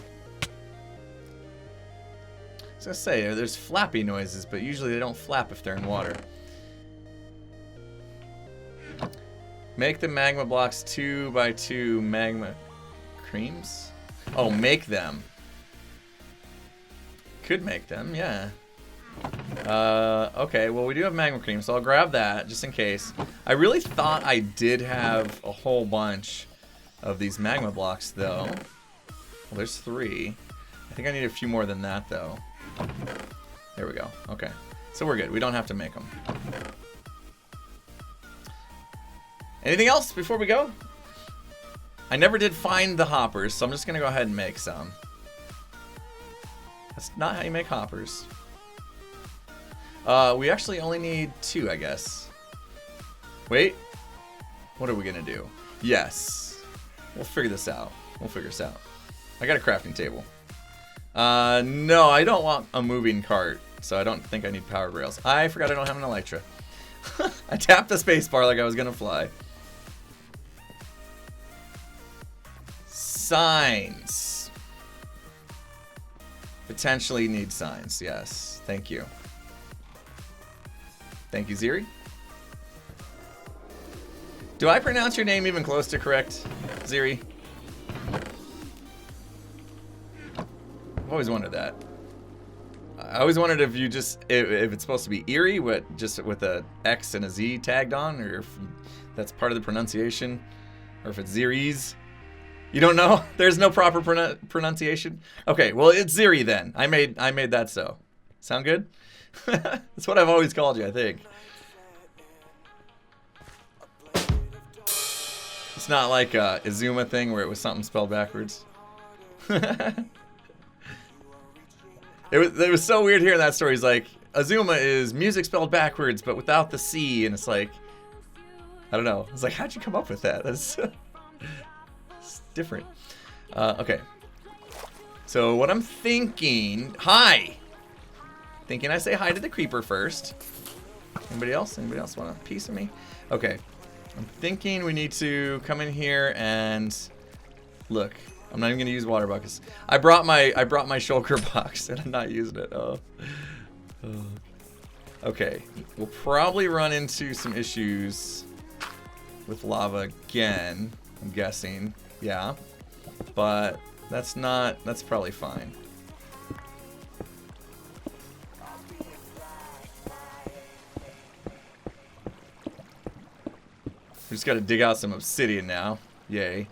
was gonna say, there's flappy noises, but usually they don't flap if they're in water. Make the magma blocks 2 by 2 magma creams? Oh, make them. Could make them, yeah. Okay, well we do have magma cream, so I'll grab that just in case. I really thought I did have a whole bunch of these magma blocks though. Well, there's 3. I think I need a few more than that though. There we go. Okay. So we're good. We don't have to make them. Anything else before we go? I never did find the hoppers, so I'm just going to go ahead and make some. That's not how you make hoppers. We actually only need 2, I guess. Wait. What are we going to do? Yes. We'll figure this out. We'll figure this out. I got a crafting table. No, I don't want a moving cart, so I don't think I need powered rails. I forgot I don't have an elytra. I tapped the spacebar like I was gonna fly. Signs. Potentially need signs, yes. Thank you. Thank you, Ziri. Do I pronounce your name even close to correct, Ziri? I've always wondered that. I always wondered if you just, if it's supposed to be Erie, just with a X and a Z tagged on, or if that's part of the pronunciation, or if it's Ziri's. You don't know? There's no proper pronunciation? Okay, well it's Ziri then. I made that so. Sound good? That's what I've always called you, I think. It's not like a Izuma thing where it was something spelled backwards. It was so weird hearing that story. He's like, Azuma is music spelled backwards, but without the C, and it's like, I don't know. It's like, how'd you come up with that? That's it's different. Okay, So what I'm thinking... Hi! Thinking I say hi to the creeper first. Anybody else? Anybody else want a piece of me? Okay. I'm thinking we need to come in here and... Look. I'm not even going to use water buckets. I brought my shulker box and I'm not using it. Oh. Okay. We'll probably run into some issues with lava again, I'm guessing. Yeah. But that's probably fine. We just got to dig out some obsidian now. Yay.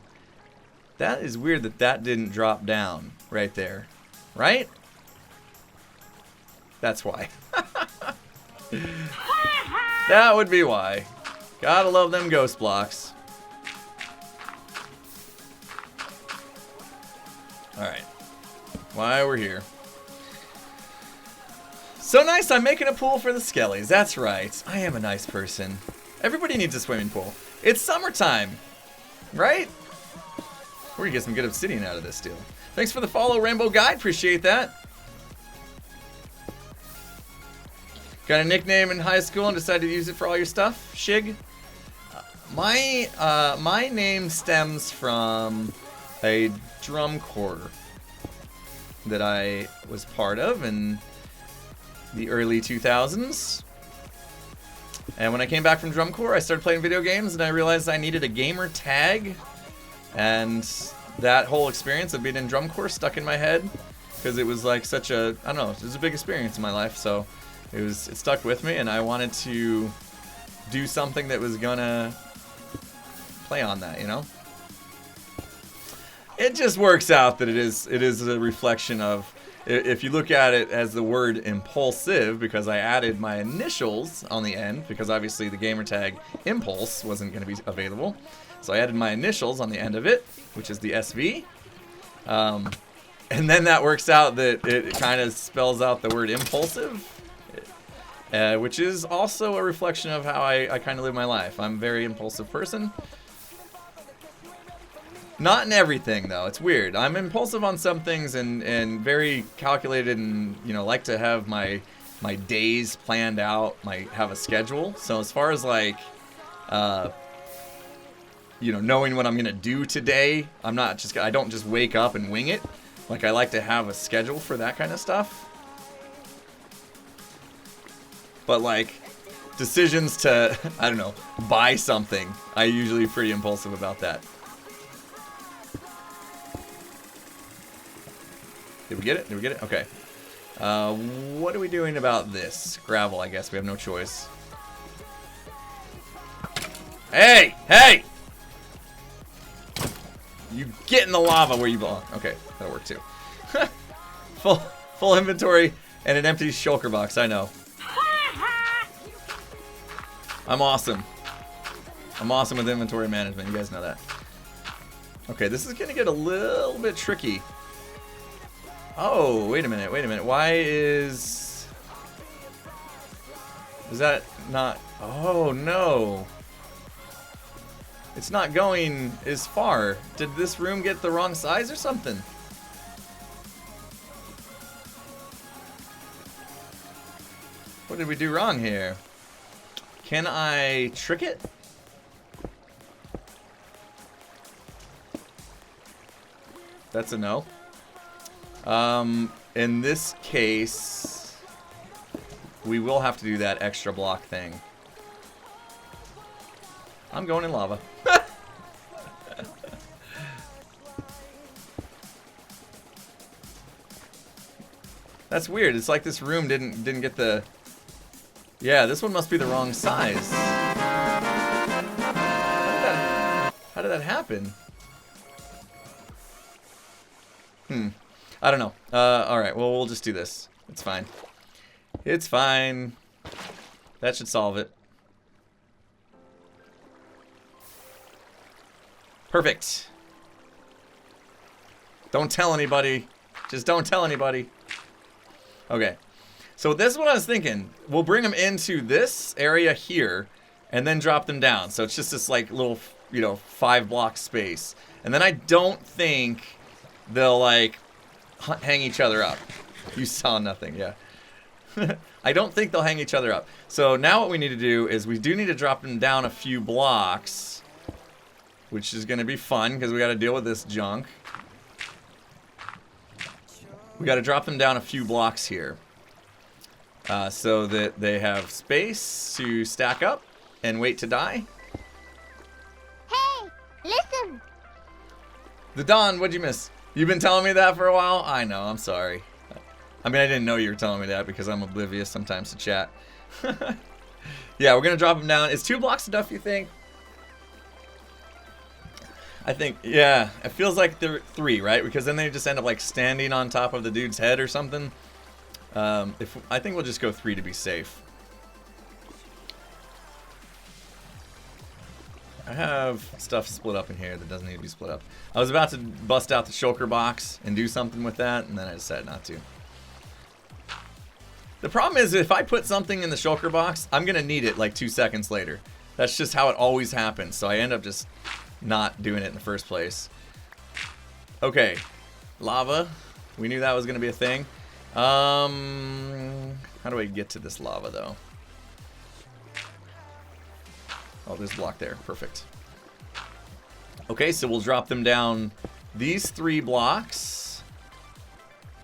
That is weird that that didn't drop down right there. Right? That's why. That would be why. Gotta love them ghost blocks. Alright. Why we're here. So nice, I'm making a pool for the skellies. That's right. I am a nice person. Everybody needs a swimming pool. It's summertime. Right? We're gonna get some good obsidian out of this deal. Thanks for the follow, Rainbow Guide. Appreciate that. Got a nickname in high school and decided to use it for all your stuff? Shig? My name stems from a drum corps that I was part of in the early 2000s. And when I came back from drum corps, I started playing video games and I realized I needed a gamer tag. And that whole experience of being in drum corps stuck in my head because it was like such a, I don't know, it was a big experience in my life. So it stuck with me and I wanted to do something that was gonna play on that, you know? It just works out that it is a reflection of, if you look at it as the word impulsive, because I added my initials on the end, because obviously the gamer tag Impulse wasn't going to be available. So I added my initials on the end of it, which is the SV. And then that works out that it kind of spells out the word impulsive, which is also a reflection of how I kind of live my life. I'm a very impulsive person. Not in everything, though. It's weird. I'm impulsive on some things and very calculated and, you know, like to have my days planned out, have a schedule. So as far as, like, you know, knowing what I'm going to do today, I don't just wake up and wing it. Like, I like to have a schedule for that kind of stuff. But, like, decisions to, I don't know, buy something, I'm usually pretty impulsive about that. Did we get it? Did we get it? Okay. What are we doing about this? Gravel, I guess. We have no choice. Hey! Hey! You get in the lava where you belong. Okay, that'll work too. Full inventory and an empty shulker box. I know. I'm awesome. I'm awesome with inventory management. You guys know that. Okay, this is gonna get a little bit tricky. Oh, wait a minute, wait a minute. Why is that not... Oh, no. It's not going as far. Did this room get the wrong size or something? What did we do wrong here? Can I trick it? That's a no. In this case, we will have to do that extra block thing. I'm going in lava. That's weird. It's like this room didn't get the... Yeah, this one must be the wrong size. How did that happen? I don't know. Alright, well, we'll just do this. It's fine. It's fine. That should solve it. Perfect. Don't tell anybody. Just don't tell anybody. Okay. So this is what I was thinking. We'll bring them into this area here and then drop them down. So it's just this like little, you know, 5-block space. And then I don't think they'll like hang each other up. You saw nothing, yeah. I don't think they'll hang each other up. So now what we need to do is we do need to drop them down a few blocks, which is going to be fun because we got to deal with this junk. We got to drop them down a few blocks here so that they have space to stack up and wait to die. Hey, listen. The Dawn, what'd you miss? You've been telling me that for a while? I know, I'm sorry. I mean, I didn't know you were telling me that because I'm oblivious sometimes to chat. Yeah, we're going to drop them down. Is 2 blocks enough, you think? I think, yeah, it feels like they're 3, right? Because then they just end up like standing on top of the dude's head or something. I think we'll just go 3 to be safe. I have stuff split up in here that doesn't need to be split up. I was about to bust out the shulker box and do something with that, and then I decided not to. The problem is if I put something in the shulker box, I'm going to need it like 2 seconds later. That's just how it always happens, so I end up just not doing it in the first place. Okay, lava. We knew that was going to be a thing. How do I get to this lava, though? Oh, there's a block there. Perfect. Okay, so we'll drop them down these 3 blocks.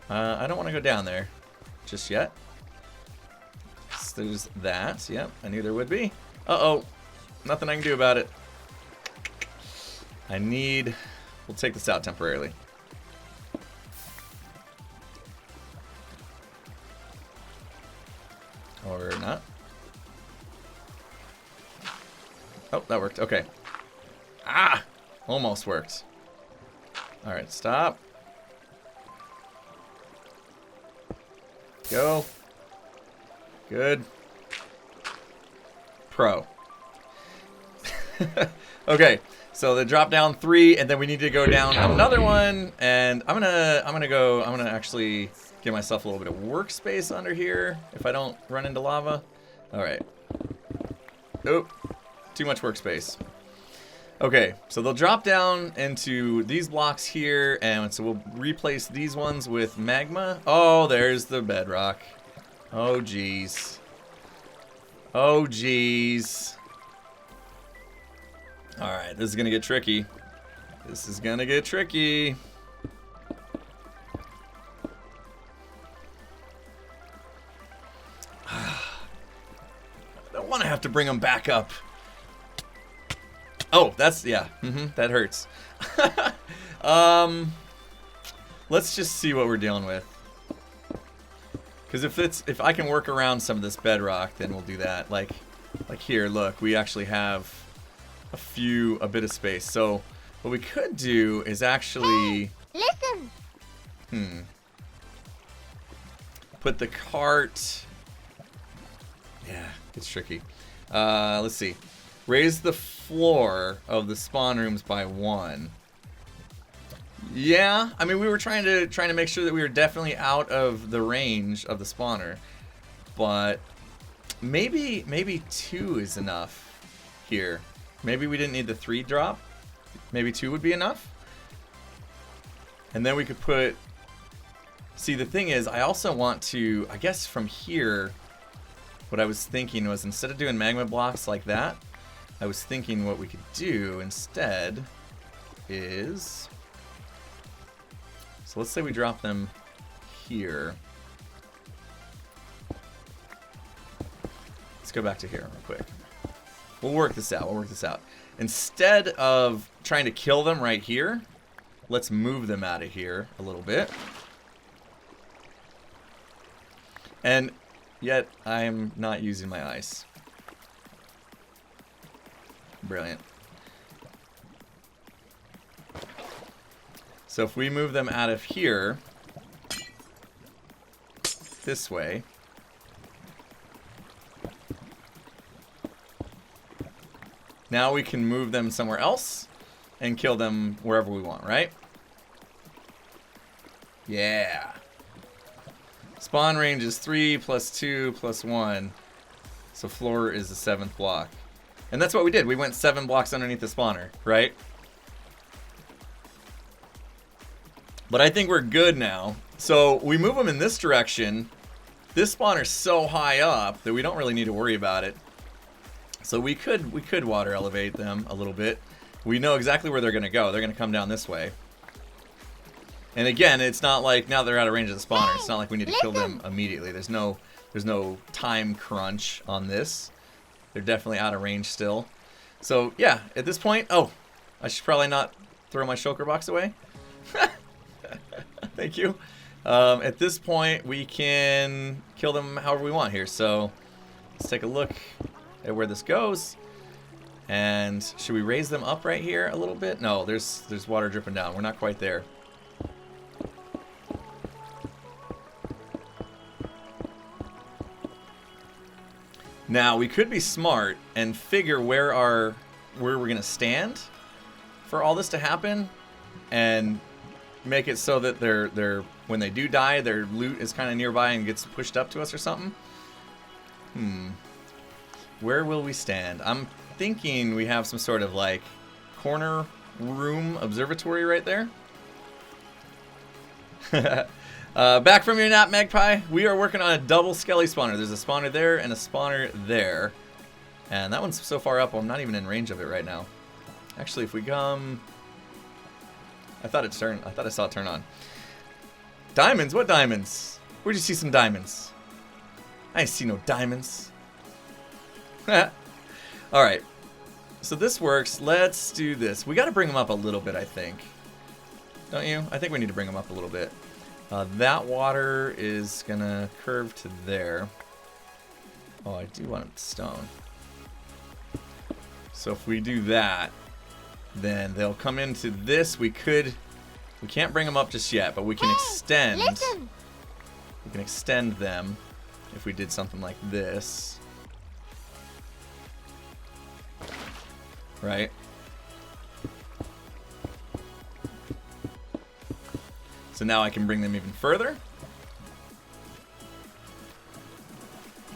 I don't want to go down there just yet. So there's that. Yep, I knew there would be. Uh-oh. Nothing I can do about it. We'll take this out temporarily. Or not. Oh, that worked. Okay. Ah! Almost worked. Alright, stop. Go. Good. Pro. Okay, so they drop down 3, and then we need to go down another one, and I'm gonna actually give myself a little bit of workspace under here if I don't run into lava. Alright. Oop. Too much workspace. Okay, so they'll drop down into these blocks here, and so we'll replace these ones with magma. Oh, there's the bedrock. Oh, jeez. Oh, jeez. Alright, this is gonna get tricky. This is gonna get tricky. I don't want to have to bring them back up. Oh, that's, yeah, that hurts. Let's just see what we're dealing with. Because if I can work around some of this bedrock, then we'll do that. Like here, look, we actually have a bit of space. So what we could do is actually Listen. put the cart. Yeah, it's tricky. Let's see. Raise the floor of the spawn rooms by 1. Yeah, I mean we were trying to make sure that we were definitely out of the range of the spawner, but maybe 2 is enough here. Maybe we didn't need the 3 drop. Maybe 2 would be enough. And then we could put. See, the thing is, I also want to. I guess from here, what I was thinking was instead of doing magma blocks like that, I was thinking what we could do instead is. So let's say we drop them here. Let's go back to here real quick. We'll work this out. Instead of trying to kill them right here, let's move them out of here a little bit. And yet, I'm not using my ice. Brilliant. So if we move them out of here, this way, now we can move them somewhere else and kill them wherever we want, right? Yeah. Spawn range is 3 plus 2 plus 1. So floor is the 7th block. And that's what we did. We went 7 blocks underneath the spawner, right? But I think we're good now. So we move them in this direction. This spawner's so high up that we don't really need to worry about it. So we could water elevate them a little bit. We know exactly where they're going to go. They're going to come down this way. And again, it's not like now they're out of range of the spawner. It's not like we need to kill them immediately. There's no time crunch on this. They're definitely out of range still. So yeah, at this point, oh, I should probably not throw my shulker box away. Thank you. At this point, we can kill them however we want here. So let's take a look at where this goes. And should we raise them up right here a little bit? No, there's water dripping down. We're not quite there. Now we could be smart and figure where we're gonna stand for all this to happen, and make it so that they're when they do die, their loot is kind of nearby and gets pushed up to us or something. Where will we stand? I'm thinking we have some sort of like corner room observatory right there. Back from your nap, Magpie. We are working on a double skelly spawner. There's a spawner there and a spawner there. And that one's so far up, I'm not even in range of it right now. Actually, if we come... I thought I saw it turn on. Diamonds? What diamonds? Where'd you see some diamonds? I ain't see no diamonds. Alright. So this works. Let's do this. We gotta bring them up a little bit, I think. Don't you? I think we need to bring them up a little bit. That water is gonna curve to there. Oh, I do want it stone. So if we do that, then they'll come into this. We can't bring them up just yet, but we can extend. Listen. We can extend them if we did something like this. Right? So now I can bring them even further.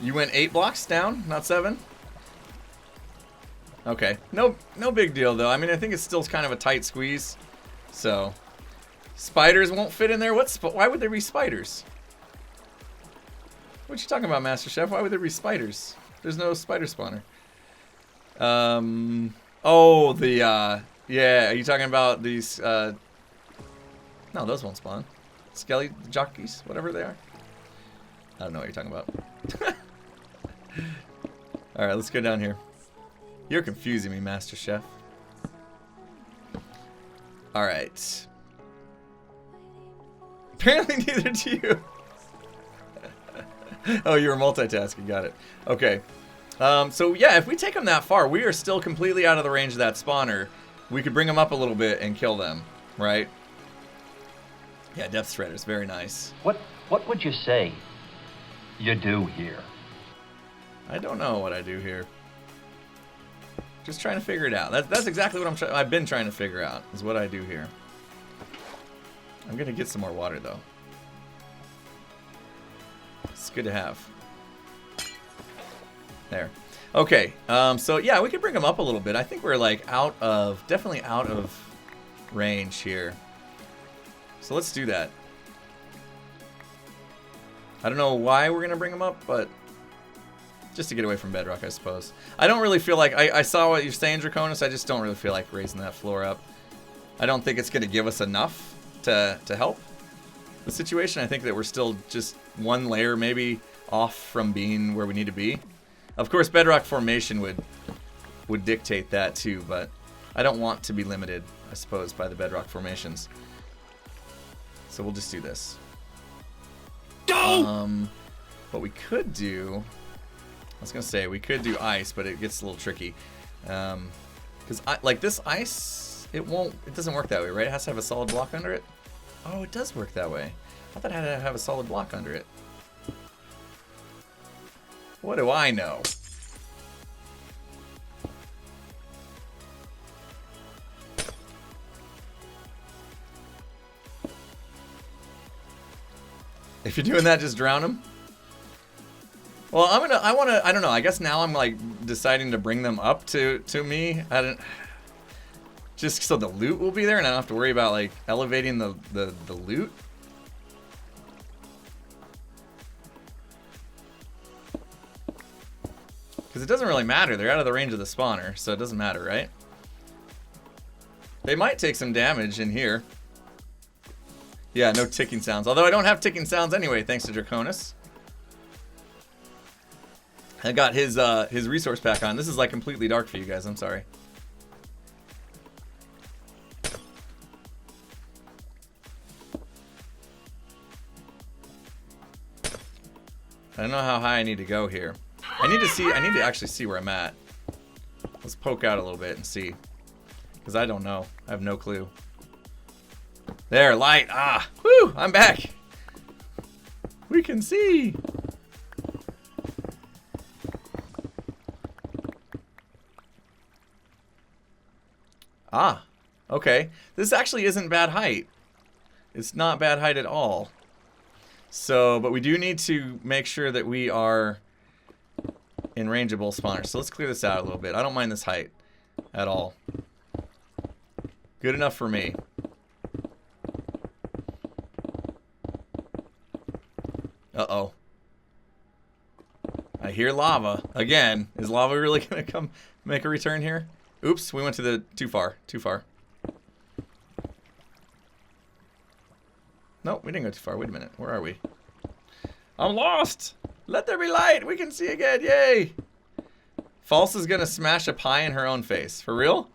You went 8 blocks down, not 7? Okay. No big deal, though. I mean, I think it's still kind of a tight squeeze. So, spiders won't fit in there? Why would there be spiders? What you talking about, Master Chef? Why would there be spiders? There's no spider spawner. Oh, yeah, are you talking about these, no, those won't spawn. Skelly jockeys, whatever they are. I don't know what you're talking about. Alright, let's go down here. You're confusing me, Master Chef. Alright. Apparently neither do you. Oh, you were multitasking, got it. Okay. So yeah, if we take them that far, we are still completely out of the range of that spawner. We could bring them up a little bit and kill them, right? Yeah, depth shredders, very nice. What would you say you do here? I don't know what I do here. Just trying to figure it out. That's exactly what I've been trying to figure out, is what I do here. I'm gonna get some more water though. It's good to have. There. Okay, so yeah, we could bring them up a little bit. I think we're like definitely out of range here. So let's do that. I don't know why we're gonna bring them up, but just to get away from bedrock, I suppose. I don't really feel like, I saw what you're saying, Draconis, I just don't really feel like raising that floor up. I don't think it's gonna give us enough to help the situation. I think that we're still just one layer maybe off from being where we need to be. Of course, bedrock formation would dictate that too, but I don't want to be limited, I suppose, by the bedrock formations. So we'll just do this. What we could do, I was gonna say we could do ice, but it gets a little tricky. Because like this ice, it doesn't work that way, right? It has to have a solid block under it. Oh, it does work that way. I thought it had to have a solid block under it. What do I know? If you're doing that, just drown them. Well, I don't know. I guess now I'm like deciding to bring them up to me. Just so the loot will be there and I don't have to worry about like elevating the loot. Because it doesn't really matter. They're out of the range of the spawner, so it doesn't matter, right? They might take some damage in here. Yeah, no ticking sounds. Although I don't have ticking sounds anyway, thanks to Draconis. I got his resource pack on. This is like completely dark for you guys. I'm sorry. I don't know how high I need to go here. I need to actually see where I'm at. Let's poke out a little bit and see. Because I don't know. I have no clue. There, light. Ah, whoo, I'm back. We can see. Ah, okay. This actually isn't bad height. It's not bad height at all. So, but we do need to make sure that we are in rangeable spawners. So let's clear this out a little bit. I don't mind this height at all. Good enough for me. Uh-oh. I hear lava. Again, is lava really going to come make a return here? Oops, we went to the too far. Too far. No, we didn't go too far. Wait a minute. Where are we? I'm lost! Let there be light! We can see again! Yay! False is gonna smash a pie in her own face. For real?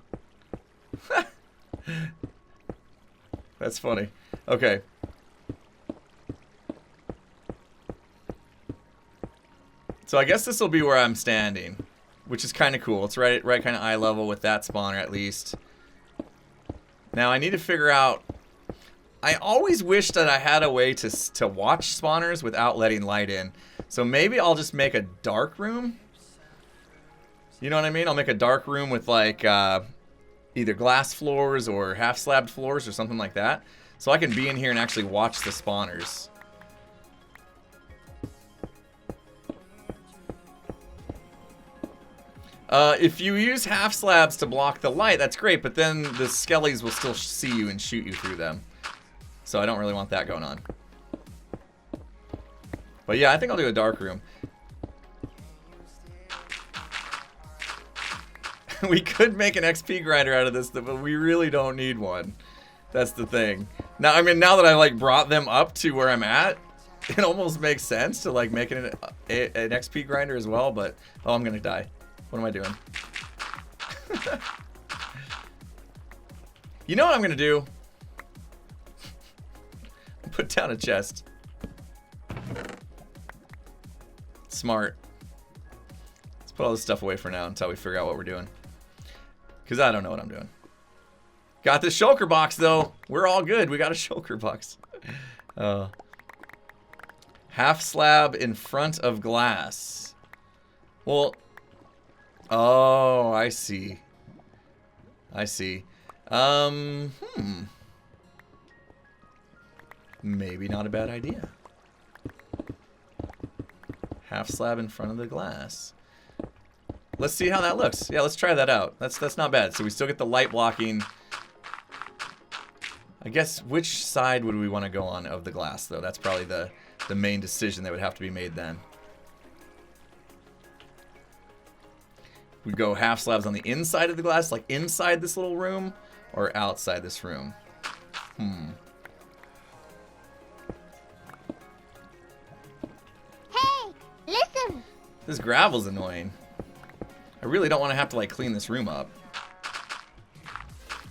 That's funny. Okay. So I guess this will be where I'm standing, which is kind of cool. It's right kind of eye level with that spawner at least. Now I need to figure out. I always wish that I had a way to watch spawners without letting light in. So maybe I'll just make a dark room. You know what I mean? I'll make a dark room with like either glass floors or half-slabbed floors or something like that. So I can be in here and actually watch the spawners. If you use half slabs to block the light, that's great, but then the skellies will still see you and shoot you through them. So I don't really want that going on. But yeah, I think I'll do a dark room. We could make an XP grinder out of this, but we really don't need one. That's the thing. Now, I mean, now that I like brought them up to where I'm at, it almost makes sense to like make an XP grinder as well, but oh, I'm gonna die. What am I doing? You know what I'm gonna do? Put down a chest. Smart. Let's put all this stuff away for now until we figure out what we're doing. Because I don't know what I'm doing. Got the shulker box though. We're all good. We got a shulker box. Half slab in front of glass. Well, oh, I see. I see. Maybe not a bad idea. Half slab in front of the glass. Let's see how that looks. Yeah, let's try that out. That's not bad. So we still get the light blocking. I guess which side would we want to go on of the glass though? That's probably the main decision that would have to be made then. We go half slabs on the inside of the glass, like inside this little room, or outside this room. Hey, listen. This gravel's annoying. I really don't want to have to like clean this room up.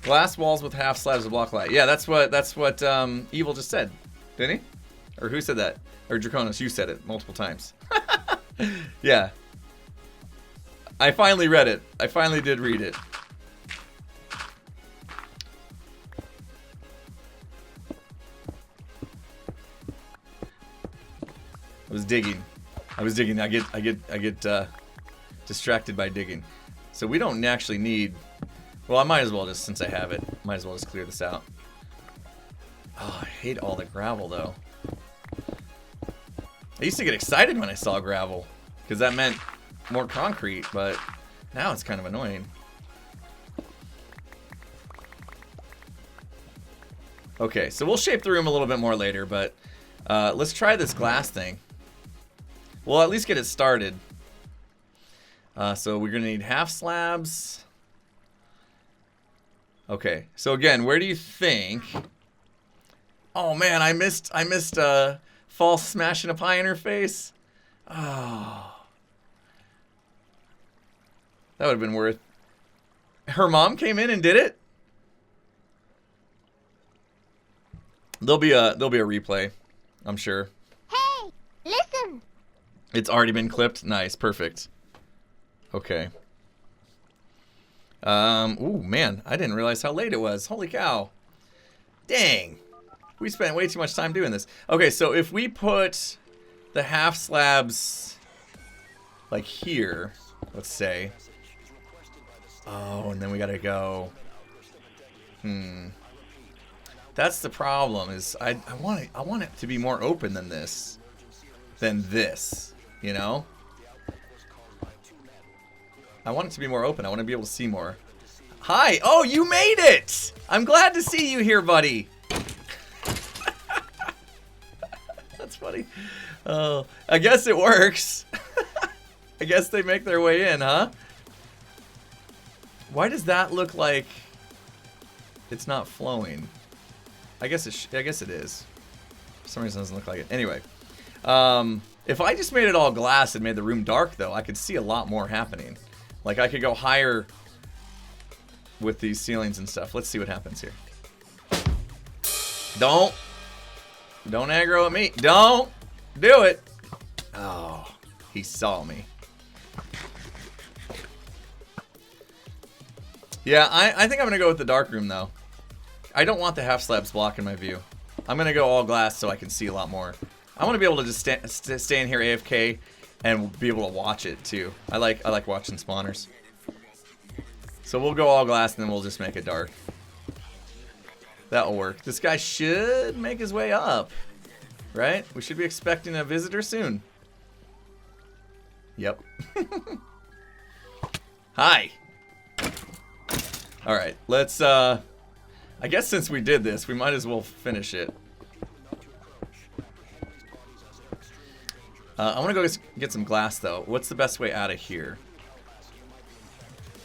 Glass walls with half slabs to block light. Yeah, that's what Evil just said, didn't he? Or who said that? Or Draconis, you said it multiple times. Yeah. I finally read it. I finally did read it. I was digging. I get distracted by digging. So we don't actually need. Well, I might as well just, since I have it, might as well just clear this out. Oh, I hate all the gravel though. I used to get excited when I saw gravel because that meant more concrete, but now it's kind of annoying. Okay, so we'll shape the room a little bit more later, but let's try this glass thing. We'll at least get it started. So we're gonna need half slabs. Okay, so again, where do you think? Oh man, I missed false smashing a pie in her face. Oh, that would have been worth. Her mom came in and did it. There'll be a replay, I'm sure. Hey, listen. It's already been clipped. Nice, perfect. Okay. Ooh, man, I didn't realize how late it was. Holy cow. Dang. We spent way too much time doing this. Okay, so if we put the half slabs like here, let's say. Oh, and then we gotta go. That's the problem. Is I want it to be more open than this, you know. I want it to be more open. I want to be able to see more. Hi. Oh, you made it. I'm glad to see you here, buddy. That's funny. Oh, I guess it works. I guess they make their way in, huh? Why does that look like it's not flowing? I guess it is. For some reason it doesn't look like it. Anyway, if I just made it all glass and made the room dark, though, I could see a lot more happening. Like, I could go higher with these ceilings and stuff. Let's see what happens here. Don't aggro at me. Don't do it. Oh, he saw me. Yeah, I think I'm going to go with the dark room, though. I don't want the half slabs blocking my view. I'm going to go all glass so I can see a lot more. I want to be able to just stay in here AFK and be able to watch it too. I like watching spawners. So we'll go all glass and then we'll just make it dark. That'll work. This guy should make his way up, right? We should be expecting a visitor soon. Yep. Hi. All right, let's I guess since we did this, we might as well finish it. I want to go get some glass, though. What's the best way out of here?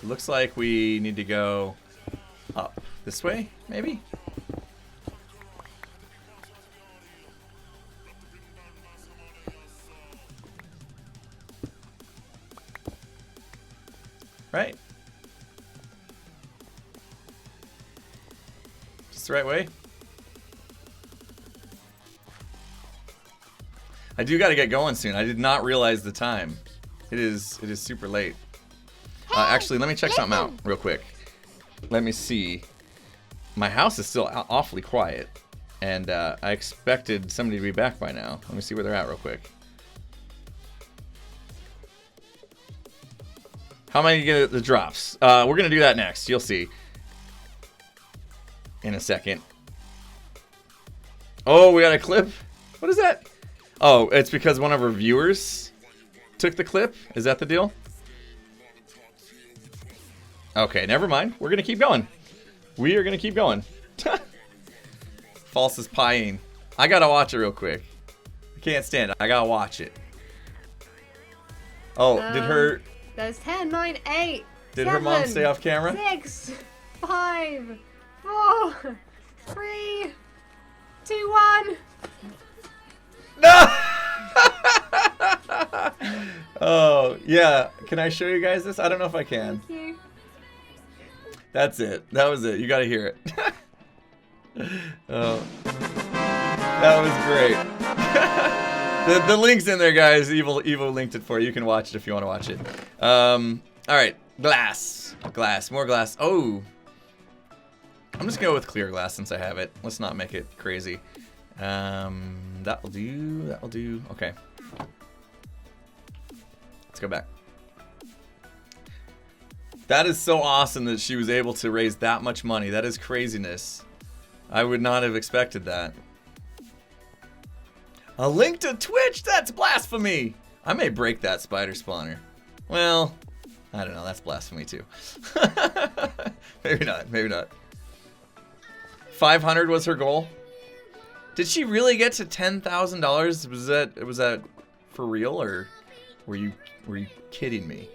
It looks like we need to go up. This way, maybe? Right? Just the right way? I do got to get going soon. I did not realize the time. It is super late. Actually, let me check something out real quick. Let me see. My house is still awfully quiet, and I expected somebody to be back by now. Let me see where they're at real quick. How am I gonna get the drops? We're gonna do that next. You'll see in a second. Oh, we got a clip. What is that? Oh, it's because one of our viewers took the clip. Is that the deal? Okay, never mind. We're gonna keep going. We are gonna keep going. False is pieing. I gotta watch it real quick. I can't stand it. I gotta watch it. Oh, did her... There's 10, 9, 8, Did 7, her mom stay off camera? 6, 5, 4, 3, 2, 1. No! Oh, yeah. Can I show you guys this? I don't know if I can. Thank you. That's it. That was it. You gotta hear it. Oh. That was great. The link's in there, guys. Evo linked it for you. You can watch it if you want to watch it. Alright. Glass. Glass. More glass. Oh. I'm just gonna go with clear glass since I have it. Let's not make it crazy. That will do. That will do. Okay. Let's go back. That is so awesome that she was able to raise that much money. That is craziness. I would not have expected that. A link to Twitch? That's blasphemy! I may break that spider spawner. Well, I don't know. That's blasphemy too. Maybe not. Maybe not. 500 was her goal. Did she really get to $10,000? Was that for real, or were you kidding me?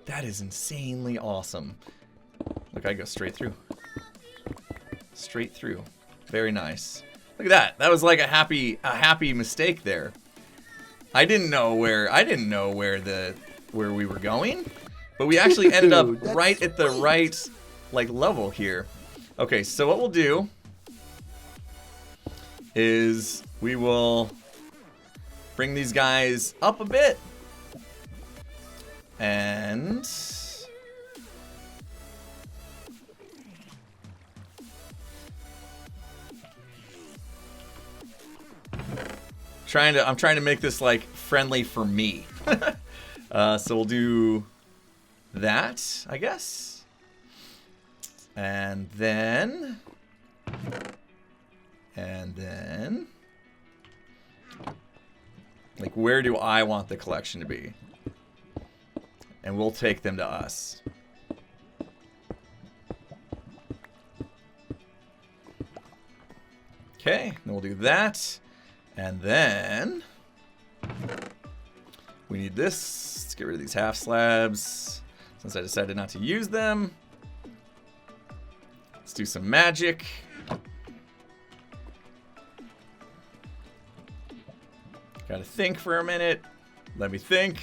That is insanely awesome. Look, I go straight through. Straight through. Very nice. Look at that. That was like a happy mistake there. I didn't know where we were going, but we actually ended up right at the right like level here. Okay, so what we'll do is we will bring these guys up a bit. And I'm trying to make this like friendly for me. So we'll do that, I guess. And then like, where do I want the collection to be? And we'll take them to us. Okay, then we'll do that. And then we need this. Let's get rid of these half slabs since I decided not to use them. Let's do some magic. Gotta think for a minute. Let me think.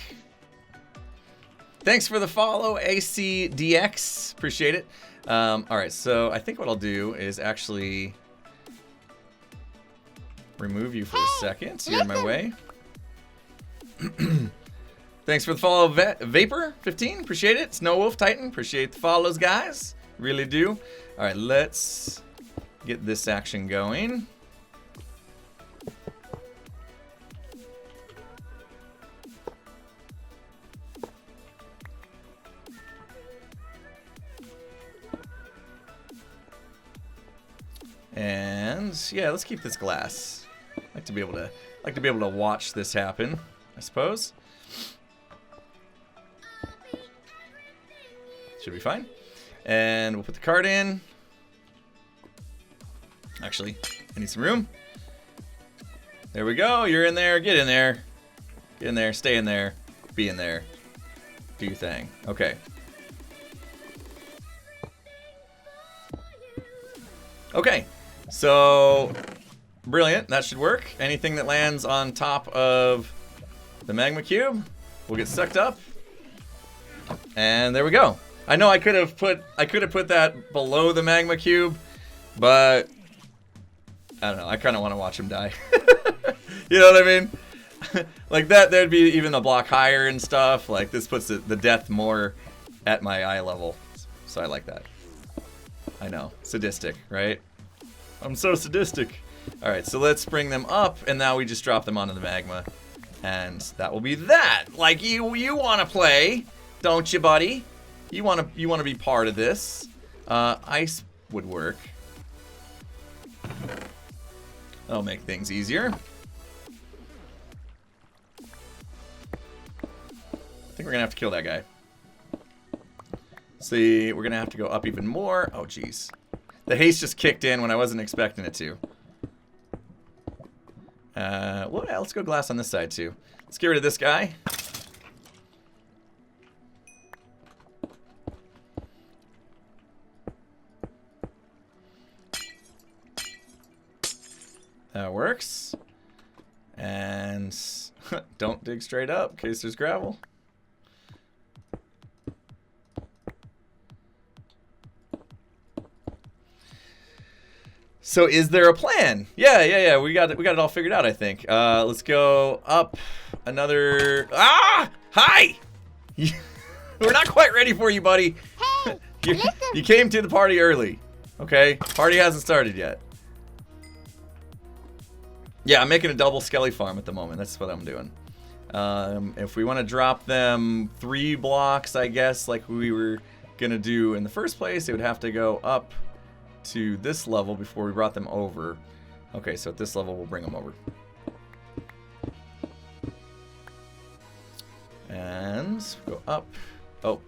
Thanks for the follow, ACDX. Appreciate it. All right, so I think what I'll do is actually remove you for a second. You're in my way. Thanks for the follow, Vapor15. Appreciate it. Snow Wolf Titan. Appreciate the follows, guys. Really do. All right, let's get this action going. And yeah, let's keep this glass. I like to be able to watch this happen, I suppose. Should be fine. And we'll put the card in. Actually, I need some room. There we go. You're in there. Get in there. Get in there. Stay in there. Be in there. Do your thing. Okay. Okay. So, brilliant. That should work. Anything that lands on top of the magma cube will get sucked up. And there we go. I know I could have put that below the magma cube, but I don't know. I kind of want to watch him die. You know what I mean? Like that'd be even a block higher and stuff. Like this puts the death more at my eye level. So I like that. I know. Sadistic, right? I'm so sadistic. All right, so let's bring them up, and now we just drop them onto the magma, and that will be that. Like you want to play, don't you, buddy? You want to be part of this. Ice would work. That'll make things easier. I think we're gonna have to kill that guy. See, we're gonna have to go up even more. Oh, jeez. The haste just kicked in when I wasn't expecting it to. Well, yeah, let's go glass on this side too. Let's get rid of this guy. That works. And don't dig straight up in case there's gravel. So is there a plan? Yeah. We got it all figured out, I think. Let's go up another. Ah! Hi! We're not quite ready for you, buddy. Hey, you came to the party early. Okay? Party hasn't started yet. Yeah, I'm making a double skelly farm at the moment. That's what I'm doing. If we want to drop them 3 blocks, I guess, like we were gonna do in the first place, it would have to go up to this level before we brought them over. Okay, so at this level we'll bring them over. And go up. Oh.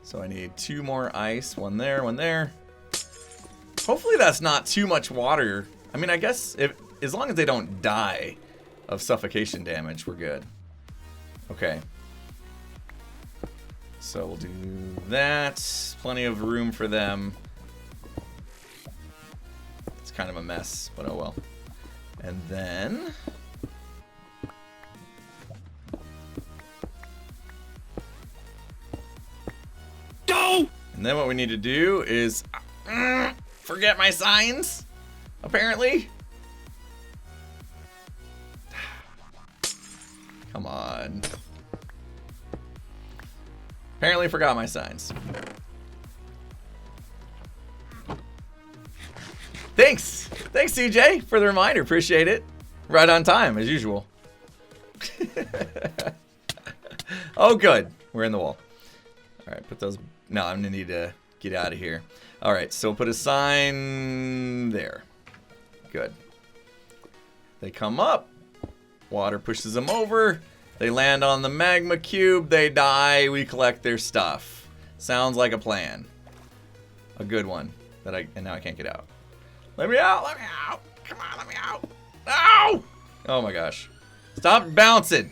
So I need 2 more ice. One there, one there. Hopefully that's not too much water. I mean, I guess as long as they don't die of suffocation damage, we're good. Okay. So we'll do that. Plenty of room for them. It's kind of a mess, but oh well. And then... Go! And then what we need to do is... forget my signs, apparently. Come on. Apparently forgot my signs. Thanks! Thanks, CJ, for the reminder. Appreciate it. Right on time, as usual. Oh, good. We're in the wall. Alright, put those... No, I'm going to need to get out of here. Alright, so put a sign there. Good. They come up. Water pushes them over. They land on the magma cube. They die. We collect their stuff. Sounds like a plan. A good one. And now I can't get out. Let me out. Let me out. Come on, let me out. No! Oh my gosh. Stop bouncing.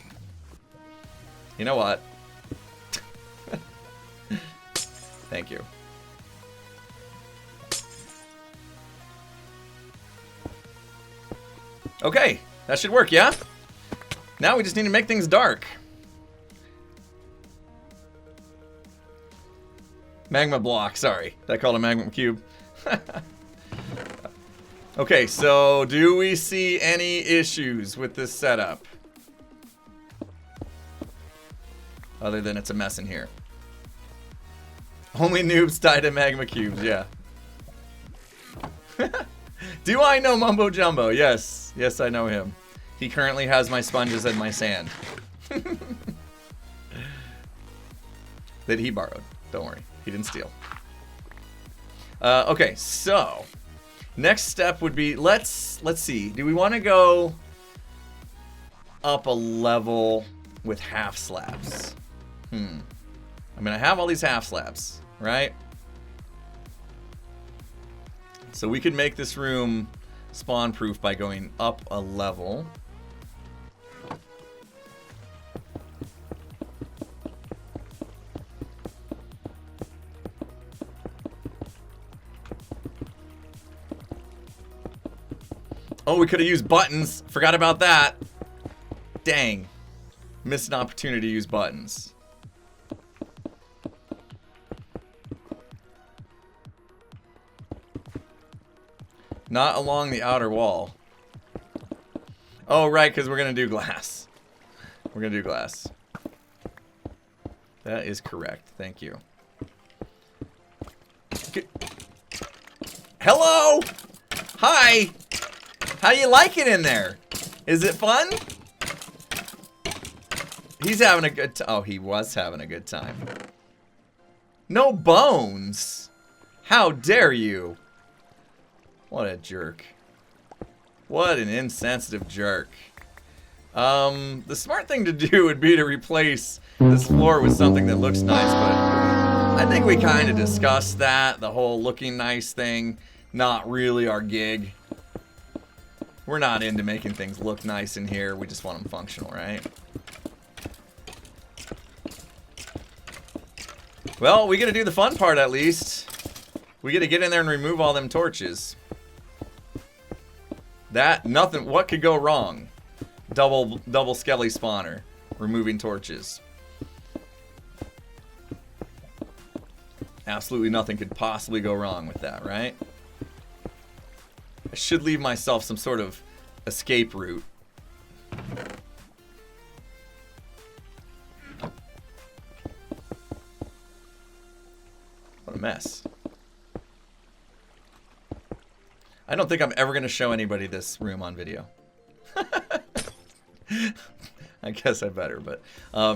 You know what? Thank you. Okay, that should work, yeah? Now we just need to make things dark. Magma block, sorry. I called a magma cube. Okay, so do we see any issues with this setup? Other than it's a mess in here. Only noobs die to magma cubes, yeah. Do I know Mumbo Jumbo? Yes. Yes, I know him. He currently has my sponges and my sand. That he borrowed. Don't worry. He didn't steal. Okay, so next step would be let's see. Do we want to go up a level with half slabs? I mean, I have all these half slabs, right? So we could make this room spawn proof by going up a level. Oh, we could have used buttons. Forgot about that. Dang. Missed an opportunity to use buttons. Not along the outer wall. Oh, right, because we're going to do glass. We're going to do glass. That is correct. Thank you. Hello! Hi! How you like it in there? Is it fun? He's having a good time. Oh, he was having a good time. No bones! How dare you? What a jerk. What an insensitive jerk. The smart thing to do would be to replace this floor with something that looks nice, but I think we kind of discussed that. The whole looking nice thing, not really our gig. We're not into making things look nice in here. We just want them functional, right? Well, we get to do the fun part at least. We get to get in there and remove all them torches. Nothing, what could go wrong? Double skelly spawner. Removing torches. Absolutely nothing could possibly go wrong with that, right? I should leave myself some sort of escape route. What a mess. I don't think I'm ever going to show anybody this room on video. I guess I better, but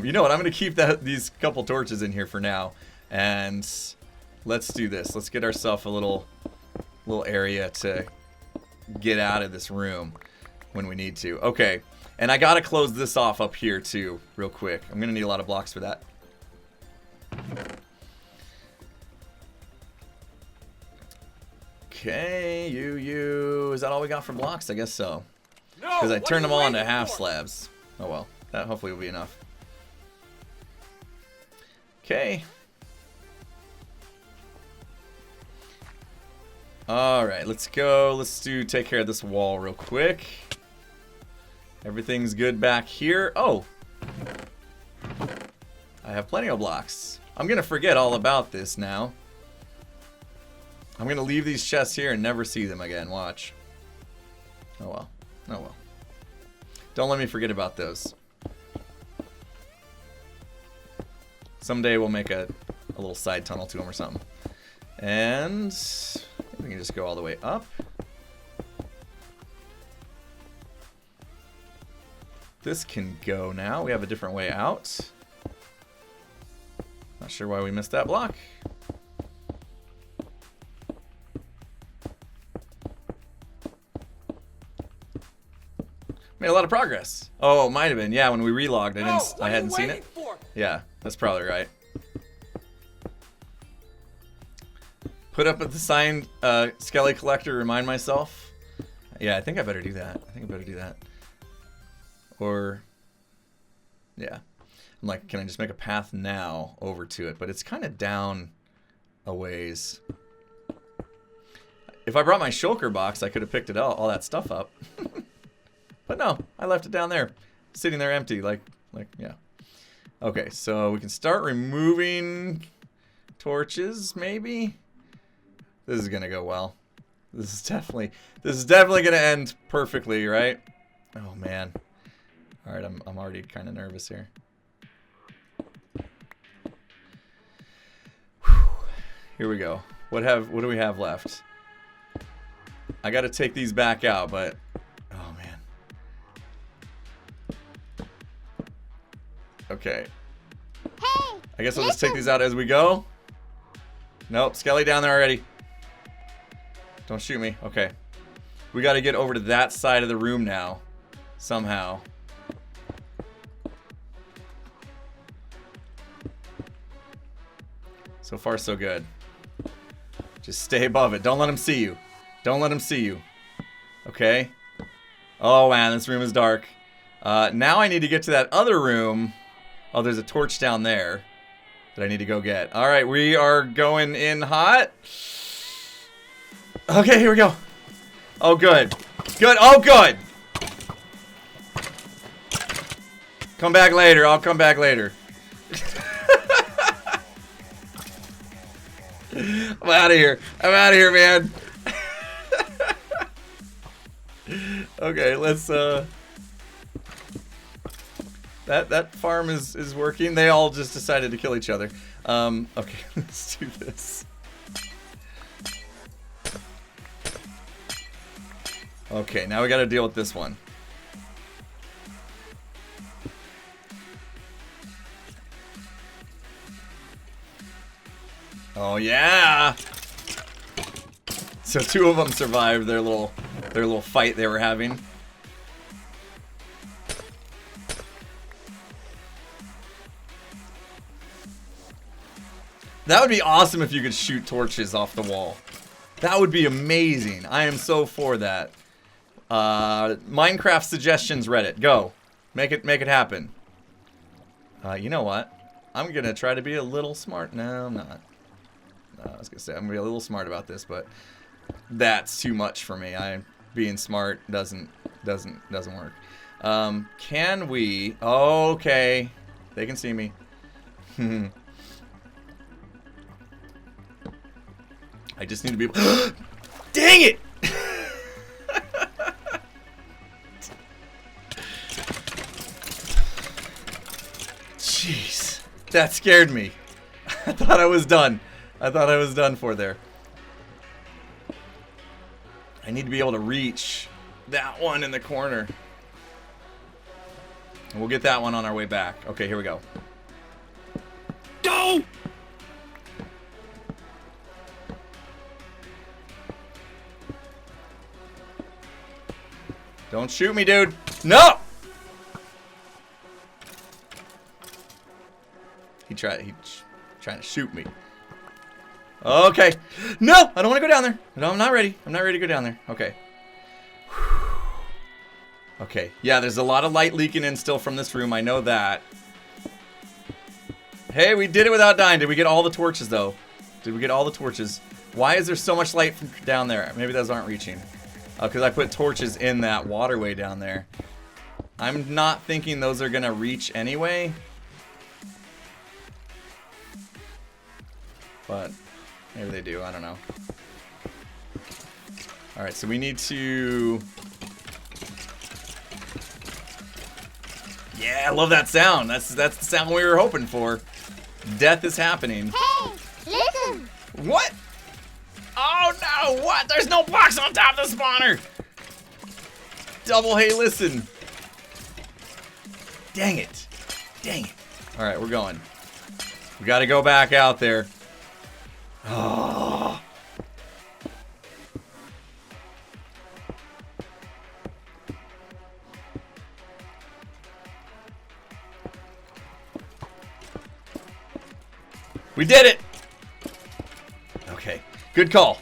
you know what? I'm going to keep these couple torches in here for now, and let's do this. Let's get ourselves a little area to get out of this room when we need to. Okay, and I got to close this off up here too, real quick. I'm going to need a lot of blocks for that. Okay, is that all we got for blocks? I guess so. Because I turned them all into half slabs. Oh well, that hopefully will be enough. Okay. Alright, let's go. Let's take care of this wall real quick. Everything's good back here. Oh! I have plenty of blocks. I'm gonna forget all about this now. I'm gonna leave these chests here and never see them again. Watch. Oh well. Oh well. Don't let me forget about those. Someday we'll make a little side tunnel to them or something. And we can just go all the way up. This can go now. We have a different way out. Not sure why we missed that block. Made a lot of progress. Oh, it might have been. Yeah, when we relogged, I hadn't seen it. Yeah, that's probably right. Put up at the sign, Skelly Collector, remind myself. Yeah, I think I better do that. Or, yeah. I'm like, can I just make a path now over to it? But it's kind of down a ways. If I brought my shulker box, I could have picked it all that stuff up. But no, I left it down there, sitting there empty, like, yeah. Okay, so we can start removing torches, maybe. This is gonna go well. This is definitely gonna end perfectly, right? Oh man. All right, I'm already kind of nervous here. Whew. Here we go. What do we have left? I got to take these back out, but oh man. Okay. Hey! I guess I'll just take these out as we go. Nope, Skelly down there already. Don't shoot me. Okay. We got to get over to that side of the room now. Somehow. So far, so good. Just stay above it. Don't let him see you. Don't let him see you. Okay. Oh, man, this room is dark. Now I need to get to that other room. Oh, there's a torch down there that I need to go get. All right, we are going in hot. Okay, here we go. Oh, good. Good. Oh, good. Come back later. I'll come back later. I'm out of here. I'm out of here, man. Okay, let's that farm is working. They all just decided to kill each other. Okay, let's do this. Okay, now we got to deal with this one. Oh yeah! So two of them survived their little fight they were having. That would be awesome if you could shoot torches off the wall. That would be amazing. I am so for that. Minecraft suggestions Reddit. Go. Make it happen. You know what? I'm going to try to be a little smart. No, I'm not. No, I was going to say I'm going to be a little smart about this, but that's too much for me. Being smart doesn't work. Can we? Okay. They can see me. I just need to be able. Dang it! Jeez, that scared me. I thought I was done. I thought I was done for there. I need to be able to reach that one in the corner. And we'll get that one on our way back. Okay, here we go. Go! Don't shoot me, dude. No! He's trying to shoot me. Okay. No! I don't want to go down there. No, I'm not ready. I'm not ready to go down there. Okay. Okay. Yeah, there's a lot of light leaking in still from this room. I know that. Hey, we did it without dying. Did we get all the torches, though? Did we get all the torches? Why is there so much light from down there? Maybe those aren't reaching. Oh, because I put torches in that waterway down there. I'm not thinking those are going to reach anyway. But maybe they do. I don't know. Alright, so we need to... Yeah, I love that sound. That's the sound we were hoping for. Death is happening. Hey, listen. What? Oh no, what? There's no box on top of the spawner! Double hey, listen. Dang it. Dang it. Alright, we're going. We gotta go back out there. Oh. We did it! Okay, good call.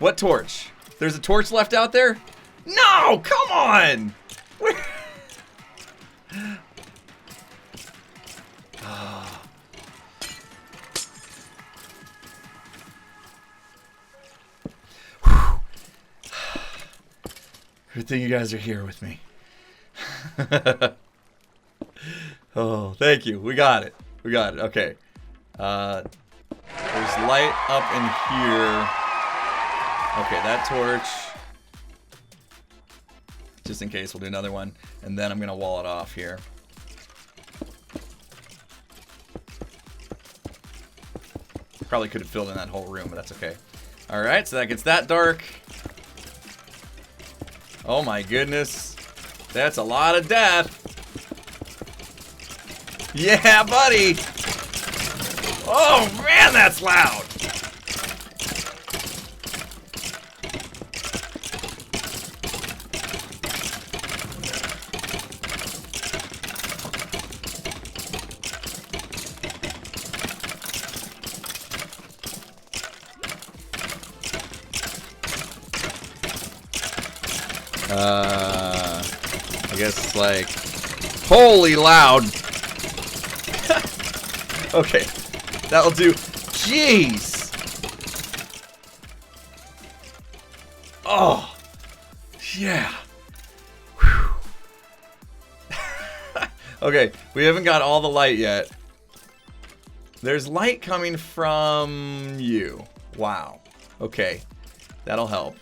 What torch? There's a torch left out there? No, come on! Where? Good thing you guys are here with me. Oh, thank you. We got it. We got it. Okay. There's light up in here. Okay, that torch. Just in case, we'll do another one. And then I'm going to wall it off here. Probably could have filled in that whole room, but that's okay. Alright, so that gets that dark. Oh my goodness. That's a lot of death. Yeah, buddy. Oh man, that's loud. I guess it's like holy loud. Okay, that'll do. Jeez. Oh, yeah. Whew. Okay, we haven't got all the light yet. There's light coming from you. Wow. Okay, that'll help.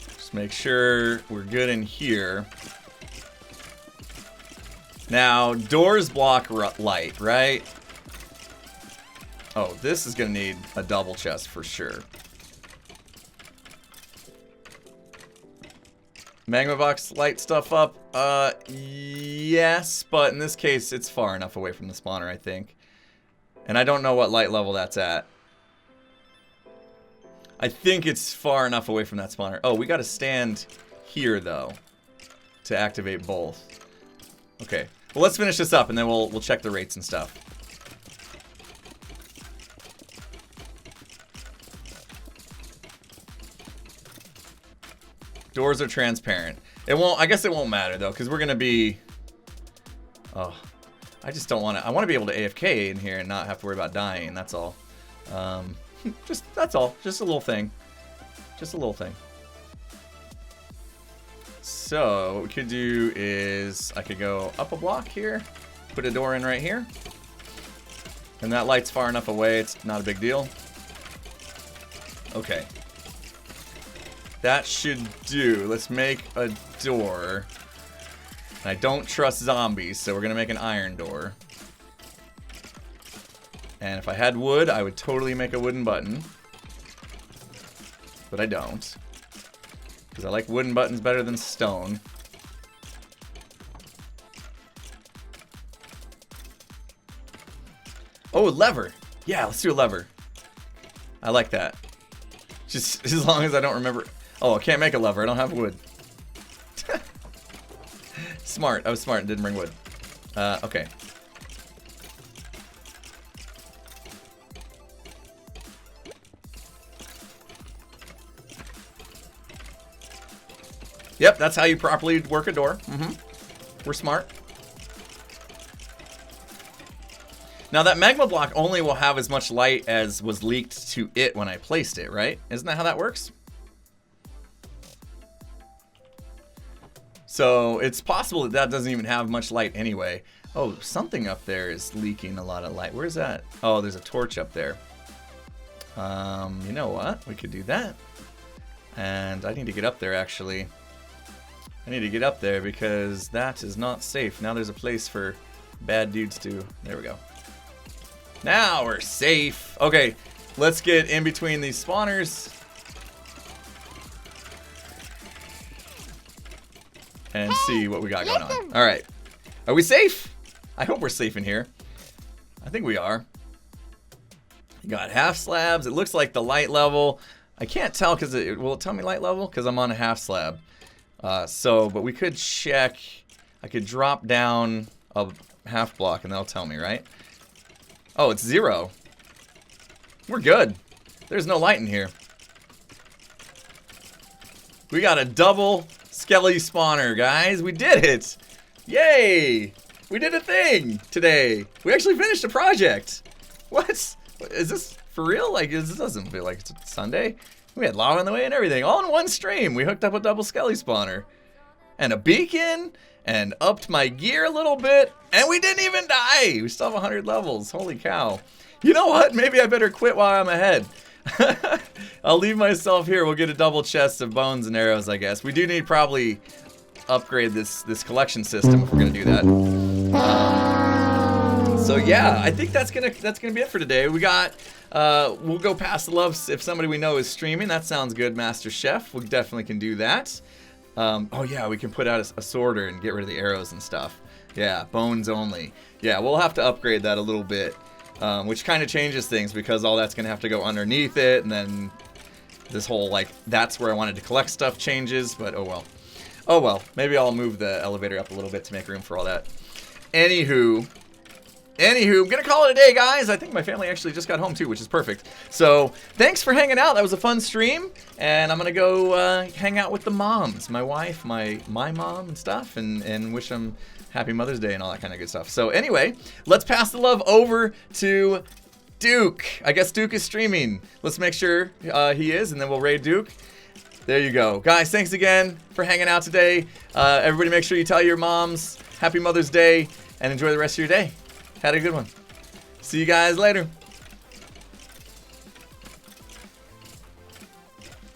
Just make sure we're good in here. Now, doors block light, right? Oh, this is going to need a double chest for sure. Magma box light stuff up? Yes, but in this case, it's far enough away from the spawner, I think. And I don't know what light level that's at. I think it's far enough away from that spawner. Oh, we got to stand here, though, to activate both. Okay. Well, let's finish this up, and then we'll check the rates and stuff. Doors are transparent. It won't. I guess it won't matter though, because we're gonna be. Oh, I just don't want to. I want to be able to AFK in here and not have to worry about dying. That's all. That's all. Just a little thing. Just a little thing. So what we could do is I could go up a block here, put a door in right here, and that light's far enough away. It's not a big deal. Okay. That should do. Let's make a door. I don't trust zombies, so we're going to make an iron door. And if I had wood, I would totally make a wooden button. But I don't. Because I like wooden buttons better than stone. Oh, lever. Yeah, let's do a lever. I like that. Just as long as I don't remember. Oh, I can't make a lever. I don't have wood. Smart. I was smart and didn't bring wood. Okay. Yep, that's how you properly work a door. We're smart. Now that magma block only will have as much light as was leaked to it when I placed it, right? Isn't that how that works? So it's possible that that doesn't even have much light anyway. Oh, something up there is leaking a lot of light. Where's that? Oh, there's a torch up there. You know what? We could do that. And I need to get up there, actually. I need to get up there because that is not safe. Now there's a place for bad dudes to... There we go. Now we're safe. Okay, let's get in between these spawners. And see what we got going on. Alright. Are we safe? I hope we're safe in here. I think we are. You got half slabs. It looks like the light level. I can't tell because will it tell me light level? Because I'm on a half slab. But we could check. I could drop down a half block and that'll tell me, right? Oh, it's 0. We're good. There's no light in here. We got a double skelly spawner, guys. We did it. Yay. We did a thing today. We actually finished a project. What? Is this for real? Like, this doesn't feel like it's Sunday. We had lava in the way and everything. All in one stream. We hooked up a double skelly spawner. And a beacon. And upped my gear a little bit. And we didn't even die. We still have 100 levels. Holy cow. You know what? Maybe I better quit while I'm ahead. I'll leave myself here. We'll get a double chest of bones and arrows, I guess. We do need probably upgrade this collection system if we're gonna do that. So yeah, I think that's gonna be it for today. We got we'll go past the loves if somebody we know is streaming. That sounds good, Master Chef. We definitely can do that. Oh yeah, we can put out a sorter and get rid of the arrows and stuff. Yeah, bones only. Yeah, we'll have to upgrade that a little bit, which kind of changes things because all that's gonna have to go underneath it, and then this whole like that's where I wanted to collect stuff changes. But oh well. Oh well, maybe I'll move the elevator up a little bit to make room for all that. Anywho, I'm gonna call it a day, guys. I think my family actually just got home too, which is perfect. So thanks for hanging out. That was a fun stream, and I'm gonna go hang out with the moms, my wife, my mom and stuff, and wish them happy Mother's Day and all that kind of good stuff. So anyway, let's pass the love over to Duke. I guess Duke is streaming. Let's make sure he is, and then we'll raid Duke. There you go. Guys, thanks again for hanging out today. Everybody make sure you tell your moms Happy Mother's Day and enjoy the rest of your day. Had a good one. See you guys later.